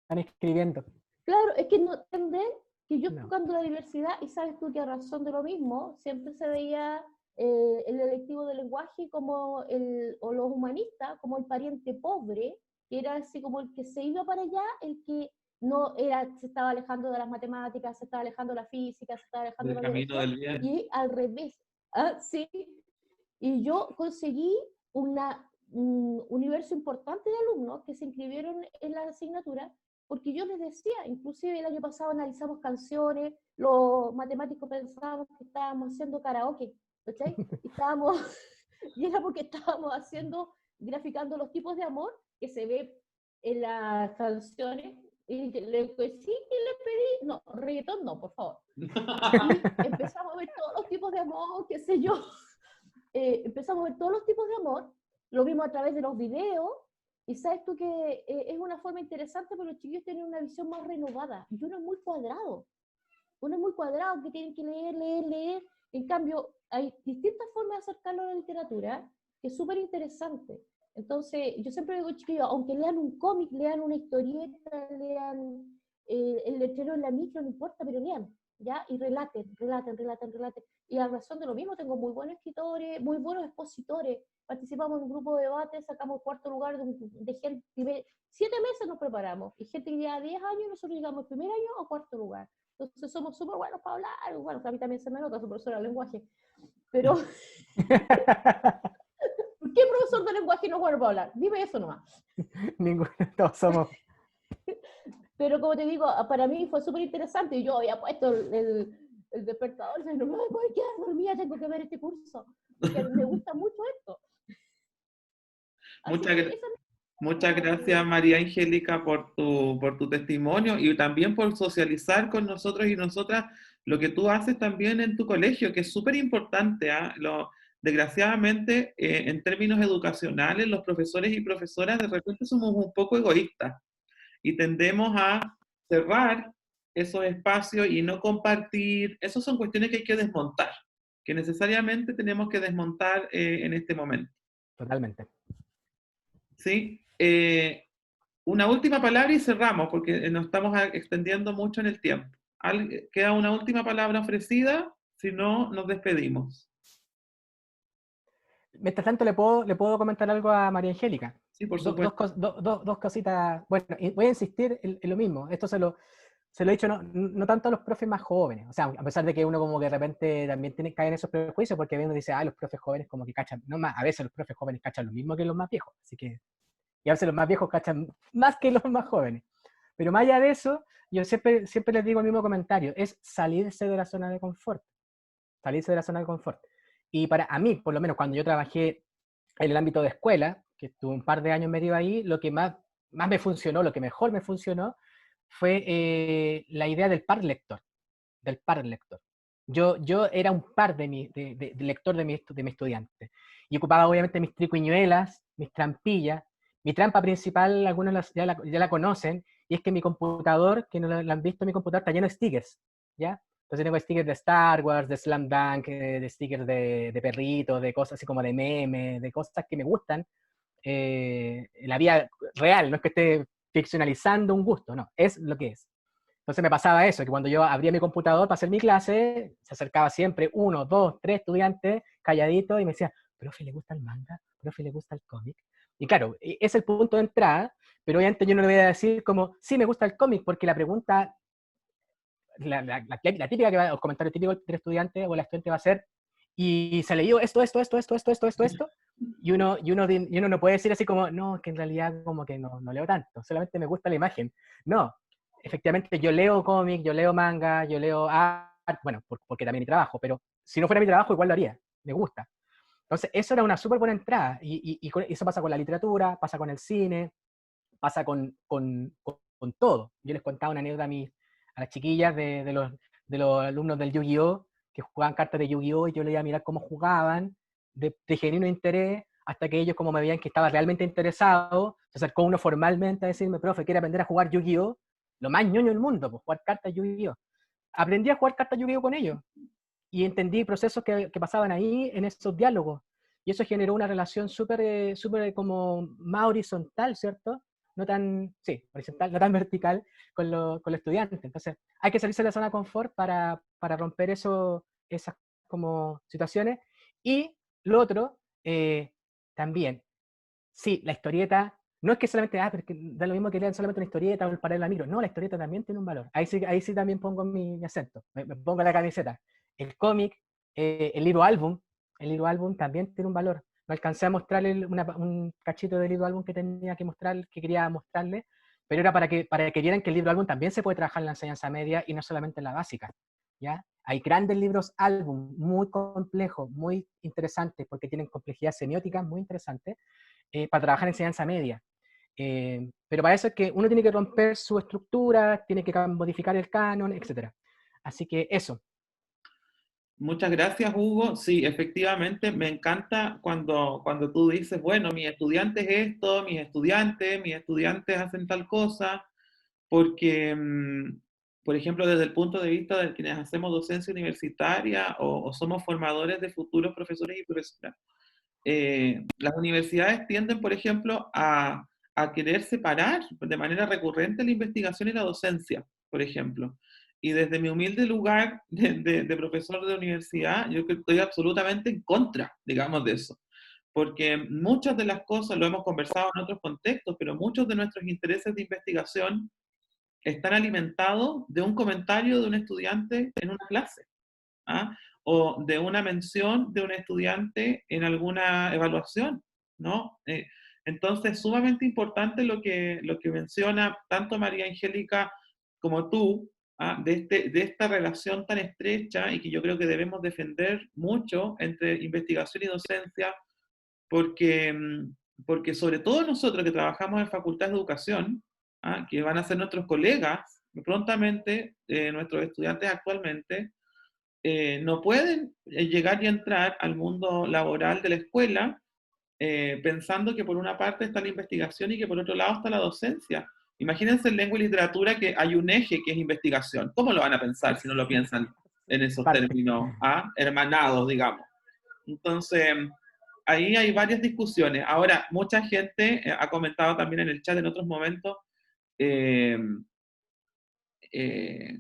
S2: están escribiendo.
S4: Claro, es que no entender que yo
S2: No.
S4: tocando la diversidad, y sabes tú que a razón de lo mismo, siempre se veía el electivo de lenguaje como o los humanistas como el pariente pobre, que era así como el que se iba para allá, el que no era, se estaba alejando de las matemáticas, se estaba alejando de la física, se estaba alejando de
S1: Del
S4: la
S1: camino
S4: biología,
S1: del bien.
S4: y al revés. ¿Ah? Sí, y yo conseguí un universo importante de alumnos que se inscribieron en la asignatura, porque yo les decía, inclusive el año pasado analizamos canciones, los matemáticos pensábamos que estábamos haciendo karaoke, ¿cachai? Y era porque estábamos graficando los tipos de amor que se ve en las canciones, y sí, que le pedí, no, reggaetón no, por favor. Y empezamos a ver todos los tipos de amor, qué sé yo. Empezamos a ver todos los tipos de amor, lo vimos a través de los videos, y sabes tú que es una forma interesante, porque los chiquillos tienen una visión más renovada, y uno es muy cuadrado, que tienen que leer, leer, leer. En cambio, hay distintas formas de acercarlo a la literatura, que es súper interesante. Entonces, yo siempre digo, chiquillos, aunque lean un cómic, lean una historieta, lean el letrero en la micro, no importa, pero lean, ¿ya? Y relaten. Y a razón de lo mismo, tengo muy buenos escritores, muy buenos expositores. Participamos en un grupo de debate, sacamos cuarto lugar de gente, 7 meses nos preparamos, y gente que lleva 10 años, nosotros llegamos el primer año a cuarto lugar. Entonces somos súper buenos para hablar. Bueno, a mí también se me nota, soy profesora de lenguaje. Pero, ¿por qué profesor de lenguaje no es bueno para hablar? Dime eso nomás.
S2: Ninguno, todos somos.
S4: Pero como te digo, para mí fue súper interesante. Yo había puesto el despertador, y no me voy a poder quedar dormida, tengo que ver este curso. Porque me gusta mucho esto. Así
S1: Muchas,
S4: que
S1: gra-
S4: esa es
S1: muchas
S4: mi
S1: gracias, María Angélica, por tu testimonio y también por socializar con nosotros y nosotras lo que tú haces también en tu colegio, que es súper importante. ¿Ah? Desgraciadamente, en términos educacionales, los profesores y profesoras de repente somos un poco egoístas y tendemos a cerrar esos espacios y no compartir. Esas son cuestiones que hay que desmontar, que necesariamente tenemos que desmontar en este momento.
S2: Totalmente.
S1: ¿Sí? Una última palabra y cerramos, porque nos estamos extendiendo mucho en el tiempo. ¿Queda una última palabra ofrecida? Si no, nos despedimos.
S2: Mientras tanto, le puedo comentar algo a María Angélica.
S1: Sí, por
S2: Dos
S1: supuesto.
S2: dos cositas. Bueno, y voy a insistir en lo mismo. Esto se lo he dicho no tanto a los profes más jóvenes. O sea, a pesar de que uno como que de repente también cae en esos prejuicios, porque uno dice, los profes jóvenes como que cachan. No más, a veces los profes jóvenes cachan lo mismo que los más viejos. Así que, y a veces los más viejos cachan más que los más jóvenes. Pero más allá de eso, yo siempre les digo el mismo comentario, es salirse de la zona de confort. Salirse de la zona de confort. Y a mí, por lo menos cuando yo trabajé en el ámbito de escuela, que estuve un par de años metido ahí, lo que más me funcionó, lo que mejor me funcionó, fue la idea del par lector. Yo era un par de lector de mi estudiante. Y ocupaba obviamente mis triquiñuelas, mis trampillas. Mi trampa principal, algunos ya la conocen, y es que mi computador, que no la han visto, mi computador está lleno de stickers, ¿ya? Entonces tengo stickers de Star Wars, de Slam Dunk, de stickers de perritos, de cosas así como de memes, de cosas que me gustan. La vida real, no es que esté ficcionalizando un gusto, no, es lo que es. Entonces me pasaba eso, que cuando yo abría mi computador para hacer mi clase, se acercaba siempre 1, 2, 3 estudiantes calladitos y me decía, profe, ¿le gusta el manga? Profe, ¿le gusta el cómic? Y claro, es el punto de entrada, pero obviamente yo no le voy a decir como, sí, me gusta el cómic, porque la pregunta, la típica que va, o el comentario típico del estudiante o la estudiante va a ser, y se leyó esto, y uno no puede decir así como, no, que en realidad como que no leo tanto, solamente me gusta la imagen. No, efectivamente yo leo cómic, yo leo manga, yo leo art, bueno, porque también mi trabajo, pero si no fuera mi trabajo igual lo haría, me gusta. Entonces eso era una súper buena entrada, y eso pasa con la literatura, pasa con el cine, pasa con todo. Yo les contaba una anécdota a las chiquillas de los alumnos del Yu-Gi-Oh! Que jugaban cartas de Yu-Gi-Oh! Y yo le iba a mirar cómo jugaban, de genuino interés, hasta que ellos como me veían que estaba realmente interesado, se acercó uno formalmente a decirme, profe, ¿quiere aprender a jugar Yu-Gi-Oh? Lo más ñoño del mundo, pues jugar cartas Yu-Gi-Oh! Aprendí a jugar cartas Yu-Gi-Oh! Con ellos, y entendí procesos que pasaban ahí en esos diálogos, y eso generó una relación súper como más horizontal, ¿cierto? No tan, sí, horizontal, no tan vertical con los estudiantes. Entonces, hay que salirse de la zona de confort para romper esas como situaciones, Y lo otro, también, sí, la historieta, no es que solamente, pero es que da lo mismo que lean solamente una historieta o el paralelo al micro. No, la historieta también tiene un valor. Ahí sí también pongo mi acento, me pongo la camiseta. El cómic, el libro álbum también tiene un valor. No alcancé a mostrarle un cachito del libro álbum que tenía que mostrar, que quería mostrarle, pero era para que vieran que el libro álbum también se puede trabajar en la enseñanza media y no solamente en la básica, ¿ya? Hay grandes libros álbum, muy complejos, muy interesantes, porque tienen complejidad semiótica muy interesante, para trabajar en enseñanza media. Pero para eso es que uno tiene que romper su estructura, tiene que modificar el canon, etc. Así que eso.
S1: Muchas gracias, Hugo. Sí, efectivamente, me encanta cuando tú dices, bueno, mi estudiante es esto, mis estudiantes hacen tal cosa, porque, por ejemplo, desde el punto de vista de quienes hacemos docencia universitaria o somos formadores de futuros profesores y profesoras, las universidades tienden, por ejemplo, a querer separar de manera recurrente la investigación y la docencia, por ejemplo. Y desde mi humilde lugar de profesor de universidad, yo estoy absolutamente en contra, digamos, de eso. Porque muchas de las cosas, lo hemos conversado en otros contextos, pero muchos de nuestros intereses de investigación están alimentados de un comentario de un estudiante en una clase, ¿ah? O de una mención de un estudiante en alguna evaluación, ¿no? Entonces, sumamente importante lo que menciona tanto María Angélica como tú, ¿ah? De esta relación tan estrecha y que yo creo que debemos defender mucho entre investigación y docencia, porque, porque sobre todo nosotros que trabajamos en facultades de educación, ¿ah? Que van a ser nuestros colegas prontamente, nuestros estudiantes actualmente, no pueden llegar y entrar al mundo laboral de la escuela pensando que por una parte está la investigación y que por otro lado está la docencia. Imagínense en lengua y literatura que hay un eje que es investigación. ¿Cómo lo van a pensar si no lo piensan en esos
S2: Parte.
S1: términos hermanados, digamos? Entonces, ahí hay varias discusiones. Ahora, mucha gente ha comentado también en el chat en otros momentos eh, eh,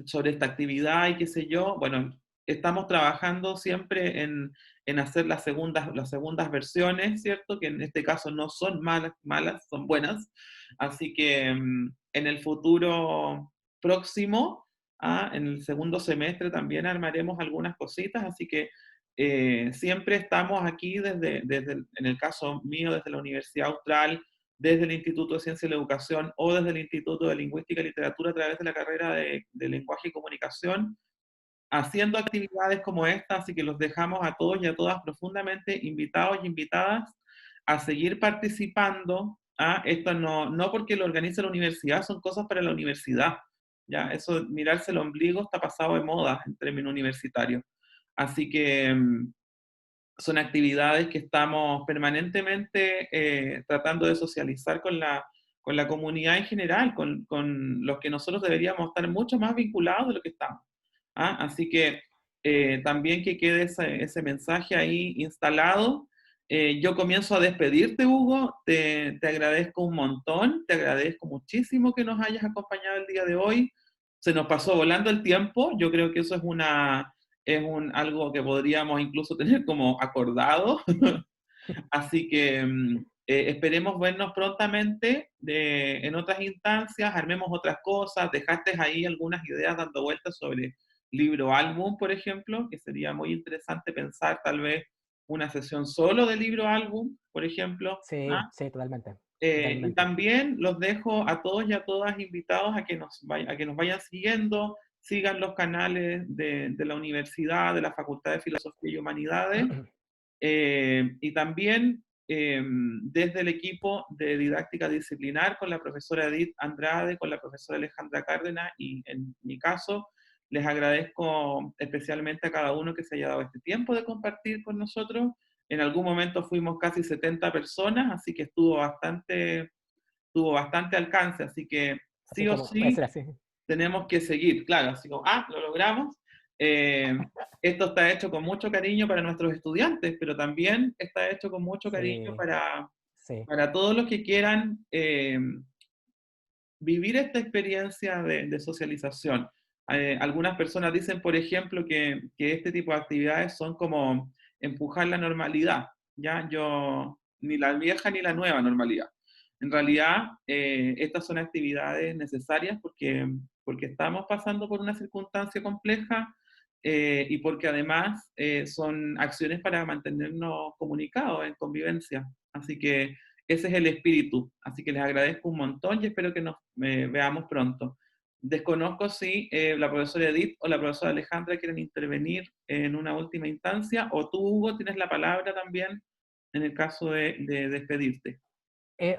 S1: sobre esta actividad y qué sé yo. Bueno, estamos trabajando siempre en hacer las segundas versiones, ¿cierto? Que en este caso no son malas, son buenas. Así que en el futuro próximo, en el segundo semestre también armaremos algunas cositas, así que siempre estamos aquí en el caso mío, desde la Universidad Austral, desde el Instituto de Ciencia y la Educación o desde el Instituto de Lingüística y Literatura a través de la carrera de Lenguaje y Comunicación, haciendo actividades como esta, así que los dejamos a todos y a todas profundamente invitados y invitadas a seguir participando. Esto no porque lo organice la universidad, son cosas para la universidad. Ya, eso, mirarse el ombligo está pasado de moda en términos universitarios. Así que son actividades que estamos permanentemente tratando de socializar con la comunidad en general, con los que nosotros deberíamos estar mucho más vinculados de lo que estamos. Así que también que quede ese mensaje ahí instalado. Yo comienzo a despedirte, Hugo, te agradezco un montón, te agradezco muchísimo que nos hayas acompañado el día de hoy. Se nos pasó volando el tiempo, yo creo que eso algo que podríamos incluso tener como acordado. Así que esperemos vernos prontamente en otras instancias, armemos otras cosas. Dejaste ahí algunas ideas dando vueltas sobre libro álbum, por ejemplo, que sería muy interesante pensar tal vez una sesión solo de libro álbum, por ejemplo.
S2: Sí, sí, totalmente.
S1: Y
S2: Totalmente.
S1: también los dejo a todos y a todas invitados a que nos vayan siguiendo, sigan los canales de la universidad, de la Facultad de Filosofía y Humanidades, y también desde el equipo de didáctica disciplinar con la profesora Edith Andrade, con la profesora Alejandra Cárdenas, y en mi caso les agradezco especialmente a cada uno que se haya dado este tiempo de compartir con nosotros. En algún momento fuimos casi 70 personas, así que tuvo bastante alcance, así que
S2: Así
S1: sí o
S2: como puede
S1: sí
S2: ser así.
S1: tenemos que seguir, claro, así como, lo logramos. Eh, Esto está hecho con mucho cariño para nuestros estudiantes, pero también está hecho con mucho cariño
S2: Sí, sí.
S1: para todos los que quieran vivir esta experiencia de socialización. Algunas personas dicen, por ejemplo, que este tipo de actividades son como empujar la normalidad, ¿ya? Yo, ni la vieja ni la nueva normalidad. En realidad, estas son actividades necesarias porque estamos pasando por una circunstancia compleja y porque además son acciones para mantenernos comunicados en convivencia. Así que ese es el espíritu. Así que les agradezco un montón y espero que nos veamos pronto. Desconozco si la profesora Edith o la profesora Alejandra quieren intervenir en una última instancia, o tú, Hugo, tienes la palabra también en el caso de despedirte.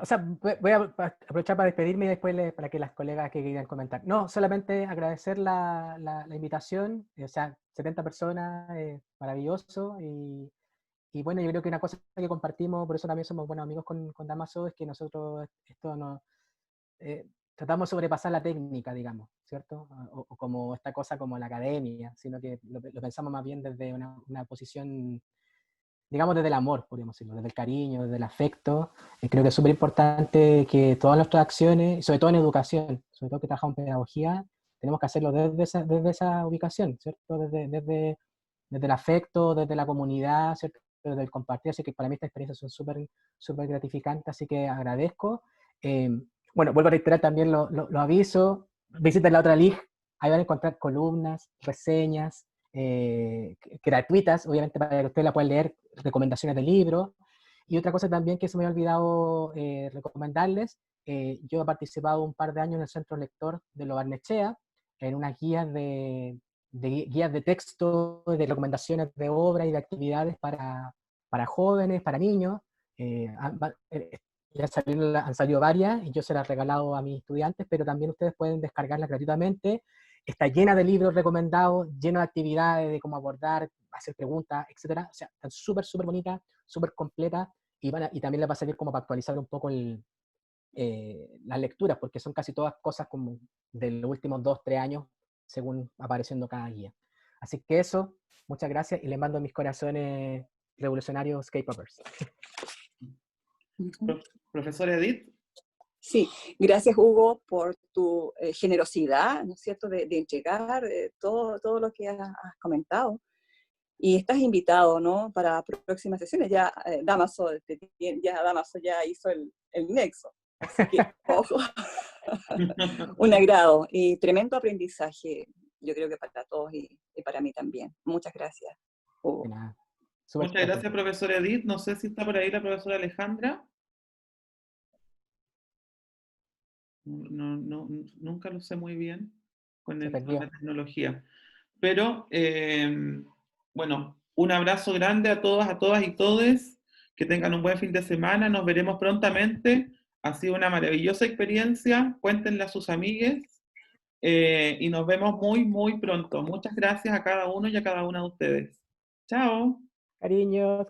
S2: O sea, voy a aprovechar para despedirme y después para que las colegas que quieran comentar. No, solamente agradecer la invitación, o sea, 70 personas, maravilloso, y bueno, yo creo que una cosa que compartimos, por eso también somos buenos amigos con Damaso, es que nosotros esto no, tratamos de sobrepasar la técnica, digamos, ¿cierto? O como esta cosa como la academia, sino que lo pensamos más bien desde una posición, digamos, desde el amor, podríamos decirlo, desde el cariño, desde el afecto. Creo que es súper importante que todas nuestras acciones, y sobre todo en educación, sobre todo que trabajamos en pedagogía, tenemos que hacerlo desde esa ubicación, ¿cierto? Desde el afecto, desde la comunidad, ¿cierto? Desde el compartir. Así que para mí estas experiencias son súper gratificantes, así que agradezco. Bueno, vuelvo a reiterar también los avisos. Visiten la otra LIG, ahí van a encontrar columnas, reseñas, gratuitas, obviamente para que ustedes la puedan leer, recomendaciones de libros. Y otra cosa también que se me había olvidado recomendarles, yo he participado un par de años en el Centro Lector de Lo Barnechea, en unas guías guías de texto, de recomendaciones de obras y de actividades para jóvenes, para niños. Ya han salido varias y yo se las he regalado a mis estudiantes, pero también ustedes pueden descargarlas gratuitamente. Está llena de libros recomendados, llena de actividades de cómo abordar, hacer preguntas, etc. O sea, están súper bonitas, súper completas y también les va a servir como para actualizar un poco las lecturas, porque son casi todas cosas como de los últimos 2-3 años, según apareciendo cada guía. Así que eso, muchas gracias y les mando mis corazones revolucionarios K-Popers.
S1: Profesora Edith.
S5: Sí, gracias Hugo por tu generosidad, ¿no es cierto?, de entregar todo lo que has comentado. Y estás invitado, ¿no?, para próximas sesiones. Ya Damaso ya hizo el nexo. Así que, ojo, un agrado y tremendo aprendizaje, yo creo que para todos y para mí también. Muchas gracias, Hugo.
S1: Muchas gracias, profesora Edith. No sé si está por ahí la profesora Alejandra. No, nunca lo sé muy bien con la tecnología. Pero, bueno, un abrazo grande a todas, y todes. Que tengan un buen fin de semana. Nos veremos prontamente. Ha sido una maravillosa experiencia. Cuéntenle a sus amigues. Y nos vemos muy pronto. Muchas gracias a cada uno y a cada una de ustedes. Chao.
S2: Cariños.